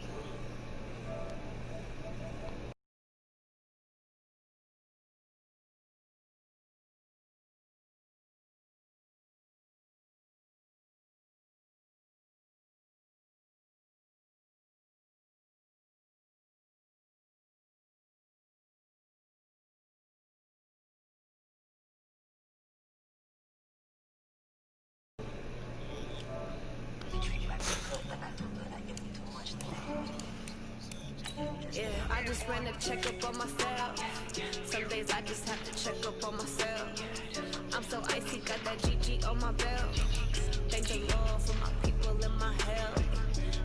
Yeah, I just ran a checkup on myself. Some days I just have to check up on myself. I'm so icy, got that GG on my belt. Thank the Lord for my people in my hell.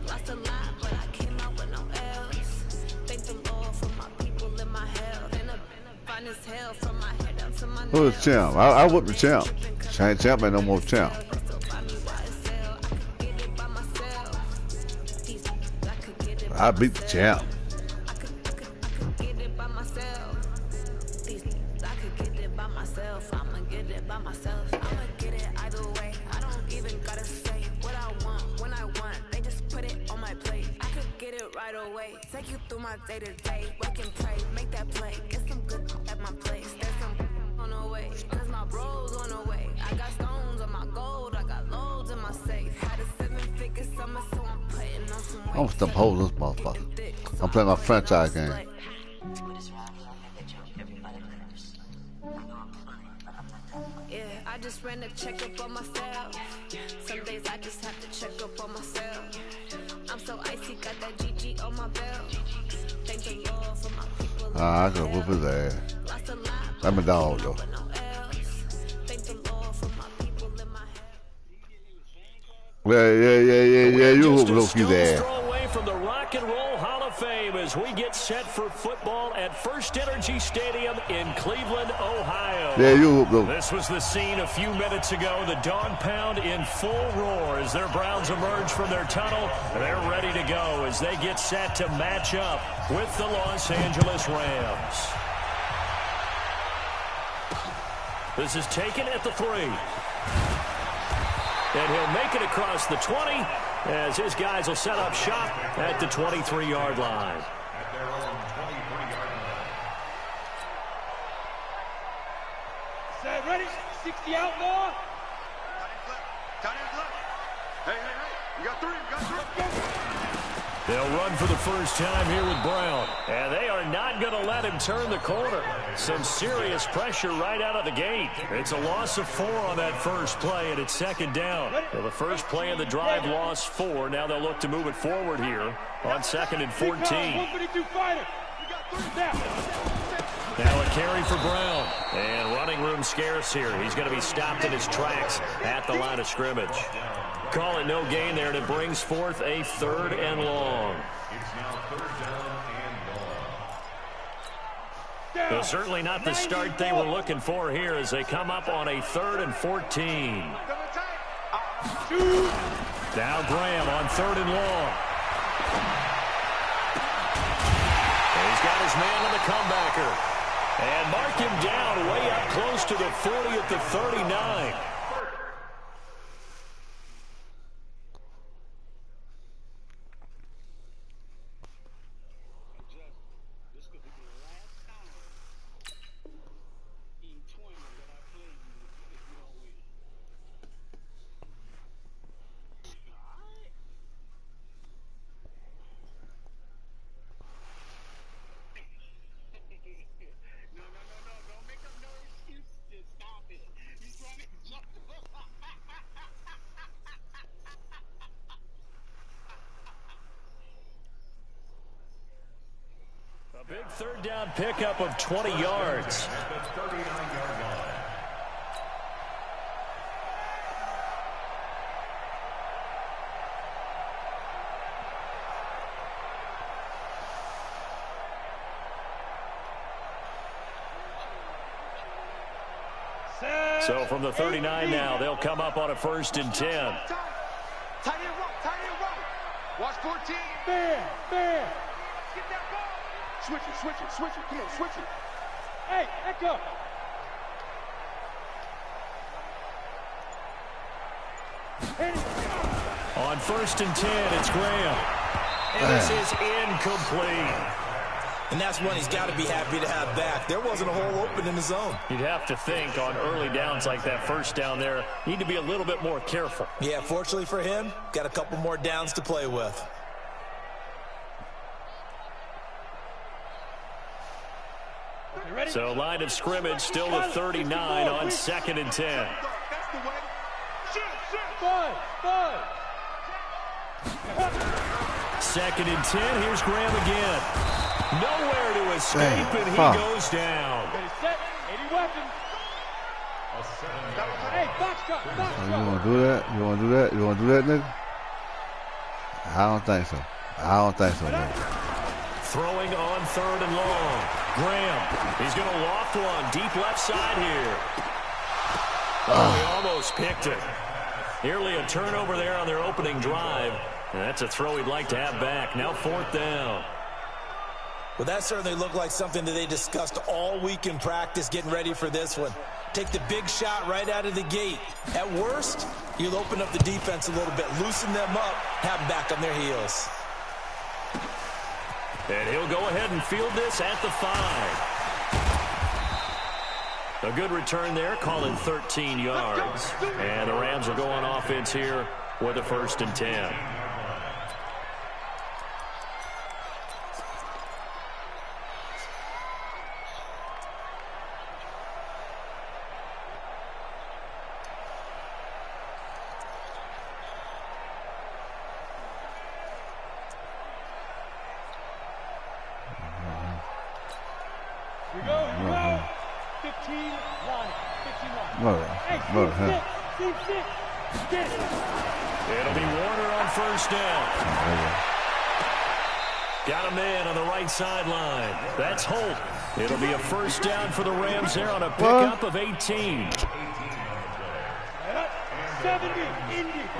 Lost a lot, but I came out with no else. Thank the Lord for my people in my hell. Then I'm fine as hell from my head down to my nails. Who's the champ? I whooped the champ. Champ ain't no more champ. I beat the champ. I could get it by myself. I could get it by myself. I'ma get it by myself. I'ma get it either way. I don't even gotta say what I want when I want. They just put it on my plate. I could get it right away. Take you through my day to day. Work and pray, make that play. Get some good at my place. There's some on the way. Cause my bros on the way. I got stones I'm gonna stump holes in this motherfucker. I'm playing my franchise game. Yeah, I just ran a checkup on myself. Some days I just have to check up on myself. I'm so icy, got that GG on my belt. Thank the Lord for my people. I gotta whoop his ass. I'm a dog though. Thank the Lord for my people in my Yeah. You whoop Just Loki's a ass. throw away from the Rock and Roll Hall of Fame as we get set for football at First Energy Stadium in Cleveland, Ohio. Yeah, you whoop Loki. This was the scene a few minutes ago. The dog pound in full roar as their Browns emerge from their tunnel. They're ready to go as they get set to match up with the Los Angeles Rams. This is taken at the 3. And he'll make it across the 20 as his guys will set up shop at the 23-yard line. At their own 23-yard line. Set, ready? 60 out, Law. Tight end left. Hey. You got 3. They'll run for the first time here with Brown. And they are not going to let him turn the corner. Some serious pressure right out of the gate. It's a loss of 4 on that first play, and it's second down. Well, the first play of the drive lost 4. Now they'll look to move it forward here on second and 14. 152 fighter. Now a carry for Brown. And running room scarce here. He's going to be stopped in his tracks at the line of scrimmage. Call it no gain there, and it brings forth a 3rd and long. It's now 3rd down and long. Well, certainly not the start they were looking for here as they come up on a 3rd and 14. Now Graham on 3rd and long. And he's got his man on the comebacker. And mark him down way up close to the 40 at the 39. A big 3rd down pickup of 20 yards. At the 39-yard line. So from the 39 now, they'll come up on a 1st and 10. Tight end right. Watch 14. Fair. Get that ball. Switch it. Come on, switch it. Hey, echo. On 1st and 10, it's Graham. And this is incomplete. And that's one he's got to be happy to have back. There wasn't a hole open in the zone. You'd have to think on early downs like that first down there, need to be a little bit more careful. Yeah, fortunately for him, got a couple more downs to play with. So line of scrimmage still the 39 on 2nd and 10. That's the way. Five. 2nd and 10, here's Graham again. Nowhere to escape, and he goes down. Ready, set. 80 weapons. Hey, box cut. You want to do that? You want to do that, nigga? I don't think so, nigga. Throwing on 3rd and long. Graham, he's going to loft one deep left side here. Oh, he almost picked it. Nearly a turnover there on their opening drive. And that's a throw he'd like to have back. Now 4th down. Well, that certainly looked like something that they discussed all week in practice getting ready for this one. Take the big shot right out of the gate. At worst, you'll open up the defense a little bit, loosen them up, have them back on their heels. And he'll go ahead and field this at the 5. A good return there, calling 13 yards. And the Rams will go on offense here with a 1st and 10. It'll be Warner on first down. Got a man on the right sideline. That's Holt. It'll be a first down for the Rams there on a pickup of 18.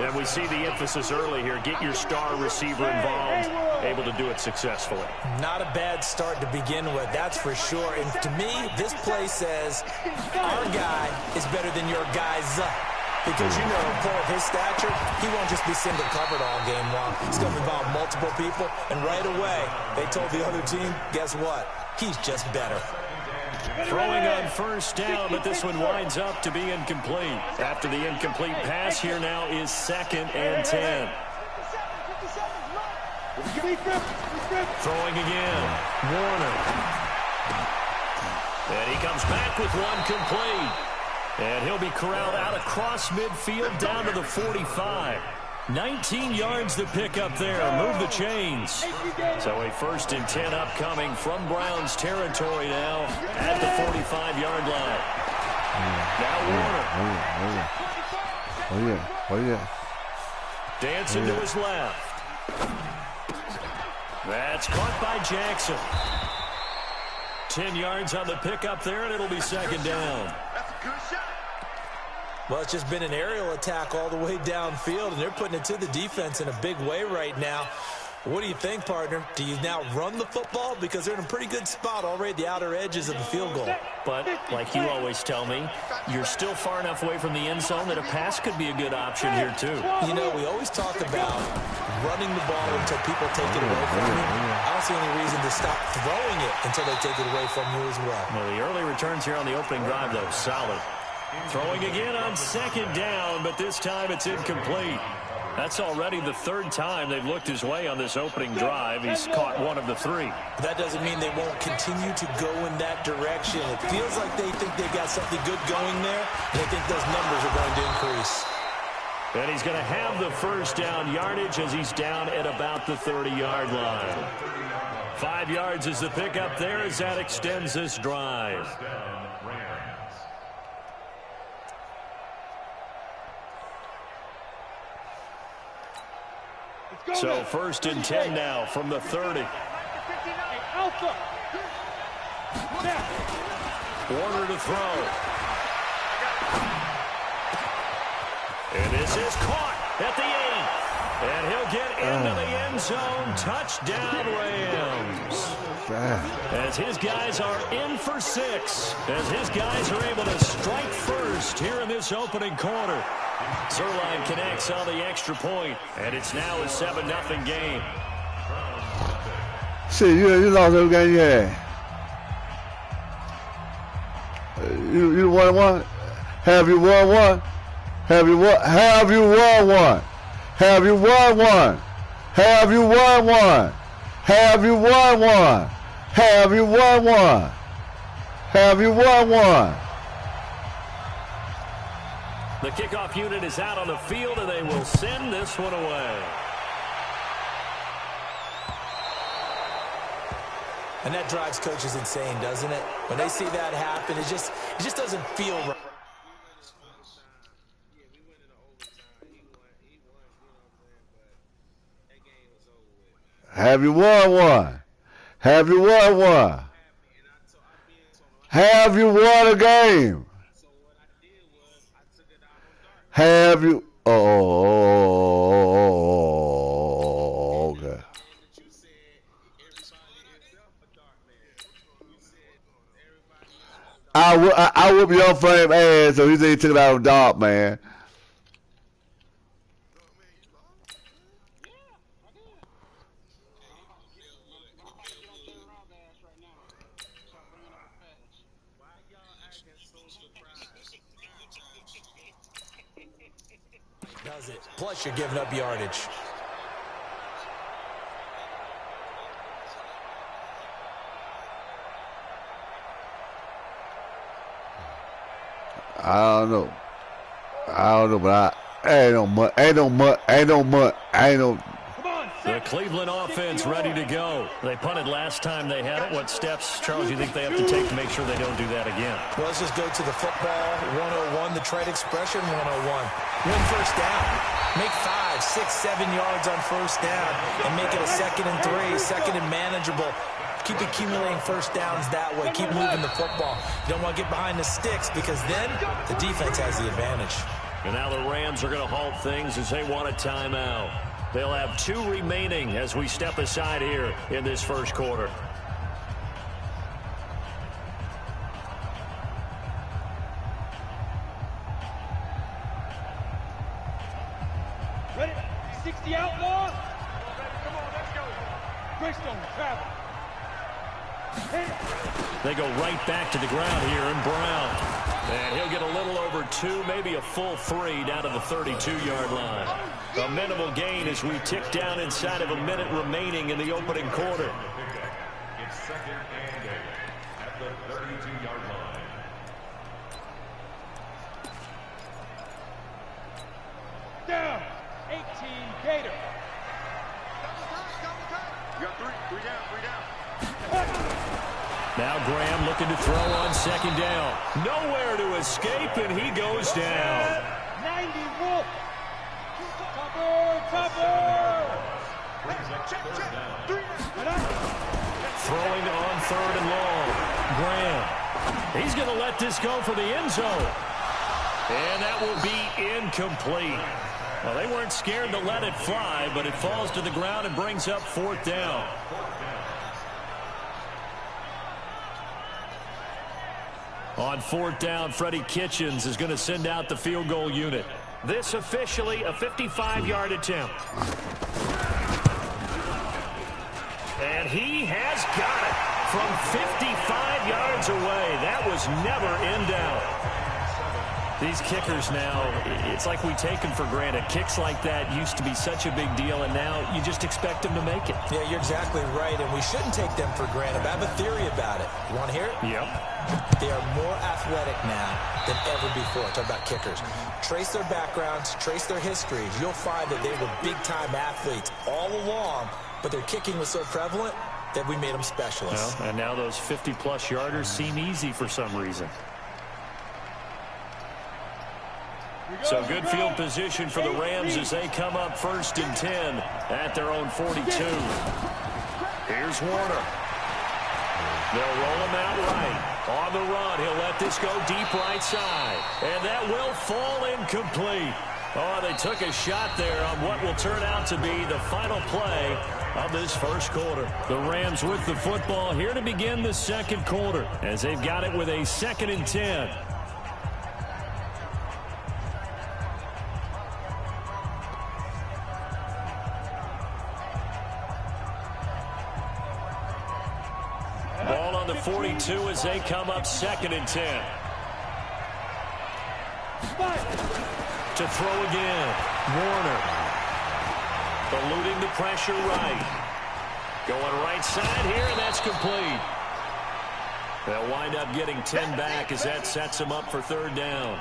And we see the emphasis early here. Get your star receiver involved, able to do it successfully. Not a bad start to begin with, that's for sure. And to me, this play says our guy is better than your guy's. Because, you know, for his stature, he won't just be single covered all game long. It's going to involve multiple people. And right away, they told the other team, guess what? He's just better. Throwing on first down, but this one winds up to be incomplete. After the incomplete pass, here now is 2nd and 10. Throwing again. Warner. And he comes back with one complete. And he'll be corralled out across midfield down to the 45. 19 yards to pick up there. Move the chains. So a 1st and 10 upcoming from Browns territory now at the 45-yard line. Now Warner. Oh, yeah. Dancing to his left. That's caught by Jackson. 10 yards on the pickup there, and it'll be 2nd down. Well, it's just been an aerial attack all the way downfield, and they're putting it to the defense in a big way right now. What do you think, partner? Do you now run the football? Because they're in a pretty good spot already at the outer edges of the field goal. But, like you always tell me, you're still far enough away from the end zone that a pass could be a good option here, too. You know, we always talk about running the ball until people take it away from you. I don't see any reason to stop throwing it until they take it away from you as well. Well, the early returns here on the opening drive, though, solid. Throwing again on 2nd down, but this time it's incomplete. That's already the 3rd time they've looked his way on this opening drive. He's caught one of the 3. That doesn't mean they won't continue to go in that direction. It feels like they think they've got something good going there, and they think those numbers are going to increase. And he's going to have the 1st down yardage as he's down at about the 30-yard line. 5 yards is the pickup there as that extends this drive. So 1st and 10 now from the 30. Warner to throw. And this is caught at the 8. And he'll get into the end zone. Touchdown, Rams. As his guys are in for 6. As his guys are able to strike first here in this opening quarter. Zerline connects on the extra point, and it's now a 7-0 game. See, you lost every game you had. You won one? Have you won one? Have you won one? Have you won one? Have you won one? Have you won one? Have you won one? Have you won one? Have you won one? The kickoff unit is out on the field, and they will send this one away. And that drives coaches insane, doesn't it? When they see that happen, it just doesn't feel right. Have you won one? Have you won one? Have you won a game? Have you? Oh, okay. I whoop your frame ass, so he said he took it out of dog, man. Does it? Plus, you're giving up yardage. I don't know, but ain't no. Come on, The Cleveland offense ready to go. They punted last time they had it. What steps, Charles, you think they have to take to make sure they don't do that again? Well, let's just go to the football 101, the trade expression 101. Win first down. Make 5, 6, 7 yards on first down and make it a 2nd and 3, 2nd and manageable. Keep accumulating first downs that way. Keep moving the football. You don't want to get behind the sticks because then the defense has the advantage. And now the Rams are going to halt things as they want a timeout. They'll have 2 remaining as we step aside here in this first quarter. Ready? 60 outlaw. Come on, let's go. Greystone, travel. They go right back to the ground here in Brown. And he'll get a little over 2, maybe a full 3 down to the 32-yard line. A minimal gain as we tick down inside of a minute remaining in the opening quarter. It's 2nd and 8 at the 32-yard line. Down. 18 Gator. You got 3 down, 3 down. Now Graham looking to throw on 2nd down. Nowhere to escape, and he goes down. 90 Wolf. Topper. Throwing on 3rd and long. Graham. He's going to let this go for the end zone. And that will be incomplete. Well, they weren't scared to let it fly, but it falls to the ground and brings up 4th down. On 4th down, Freddie Kitchens is going to send out the field goal unit. This officially a 55-yard attempt. And he has got it from 55 yards away. That was never in doubt. These kickers now, it's like we take them for granted. Kicks like that used to be such a big deal, and now you just expect them to make it. Yeah, you're exactly right, and we shouldn't take them for granted. I have a theory about it. You want to hear it? Yep. They are more athletic now than ever before. Talk about kickers. Trace their backgrounds, trace their histories. You'll find that they were big-time athletes all along, but their kicking was so prevalent that we made them specialists. Well, and now those 50-plus yarders seem easy for some reason. So good field position for the Rams as they come up 1st and 10 at their own 42. Here's Warner. They'll roll him out right. On the run, he'll let this go deep right side. And that will fall incomplete. Oh, they took a shot there on what will turn out to be the final play of this first quarter. The Rams with the football here to begin the second quarter as they've got it with a 2nd and 10. Ball on the 42 as they come up 2nd and 10. To throw again. Warner. Eluding the pressure right. Going right side here, and that's complete. They'll wind up getting 10 back as that sets them up for 3rd down.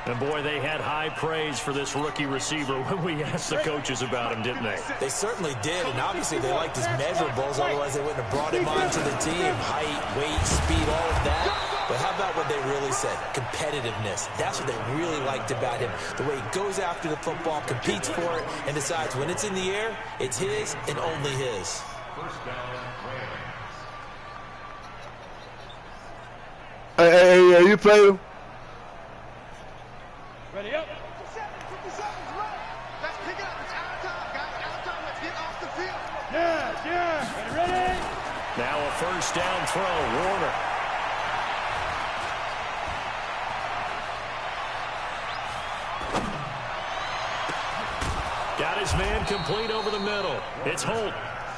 And, boy, they had high praise for this rookie receiver when we asked the coaches about him, didn't they? They certainly did, and obviously they liked his measurables, otherwise they wouldn't have brought him onto the team. Height, weight, speed, all of that. But how about what they really said? Competitiveness. That's what they really liked about him. The way he goes after the football, competes for it, and decides when it's in the air, it's his and only his. First down, Hey, Rams. you played him? Ready up. 57's right. Let's pick it up. It's our time, guys. Our time. Let's get off the field. Yeah. Ready? Now a 1st down throw. Warner. Got his man complete over the middle. It's Holt.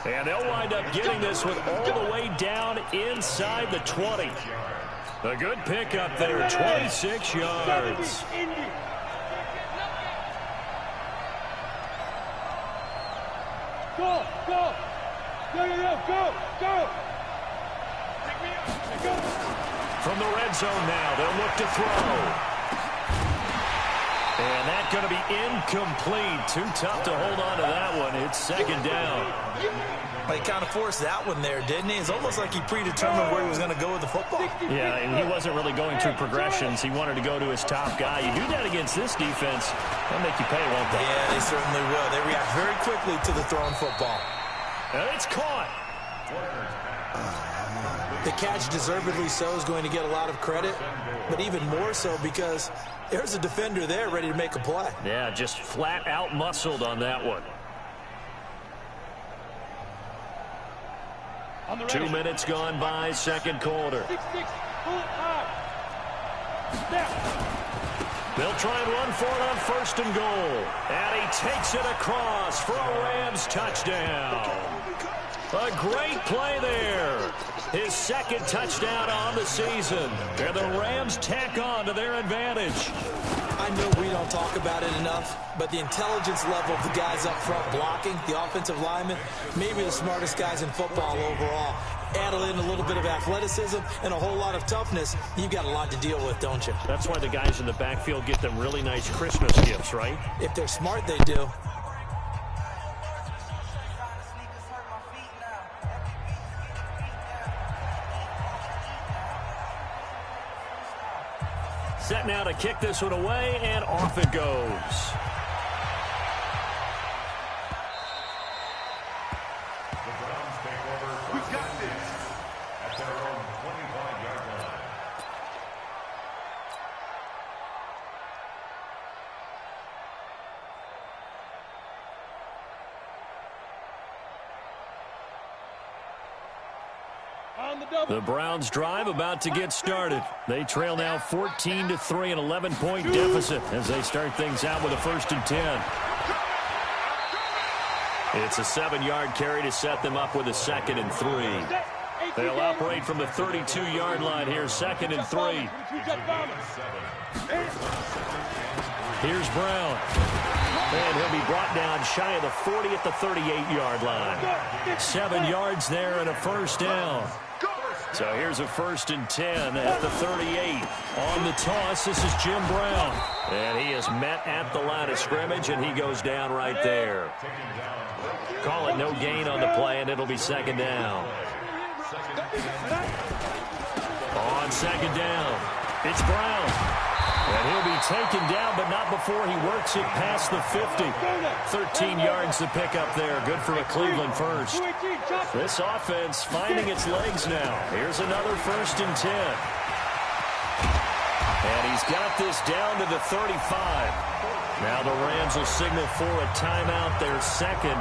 And they'll wind up getting this one all the way down inside the 20. A good pickup there, 26 yards. Go. From the red zone now, they'll look to throw. And that's going to be incomplete. Too tough to hold on to that one. It's second down. He kind of forced that one there, didn't he? It's almost like he predetermined where he was going to go with the football. Yeah, and he wasn't really going through progressions. He wanted to go to his top guy. You do that against this defense, they'll make you pay, won't they? Yeah, they certainly will. They react very quickly to the thrown football. And it's caught. The catch, deservedly so, is going to get a lot of credit, but even more so because there's a defender there ready to make a play. Yeah, just flat out muscled on that one. 2 minutes gone by, second quarter. 6-6, pull it hard. They'll try and run for it on first and goal. And he takes it across for a Rams touchdown. A great play there. His second touchdown on the season. And the Rams tack on to their advantage. I know we don't talk about it enough, but the intelligence level of the guys up front blocking, the offensive linemen, maybe the smartest guys in football overall. Add in a little bit of athleticism and a whole lot of toughness, you've got a lot to deal with, don't you? That's why the guys in the backfield get them really nice Christmas gifts, right? If they're smart, they do. Set now to kick this one away, and off it goes. The Browns take over. We've got this at their own 25-yard line. The Browns drive about to get started. They trail now 14-3, an 11-point deficit as they start things out with a 1st and 10. It's a 7-yard carry to set them up with a 2nd and 3. They'll operate from the 32-yard line here, 2nd and 3. Here's Brown. And he'll be brought down shy of the 40 at the 38-yard line. 7 yards there and a 1st down. So here's a 1st and 10 at the 38. On the toss, this is Jim Brown. And he is met at the line of scrimmage, and he goes down right there. Call it no gain on the play, and it'll be 2nd down. On 2nd down, it's Brown. And he'll be taken down, but not before he works it past the 50. 13 yards to pick up there. Good for a Cleveland first. This offense finding its legs now. Here's another 1st and 10. And he's got this down to the 35. Now the Rams will signal for a timeout, their second.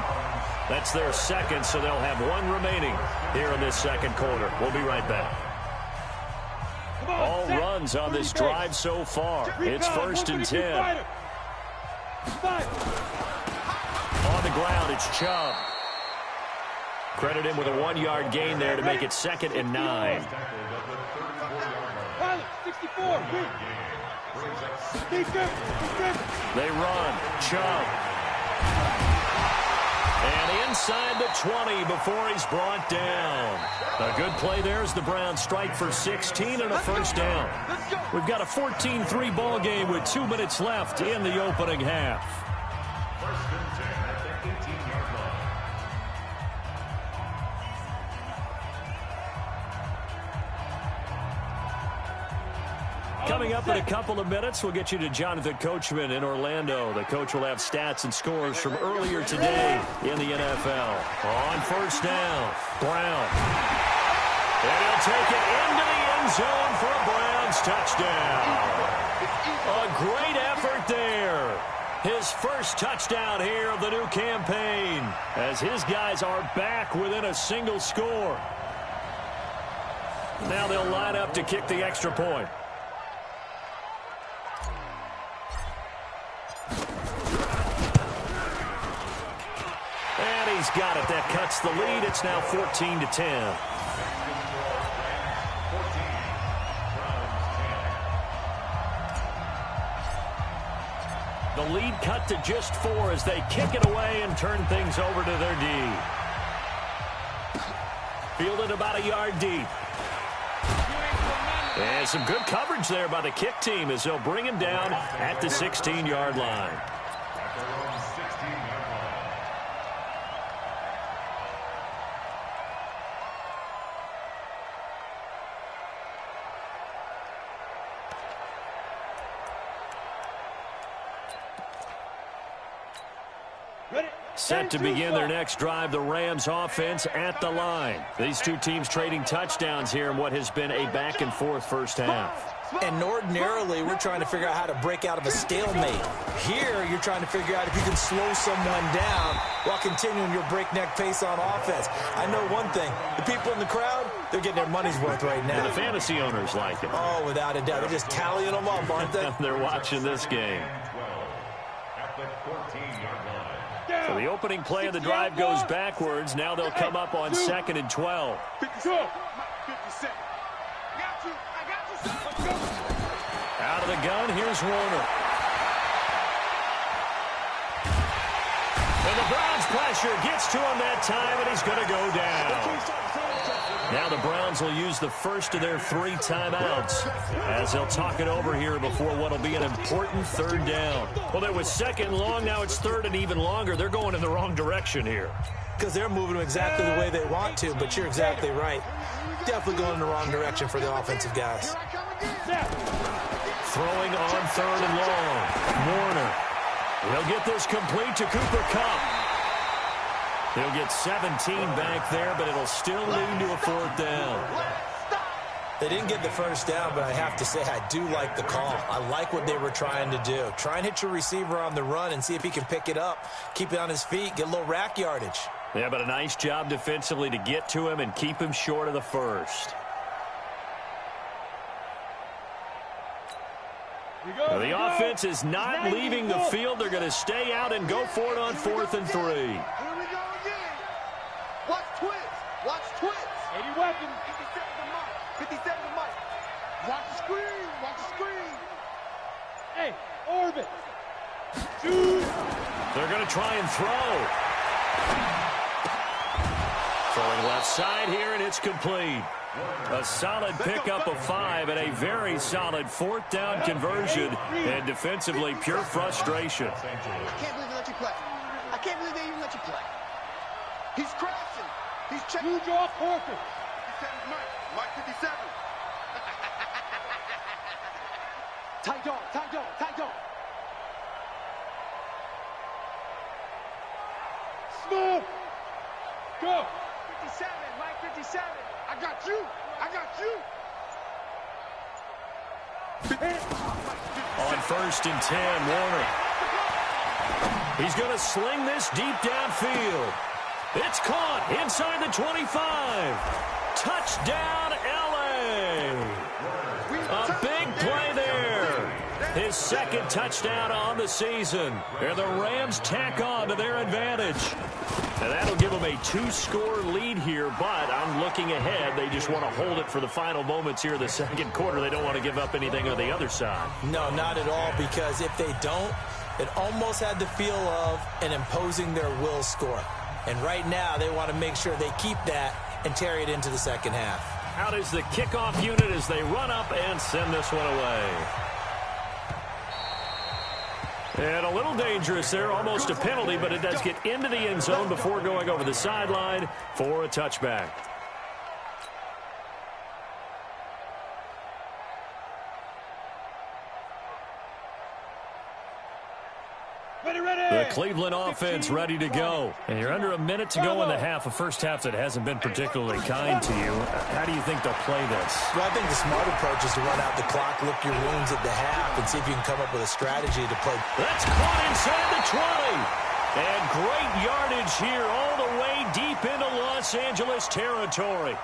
That's their second, so they'll have one remaining here in this second quarter. We'll be right back. All runs on this drive so far. It's 1st and 10. On the ground, it's Chubb. Credit him with a 1-yard gain there to make it 2nd and 9. They run. Chubb. And inside the 20 before he's brought down. A good play there as the Browns strike for 16 and a 1st down. We've got a 14-3 ball game with 2 minutes left in the opening half. 1st and 10 at the 18-yard line. Coming up in a couple of minutes, we'll get you to Jonathan Coachman in Orlando. The coach will have stats and scores from earlier today in the NFL. On 1st down, Brown. And he'll take it into the end zone for a Browns touchdown. A great effort there. His first touchdown here of the new campaign as his guys are back within a single score. Now they'll line up to kick the extra point. And he's got it. That cuts the lead. It's now 14-10. The lead cut to just 4 as they kick it away and turn things over to their D. Fielded about a yard deep. And some good coverage there by the kick team as they'll bring him down at the 16-yard line. At their own 16-yard line. Set to begin their next drive, the Rams offense at the line. These two teams trading touchdowns here in what has been a back-and-forth first half. And ordinarily, we're trying to figure out how to break out of a stalemate. Here, you're trying to figure out if you can slow someone down while continuing your breakneck pace on offense. I know one thing. The people in the crowd, they're getting their money's worth right now. And the fantasy owners like it. Oh, without a doubt. They're just tallying them up, aren't they? They're watching this game. At the 14-yard line. So the opening play of the drive goes backwards. Now they'll come up on 2nd and 12. 52. 57. Out of the gun, here's Warner. And the Browns pressure gets to him that time, and he's going to go down. Now the Browns will use the first of their 3 timeouts as they'll talk it over here before what will be an important 3rd down. Well, it was 2nd and long. Now it's 3rd and even longer. They're going in the wrong direction here. Because they're moving them exactly the way they want to, but you're exactly right. Definitely going in the wrong direction for the offensive guys. Throwing on 3rd and long. Warner. He'll get this complete to Cooper Kupp. He'll get 17 back there, but it'll still lead to a 4th down. They didn't get the first down, but I have to say I do like the call. I like what they were trying to do. Try and hit your receiver on the run and see if he can pick it up. Keep it on his feet, get a little rack yardage. Yeah, but a nice job defensively to get to him and keep him short of the first. Well, the offense is not leaving the field. They're going to stay out and go for it on 4th and 3. Here we go again. Watch twins. Watch twins. 80 weapons. 57 to Mike. 57 to Mike. Watch the screen. Watch the screen. Hey, orbit. Shoot. They're going to try and throw. Throwing left side here, and it's complete. A solid pickup of 5 and a very solid 4th down conversion. And defensively, pure frustration. I can't believe they let you play. I can't believe they even let you play. He's crashing. He's checking. Huge off purpose. 57 Mike. Mike 57. Tight dog, tight dog, tight dog. Smooth. Go. 57, Mike 57. I got you. I got you. On 1st and 10, Warner. He's going to sling this deep downfield. It's caught inside the 25. Touchdown, L.A. A big play there. His 2nd touchdown on the season. And the Rams tack on to their advantage. And that'll give them a 2-score lead here, but I'm looking ahead. They just want to hold it for the final moments here in the 2nd quarter. They don't want to give up anything on the other side. No, not at all, because if they don't, it almost had the feel of an imposing their will score. And right now, they want to make sure they keep that and carry it into the 2nd half. Out is the kickoff unit as they run up and send this one away. And a little dangerous there, almost a penalty, but it does get into the end zone before going over the sideline for a touchback. The Cleveland offense ready to go. And you're under a minute to go in the half, a first half that hasn't been particularly kind to you. How do you think they'll play this? Well, I think the smart approach is to run out the clock, lick your wounds at the half, and see if you can come up with a strategy to play. That's caught inside the 20. And great yardage here all the way deep into Los Angeles territory.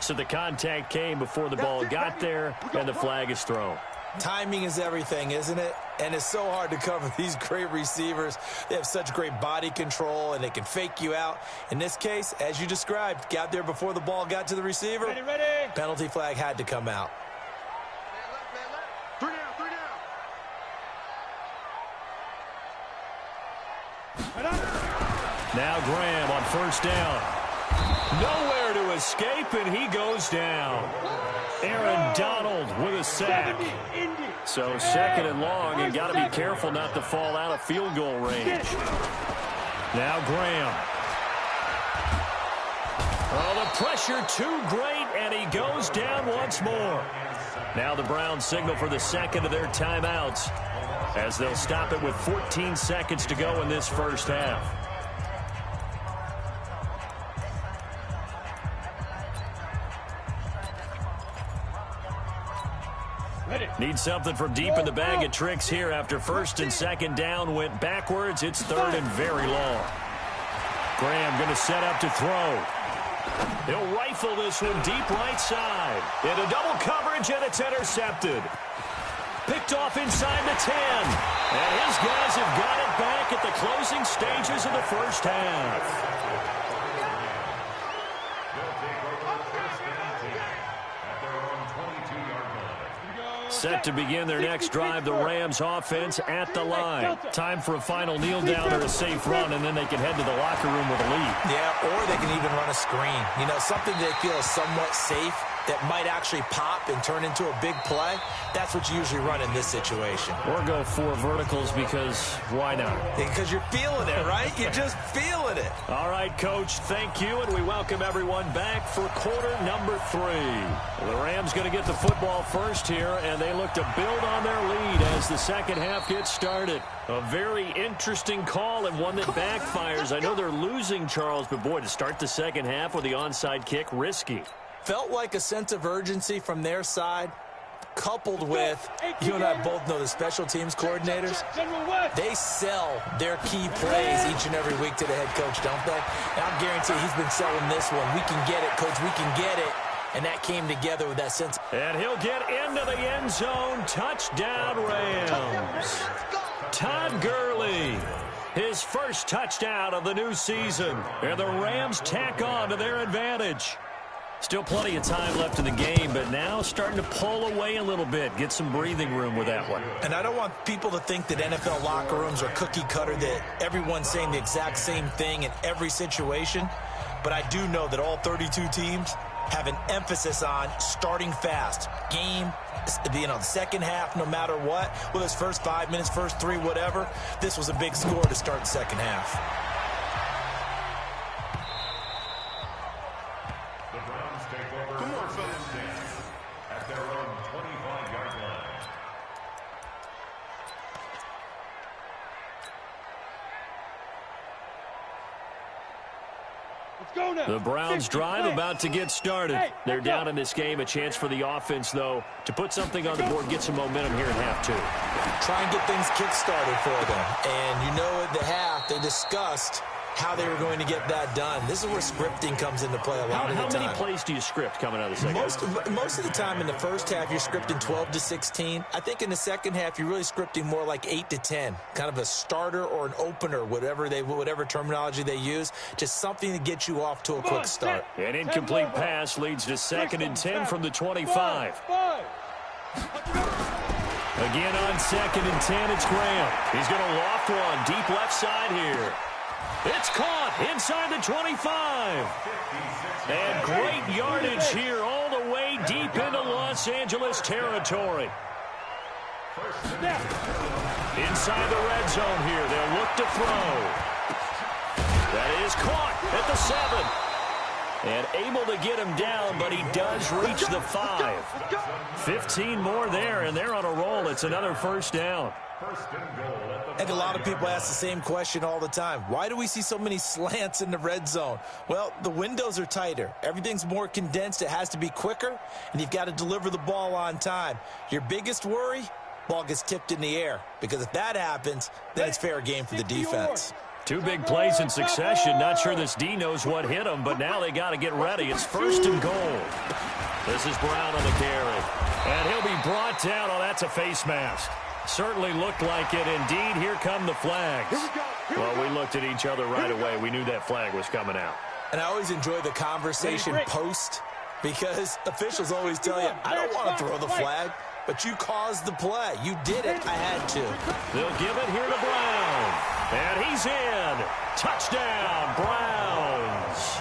So the contact came before the ball got there, and the flag is thrown. Timing is everything, isn't it? And it's so hard to cover these great receivers. They have such great body control, and they can fake you out. In this case, as you described, got there before the ball got to the receiver. Ready. Penalty flag had to come out. Three down. Now Graham on first down. Nowhere to escape, and he goes down. Aaron Donald with a sack. So second and long, and got to be careful not to fall out of field goal range. Now Graham. Oh, the pressure too great, and he goes down once more. Now the Browns signal for the second of their timeouts as they'll stop it with 14 seconds to go in this first half. Need something from deep in the bag of tricks here after first and second down went backwards. It's third and very long. Graham going to set up to throw. He'll rifle this one deep right side. Into double coverage, and it's intercepted. Picked off inside the 10. And his guys have got it back at the closing stages of the first half. Set to begin their next drive, the Rams offense at the line. Time for a final kneel down or a safe run, and then they can head to the locker room with a lead. Yeah, or they can even run a screen. You know, something they feel is somewhat safe that might actually pop and turn into a big play. That's what you usually run in this situation. Or go 4 verticals because why not? Because you're feeling it, right? You're just feeling it. All right, Coach, thank you, and we welcome everyone back for quarter number 3. The Rams going to get the football first here, and they look to build on their lead as the second half gets started. A very interesting call and one that backfires. I know they're losing, Charles, but boy, to start the second half with the onside kick, risky. Felt like a sense of urgency from their side, coupled with, you and I both know the special teams coordinators, they sell their key plays each and every week to the head coach, don't they? And I guarantee he's been selling this one. We can get it, Coach, we can get it. And that came together with that sense. And he'll get into the end zone. Touchdown, Rams. Todd Gurley, his first touchdown of the new season. And the Rams tack on to their advantage. Still plenty of time left in the game, but now starting to pull away a little bit. Get some breathing room with that one. And I don't want people to think that NFL locker rooms are cookie cutter, that everyone's saying the exact same thing in every situation. But I do know that all 32 teams have an emphasis on starting fast. Game, you know, the second half, no matter what. Well, those first 5 minutes, first 3, whatever. This was a big score to start the second half. The Browns drive about to get started. They're down in this game. A chance for the offense, though, to put something on the board, get some momentum here in half 2. Try and get things kick-started for them. And you know at the half, they discussed how they were going to get that done. This is where scripting comes into play a lot of the time. How many plays do you script coming out of the second half? Most of the time in the first half, you're scripting 12 to 16. I think in the second half, you're really scripting more like 8 to 10. Kind of a starter or an opener, whatever terminology they use. Just something to get you off to a quick start. An incomplete pass leads to second and 10 from the 25. Again on second and 10, it's Graham. He's going to loft one deep left side here. It's caught inside the 25. And great yardage here all the way deep into Los Angeles territory. Inside the red zone here, they'll look to throw. That is caught at the 7. And able to get him down, but he does reach the 5. 15 more there, and they're on a roll. It's another first down. I think a lot of people ask the same question all the time. Why do we see so many slants in the red zone? Well, the windows are tighter. Everything's more condensed. It has to be quicker, and you've got to deliver the ball on time. Your biggest worry, ball gets tipped in the air, because if that happens, then it's fair game for the defense. 2 big plays in succession. Not sure this D knows what hit him, but now they got to get ready. It's first and goal. This is Brown on the carry. And he'll be brought down. Oh, that's a face mask. Certainly looked like it. Indeed, here come the flags. Well, we looked at each other right away. We knew that flag was coming out. And I always enjoy the conversation post, because officials always tell you, I don't want to throw the flag, but you caused the play. You did it. I had to. They'll give it here to Brown. And he's in. Touchdown, Browns.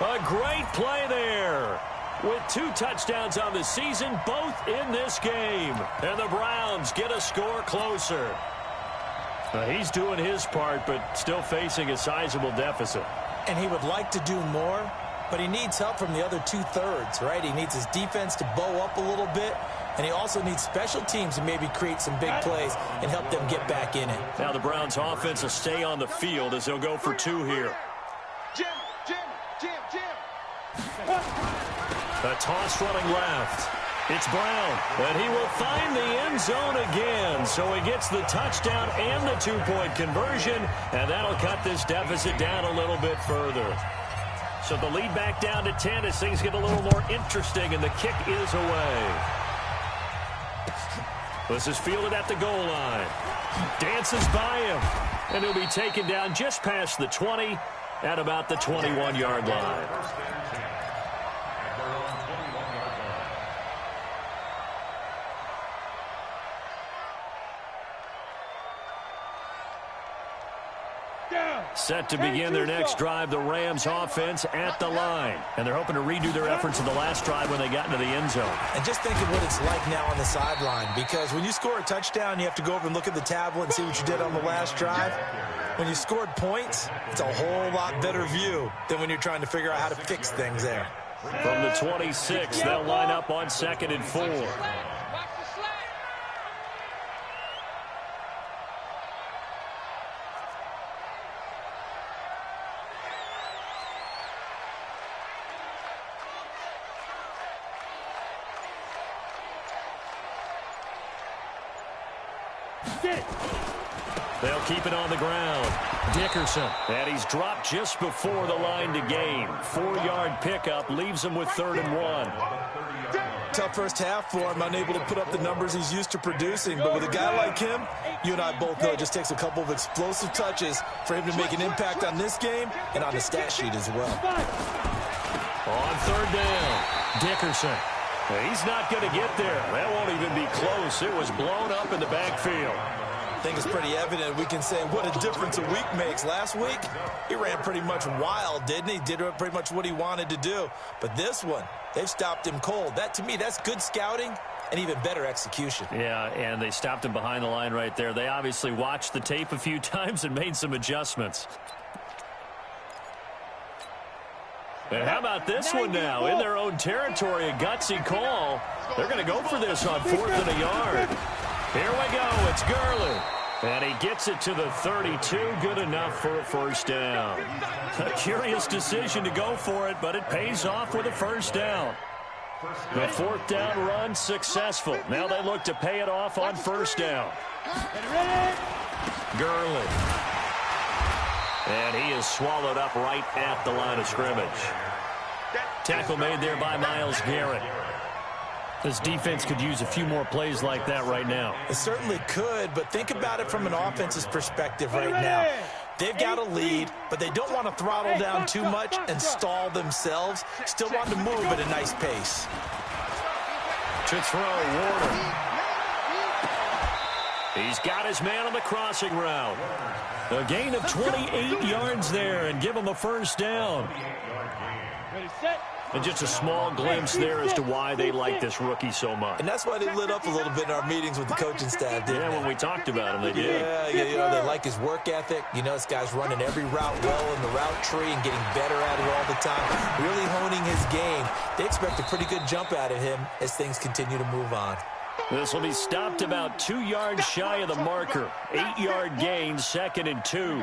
A great play there. With 2 touchdowns on the season, both in this game. And the Browns get a score closer. He's doing his part, but still facing a sizable deficit. And he would like to do more, but he needs help from the other 2/3, right? He needs his defense to bow up a little bit, and he also needs special teams to maybe create some big plays and help them get back in it. Now the Browns offense will stay on the field as they'll go for 2 here. Jim. A toss running left. It's Brown, and he will find the end zone again. So he gets the touchdown and the 2-point conversion, and that'll cut this deficit down a little bit further. So the lead back down to 10 as things get a little more interesting, and the kick is away. This is fielded at the goal line. Dances by him, and he'll be taken down just past the 20 at about the 21-yard line. Set to begin their next drive, the Rams offense at the line. And they're hoping to redo their efforts in the last drive when they got into the end zone. And just think of what it's like now on the sideline, because when you score a touchdown, you have to go over and look at the tablet and see what you did on the last drive. When you scored points, it's a whole lot better view than when you're trying to figure out how to fix things there. From the 26, they'll line up on 2nd and 4. They'll keep it on the ground. Dickerson. And he's dropped just before the line to gain. 4-yard pickup leaves him with 3rd and 1. Tough first half for him, unable to put up the numbers he's used to producing. But with a guy like him, you and I both know it just takes a couple of explosive touches for him to make an impact on this game and on the stat sheet as well. On 3rd down, Dickerson. He's not going to get there. That won't even be close. It was blown up in the backfield. I think it's pretty evident. We can say what a difference a week makes. Last week, he ran pretty much wild, didn't he? Did pretty much what he wanted to do. But this one, they've stopped him cold. That, to me, that's good scouting and even better execution. Yeah, and they stopped him behind the line right there. They obviously watched the tape a few times and made some adjustments. And how about this one now? In their own territory, a gutsy call. They're going to go for this on 4th and a yard. Here we go. It's Gurley. And he gets it to the 32. Good enough for a 1st down. A curious decision to go for it, but it pays off with a 1st down. The 4th down run successful. Now they look to pay it off on 1st down. Gurley. And he is swallowed up right at the line of scrimmage. Tackle made there by Myles Garrett. This defense could use a few more plays like that right now. It certainly could, but think about it from an offense's perspective right now. They've got a lead, but they don't want to throttle down too much and stall themselves. Still want to move at a nice pace. To throw, Warner. He's got his man on the crossing route. A gain of 28 yards there and give him a 1st down. And just a small glimpse there as to why they like this rookie so much. And that's why they lit up a little bit in our meetings with the coaching staff, didn't they? When we talked about him, they did. Yeah, you know, they like his work ethic. You know, this guy's running every route well in the route tree and getting better at it all the time, really honing his game. They expect a pretty good jump out of him as things continue to move on. This will be stopped about 2 yards shy of the marker. 8-yard gain, 2nd and 2.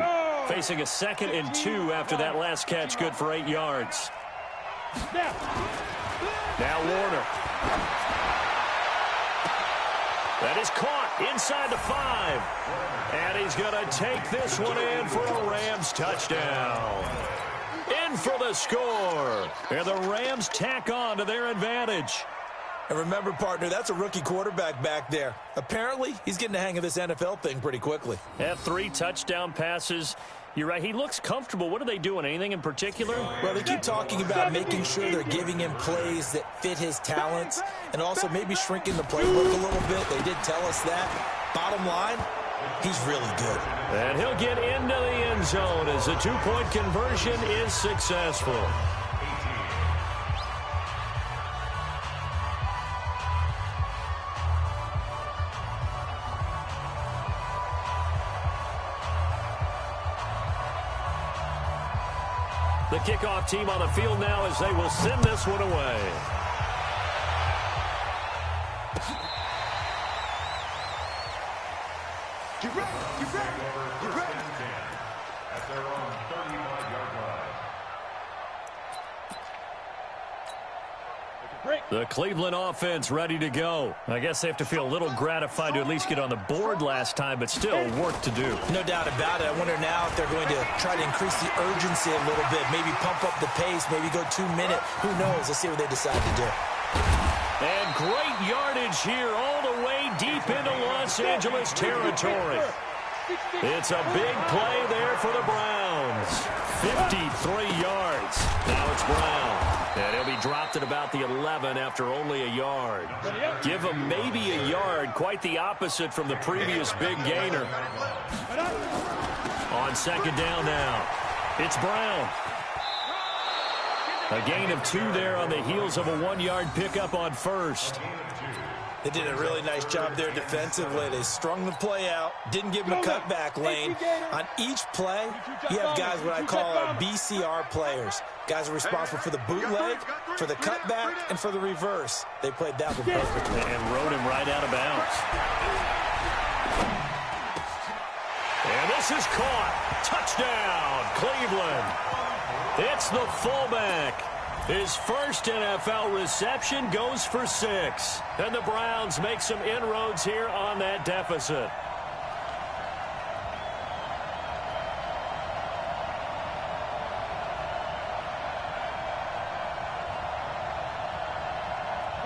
Facing a 2nd and 2 after that last catch, good for 8 yards. Now Warner. That is caught inside the 5. And he's going to take this one in for a Rams touchdown. In for the score. And the Rams tack on to their advantage. And remember, partner, that's a rookie quarterback back there. Apparently, he's getting the hang of this NFL thing pretty quickly. Had 3 touchdown passes. You're right. He looks comfortable. What are they doing? Anything in particular? Well, they keep talking about making sure they're giving him plays that fit his talents and also maybe shrinking the playbook a little bit. They did tell us that. Bottom line, He's really good. And he'll get into the end zone as the two-point conversion is successful. The kickoff team on the field now as they will send this one away. Get ready, get ready, get ready. At their own 35-yard line. The Cleveland offense ready to go. I guess they have to feel a little gratified to at least get on the board last time, but still work to do. No doubt about it. I wonder now if they're going to try to increase the urgency a little bit, maybe pump up the pace, maybe go 2 minute. Who knows? Let's see what they decide to do. And great yardage here all the way deep into Los Angeles territory. It's a big play there for the Browns. 53 yards. Now it's Brown. And he'll be dropped at about the 11 after only a yard. Give him maybe a yard, quite the opposite from the previous big gainer. On second down now, it's Brown. A gain of 2 there on the heels of a 1-yard pickup on first. They did a really nice job there defensively. They strung the play out, didn't give him a cutback lane. On each play, you have guys what I call our BCR players. Guys are responsible for the bootleg, for the cutback, and for the reverse. They played that one perfectly. And rode him right out of bounds. And this is caught. Touchdown, Cleveland. It's the fullback. His first NFL reception goes for 6. And the Browns make some inroads here on that deficit.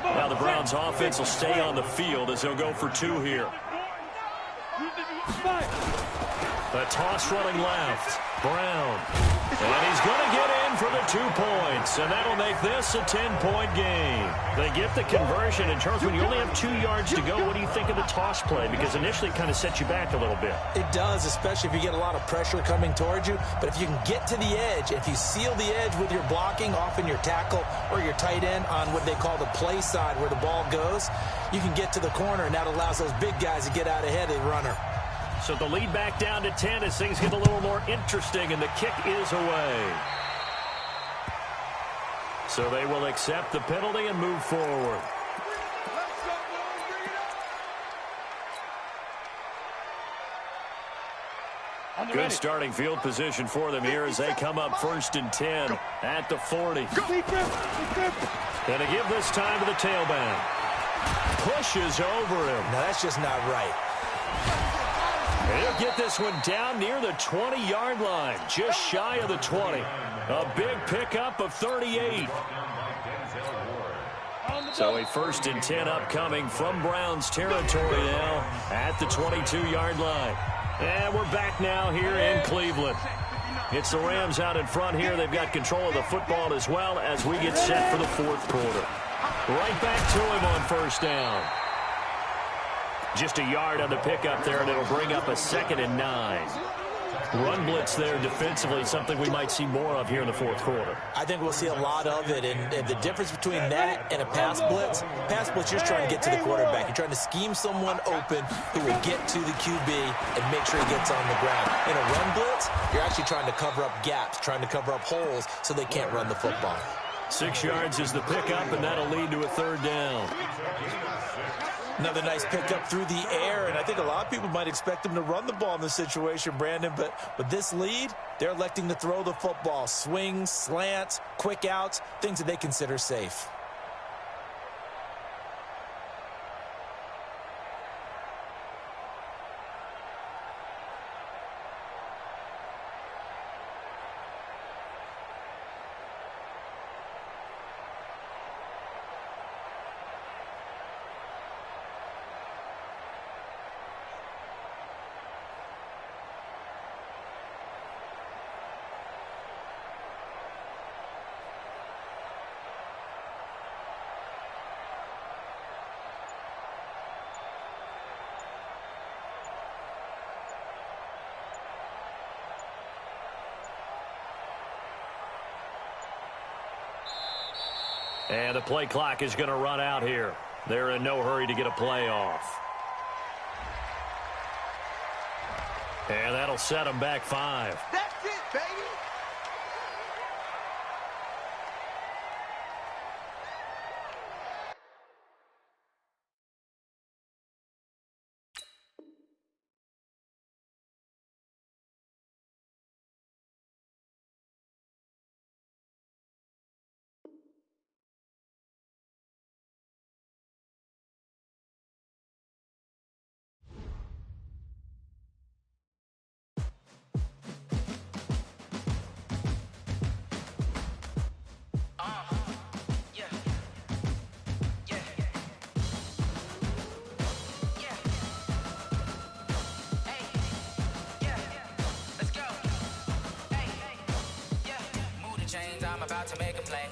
Now the Browns offense will stay on the field as they'll go for 2 here. A toss running left. Brown. And he's going to get in for the 2 points. And that'll make this a 10-point game. They get the conversion. In terms when you only have 2 yards to go, what do you think of the toss play? Because initially it kind of sets you back a little bit. It does, especially if you get a lot of pressure coming towards you. But if you can get to the edge, if you seal the edge with your blocking, often your tackle or your tight end on what they call the play side where the ball goes, you can get to the corner, and that allows those big guys to get out ahead of the runner. So the lead back down to 10 as things get a little more interesting, and the kick is away. So they will accept the penalty and move forward. Good starting field position for them here as they come up 1st and 10 at the 40. Going to give this time to the tailback. Pushes over him. Now that's just not right. And he'll get this one down near the 20-yard line, just shy of the 20. A big pickup of 38. So a 1st and 10 upcoming from Browns territory now at the 22-yard line. And we're back now here in Cleveland. It's the Rams out in front here. They've got control of the football as well as we get set for the 4th quarter. Right back to him on 1st down. Just a yard on the pickup there, and it'll bring up a 2nd and 9. Run blitz there defensively, something we might see more of here in the 4th quarter. I think we'll see a lot of it, and the difference between that and a pass blitz, you're just trying to get to the quarterback. You're trying to scheme someone open who will get to the QB and make sure he gets on the ground. In a run blitz, you're actually trying to cover up gaps, trying to cover up holes so they can't run the football. 6 yards is the pickup, and that'll lead to a 3rd down. Another nice pickup through the air, and I think a lot of people might expect them to run the ball in this situation, Brandon, but with this lead, they're electing to throw the football. Swings, slants, quick outs, things that they consider safe. And the play clock is going to run out here. They're in no hurry to get a play off. And that'll set them back 5. That's it, baby. I'm about to make a play.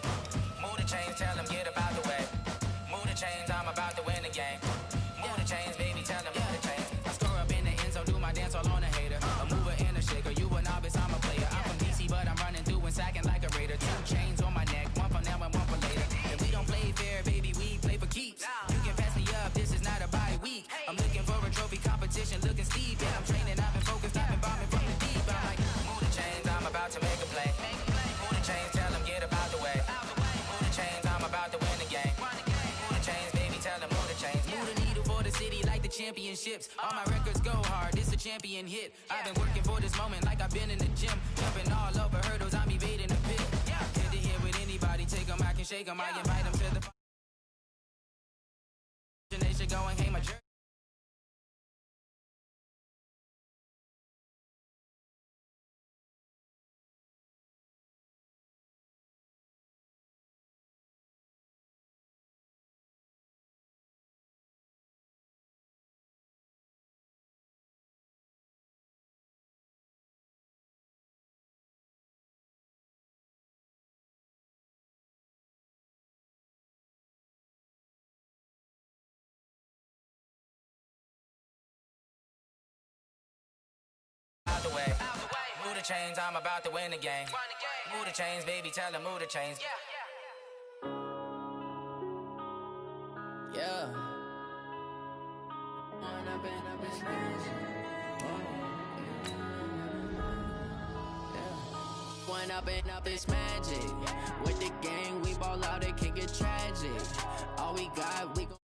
Move the chains, tell them get about the way. Move the chains, I'm about to win the game. Move the chains, baby, tell them move the chains. I score up in the end zone, do my dance all on a hater. A mover and a shaker, you a novice, I'm a player. I'm from DC, but I'm running through and sacking like a raider. 2 chains on my neck, one for now and one for later. And we don't play fair, baby, we play for keeps. You can pass me up, this is not a bye week. I'm looking for a trophy competition, looking steep. Yeah, I'm training, I've been focused, I've been bombing from the deep. I'm like, move the chains, I'm about to make a play. Move the chains, tell them get about the way. Move the chains, I'm about to win the game. Move the chains, baby, tell them move the chains. Move the needle for the city like the championships. All my records go hard, this a champion hit. I've been working for this moment like I've been in the gym. Jumping all over hurdles, I'm evading the pit. Head to head with anybody, take them, I can shake them. I invite them to the they should go and hang my jersey. Out the way. Move the chains, I'm about to win the game. Move the chains, baby, tell them move the chains. Yeah. One up and up is magic. With the gang, we ball out, it can get tragic. All we got, we gon'